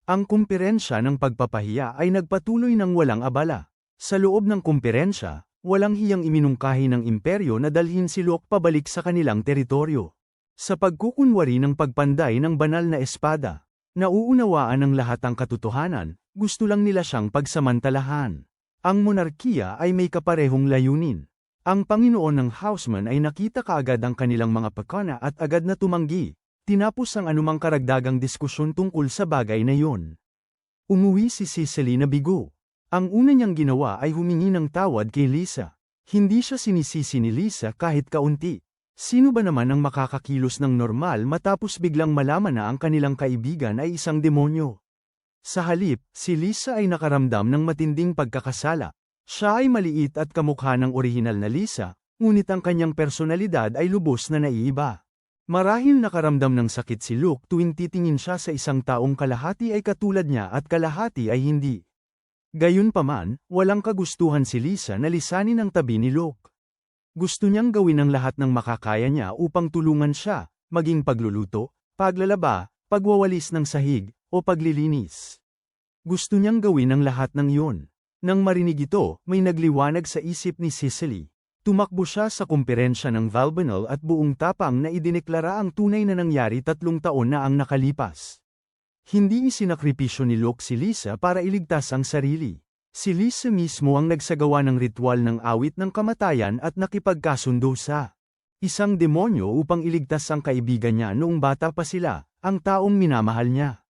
Ang kumperensya ng pagpapahiya ay nagpatuloy ng walang abala. Sa loob ng kumperensya, walang hiyang iminungkahi ng imperyo na dalhin si Locke pabalik sa kanilang teritoryo. Sa pagkukunwari ng pagpanday ng banal na espada, nauunawaan ng lahat ang katotohanan, gusto lang nila siyang pagsamantalahan. Ang monarkiya ay may kaparehong layunin. Ang Panginoon ng Houseman ay nakita kaagad ang kanilang mga pakana at agad na tumanggi, tinapos ang anumang karagdagang diskusyon tungkol sa bagay na iyon. Umuwi si Cecily na bigo. Ang una niyang ginawa ay humingi ng tawad kay Lisa. Hindi siya sinisisi ni Lisa kahit kaunti. Sino ba naman ang makakakilos ng normal matapos biglang malaman na ang kanilang kaibigan ay isang demonyo? Sa halip, si Lisa ay nakaramdam ng matinding pagkakasala. Siya ay maliit at kamukha ng orihinal na Lisa, ngunit ang kanyang personalidad ay lubos na naiiba. Marahil nakaramdam ng sakit si Luke tuwing titingin siya sa isang taong kalahati ay katulad niya at kalahati ay hindi. Gayunpaman, walang kagustuhan si Lisa na lisanin ang tabi ni Locke. Gusto niyang gawin ang lahat ng makakaya niya upang tulungan siya, maging pagluluto, paglalaba, pagwawalis ng sahig, o paglilinis. Gusto niyang gawin ang lahat ng iyon. Nang marinig ito, may nagliwanag sa isip ni Cecily. Tumakbo siya sa kumperensya ng Valbanal at buong tapang na idineklara ang tunay na nangyari 3 taon na ang nakalipas. Hindi isinakripisyo ni Locke si Lisa para iligtas ang sarili. Si Lisa mismo ang nagsagawa ng ritual ng awit ng kamatayan at nakipagkasundo sa isang demonyo upang iligtas ang kaibigan niya noong bata pa sila, ang taong minamahal niya.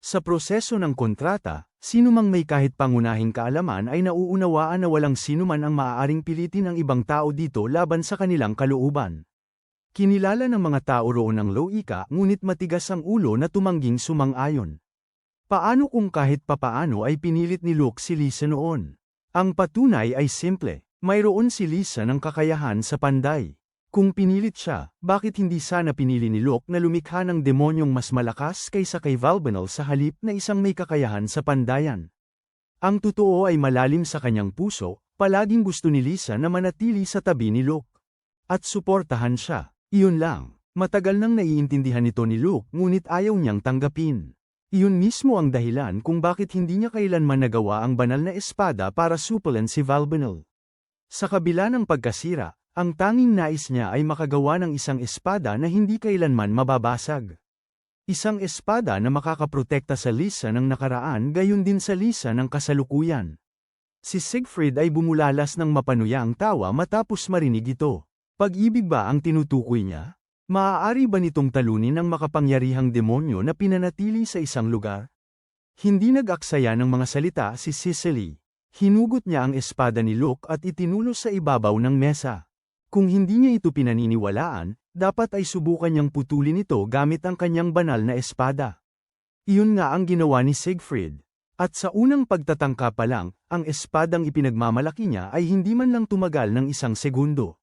Sa proseso ng kontrata, sino mang may kahit pangunahing kaalaman ay nauunawaan na walang sino man ang maaaring pilitin ang ibang tao dito laban sa kanilang kalooban. Kinilala ng mga tao roon ang loika ngunit matigas ang ulo na tumangging sumang-ayon. Paano kung kahit papaano ay pinilit ni Locke si Lisa noon? Ang patunay ay simple, mayroon si Lisa ng kakayahan sa panday. Kung pinilit siya, bakit hindi sana pinili ni Locke na lumikha ng demonyong mas malakas kaysa kay Valbanal sa halip na isang may kakayahan sa pandayan? Ang totoo ay malalim sa kanyang puso, palaging gusto ni Lisa na manatili sa tabi ni Locke. At suportahan siya. Iyon lang, matagal nang naiintindihan nito ni Locke ngunit ayaw niyang tanggapin. Iyon mismo ang dahilan kung bakit hindi niya kailanman nagawa ang banal na espada para supulan si Valbanal. Sa kabila ng pagkasira, ang tanging nais niya ay makagawa ng isang espada na hindi kailanman mababasag. Isang espada na makakaprotekta sa Lisa ng nakaraan gayon din sa Lisa ng kasalukuyan. Si Siegfried ay bumulalas ng mapanuyang tawa matapos marinig ito. Pag-ibig ba ang tinutukoy niya? Maaari ba nitong talunin ang makapangyarihang demonyo na pinanatili sa isang lugar? Hindi nag-aksaya ng mga salita si Cecily. Hinugot niya ang espada ni Locke at itinulos sa ibabaw ng mesa. Kung hindi niya ito pinaniniwalaan, dapat ay subukan niyang putulin ito gamit ang kanyang banal na espada. Iyon nga ang ginawa ni Siegfried. At sa unang pagtatangka pa lang, ang espadang ipinagmamalaki niya ay hindi man lang tumagal ng 1 segundo.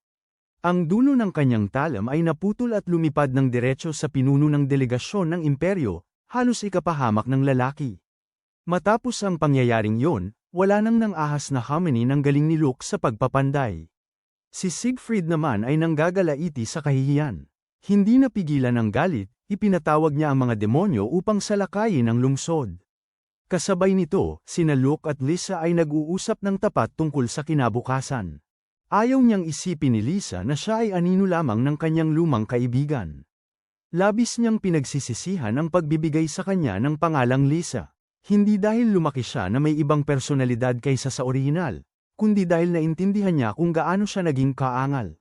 Ang dulo ng kanyang talam ay naputol at lumipad ng diretso sa pinuno ng delegasyon ng imperyo, halos ikapahamak ng lalaki. Matapos ang pangyayaring yon, wala nang ahas na harmony ng galing ni Locke sa pagpapanday. Si Siegfried naman ay nanggagalaiti sa kahihiyan. Hindi napigilan ng galit, ipinatawag niya ang mga demonyo upang salakayin ang lungsod. Kasabay nito, sina Locke at Lisa ay nag-uusap ng tapat tungkol sa kinabukasan. Ayaw niyang isipin ni Lisa na siya ay anino lamang ng kanyang lumang kaibigan. Labis niyang pinagsisisihan ang pagbibigay sa kanya ng pangalang Lisa. Hindi dahil lumaki siya na may ibang personalidad kaysa sa orihinal, kundi dahil naintindihan niya kung gaano siya naging kaangal.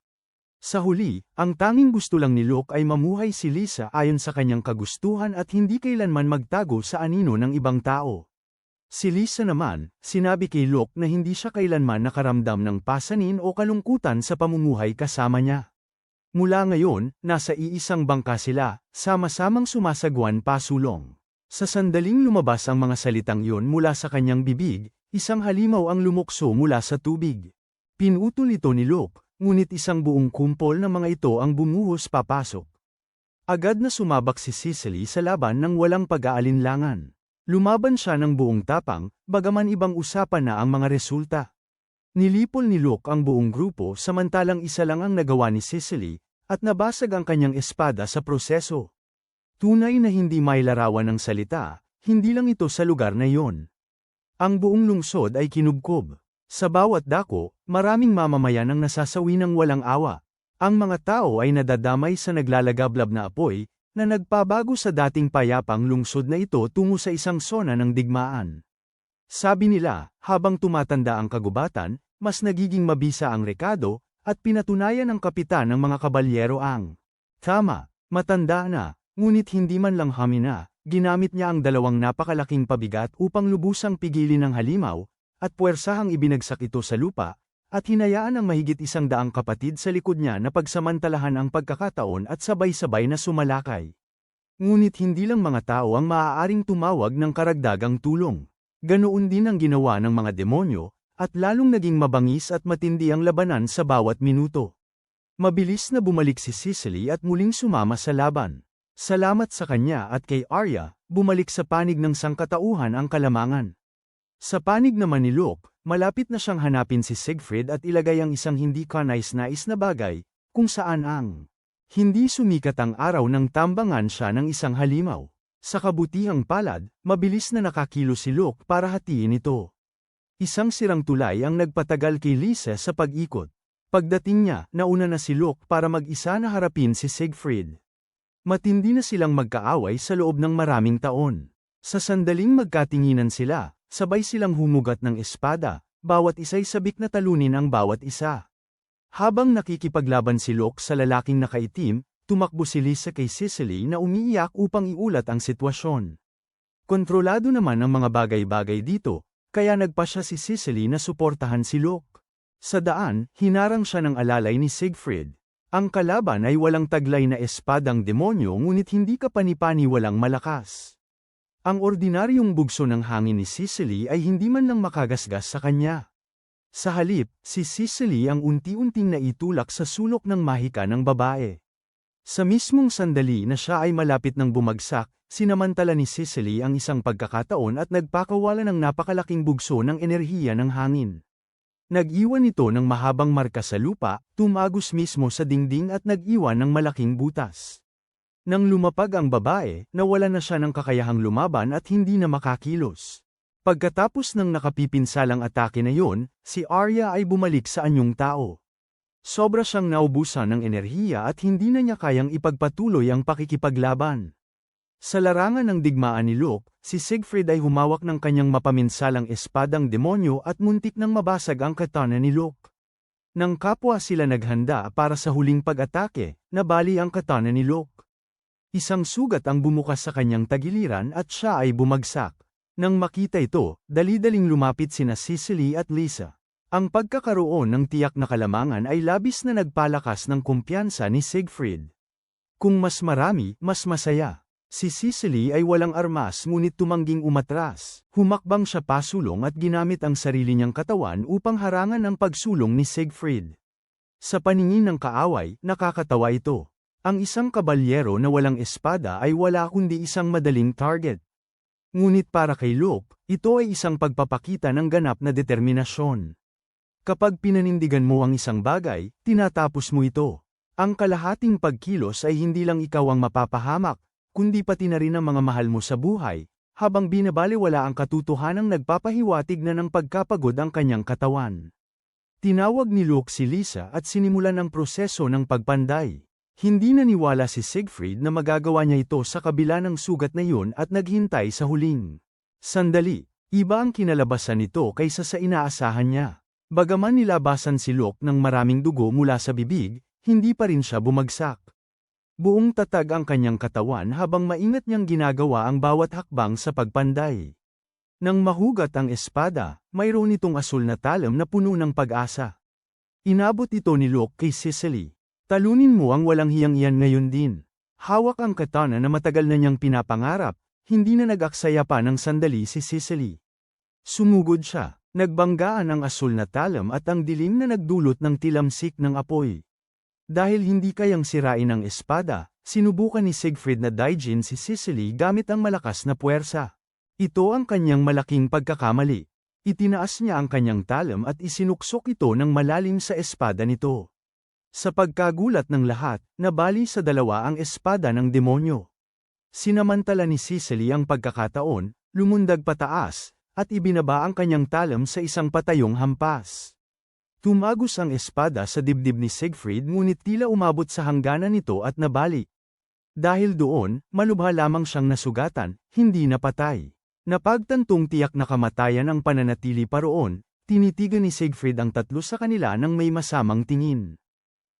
Sa huli, ang tanging gusto lang ni Locke ay mamuhay si Lisa ayon sa kanyang kagustuhan at hindi kailanman magtago sa anino ng ibang tao. Si Lisa naman, sinabi kay Locke na hindi siya kailanman nakaramdam ng pasanin o kalungkutan sa pamumuhay kasama niya. Mula ngayon, nasa iisang bangka sila, sama-samang sumasagwan pasulong. Sa sandaling lumabas ang mga salitang iyon mula sa kanyang bibig, isang halimaw ang lumukso mula sa tubig. Pinutol ito ni Locke, ngunit isang buong kumpol ng mga ito ang bumuhos papasok. Agad na sumabak si Sicily sa laban ng walang pag-aalinlangan. Lumaban siya ng buong tapang, bagaman ibang usapan na ang mga resulta. Nilipol ni Luke ang buong grupo samantalang isa lang ang nagawa ni Sicily, at nabasag ang kanyang espada sa proseso. Tunay na hindi mailarawan ng salita, hindi lang ito sa lugar na iyon. Ang buong lungsod ay kinubkob. Sa bawat dako, maraming mamamayan ang nasasawi ng walang awa. Ang mga tao ay nadadamay sa naglalagablab na apoy, na nagpabago sa dating payapang lungsod na ito tungo sa isang sona ng digmaan. Sabi nila, habang tumatanda ang kagubatan, mas nagiging mabisa ang rekado, at pinatunayan ng kapitan ng mga kabalyero ang tama, matanda na, ngunit hindi man lang hamina, ginamit niya ang dalawang napakalaking pabigat upang lubusang pigilin ang halimaw, at puwersahang ibinagsak ito sa lupa, at hinayaan ang mahigit 100 kapatid sa likod niya na pagsamantalahan ang pagkakataon at sabay-sabay na sumalakay. Ngunit hindi lang mga tao ang maaaring tumawag ng karagdagang tulong. Ganoon din ang ginawa ng mga demonyo, at lalong naging mabangis at matindi ang labanan sa bawat minuto. Mabilis na bumalik si Sicily at muling sumama sa laban. Salamat sa kanya at kay Arya, bumalik sa panig ng sangkatauhan ang kalamangan. Sa panig naman ni Luke, malapit na siyang hanapin si Siegfried at ilagay ang isang hindi kanais-nais na bagay, kung saan ang hindi sumikat ang araw nang tambangan siya ng isang halimaw. Sa kabutihang palad, mabilis na nakakilo si Luke para hatiin ito. Isang sirang tulay ang nagpatagal kay Lisa sa pag-ikot. Pagdating niya, nauna na si Luke para mag-isa na harapin si Siegfried. Matindi na silang magkaaway sa loob ng maraming taon. Sa sandaling magkatinginan sila, sabay silang humugat ng espada, bawat isa'y sabik na talunin ang bawat isa. Habang nakikipaglaban si Luke sa lalaking nakaitim, tumakbo si Lisa kay Sicily na umiiyak upang iulat ang sitwasyon. Kontrolado naman ang mga bagay-bagay dito, kaya nagpa siya si Sicily na suportahan si Luke. Sa daan, hinarang siya ng alalay ni Siegfried. Ang kalaban ay walang taglay na espadang demonyo ngunit hindi kapani-pani walang malakas. Ang ordinaryong bugso ng hangin ni Sicily ay hindi man lang makagasgas sa kanya. Sa halip, si Sicily ang unti-unting naitulak sa sulok ng mahika ng babae. Sa mismong sandali na siya ay malapit ng bumagsak, sinamantala ni Sicily ang isang pagkakataon at nagpakawala ng napakalaking bugso ng enerhiya ng hangin. Nag-iwan ito ng mahabang marka sa lupa, tumagos mismo sa dingding at nag-iwan ng malaking butas. Nang lumapag ang babae, nawala na siya ng kakayahang lumaban at hindi na makakilos. Pagkatapos ng nakapipinsalang atake na yon, si Arya ay bumalik sa anyong tao. Sobra siyang naubusan ng enerhiya at hindi na niya kayang ipagpatuloy ang pakikipaglaban. Sa larangan ng digmaan ni Luke, si Siegfried ay humawak ng kanyang mapaminsalang espadang demonyo at muntik nang mabasag ang katana ni Luke. Nang kapwa sila naghanda para sa huling pag-atake, nabali ang katana ni Luke. Isang sugat ang bumukas sa kanyang tagiliran at siya ay bumagsak. Nang makita ito, dali-daling lumapit sina Sicily at Lisa. Ang pagkakaroon ng tiyak na kalamangan ay labis na nagpalakas ng kumpiyansa ni Siegfried. Kung mas marami, mas masaya. Si Sicily ay walang armas ngunit tumangging umatras. Humakbang siya pasulong at ginamit ang sarili niyang katawan upang harangan ang pagsulong ni Siegfried. Sa paningin ng kaaway, nakakatawa ito. Ang isang kabalyero na walang espada ay wala kundi isang madaling target. Ngunit para kay Luke, ito ay isang pagpapakita ng ganap na determinasyon. Kapag pinanindigan mo ang isang bagay, tinatapos mo ito. Ang kalahating pagkilos ay hindi lang ikaw ang mapapahamak, kundi pati na rin ang mga mahal mo sa buhay, habang binabaliwala ang katotohanang nagpapahiwatig na ng pagkapagod ang kanyang katawan. Tinawag ni Luke si Lisa at sinimulan ang proseso ng pagpanday. Hindi naniwala si Siegfried na magagawa niya ito sa kabila ng sugat na yun at naghintay sa huling sandali. Iba ang kinalabasan nito kaysa sa inaasahan niya. Bagaman nilabasan si Luke ng maraming dugo mula sa bibig, hindi pa rin siya bumagsak. Buong tatag ang kanyang katawan habang maingat niyang ginagawa ang bawat hakbang sa pagpanday. Nang mahugat ang espada, mayroon itong asul na talam na puno ng pag-asa. Inabot ito ni Luke kay Sicily. Talunin mo ang walang hiyang iyan ngayon din. Hawak ang katana na matagal na niyang pinapangarap, hindi na nag-aksaya pa ng sandali si Sicily. Sumugod siya. Nagbanggaan ang asul na talam at ang dilim na nagdulot ng tilamsik ng apoy. Dahil hindi kayang sirain ang espada, sinubukan ni Siegfried na daijin si Sicily gamit ang malakas na puwersa. Ito ang kanyang malaking pagkakamali. Itinaas niya ang kanyang talam at isinuksok ito ng malalim sa espada nito. Sa pagkagulat ng lahat, nabali sa dalawa ang espada ng demonyo. Sinamantala ni Sicily ang pagkakataon, lumundag pataas, at ibinaba ang kanyang talam sa isang patayong hampas. Tumagos ang espada sa dibdib ni Siegfried ngunit tila umabot sa hangganan nito at nabali. Dahil doon, malubha lamang siyang nasugatan, hindi napatay. Napagtantong tiyak na kamatayan ang pananatili pa roon, tinitigan ni Siegfried ang tatlo sa kanila nang may masamang tingin.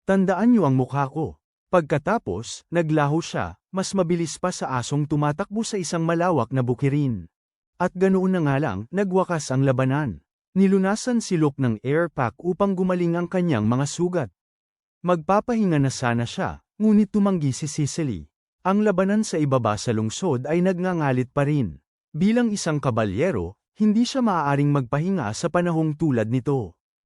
Tandaan niyo ang mukha ko. Pagkatapos, naglaho siya, mas mabilis pa sa asong tumatakbo sa isang malawak na bukirin. At ganoon na nga lang, nagwakas ang labanan. Nilunasan si Luke ng air pack upang gumaling ang kanyang mga sugat. Magpapahinga na sana siya, ngunit tumanggi si Sicily. Ang labanan sa ibaba sa lungsod ay nagngangalit pa rin. Bilang isang kabalyero, hindi siya maaaring magpahinga sa panahong tulad nito.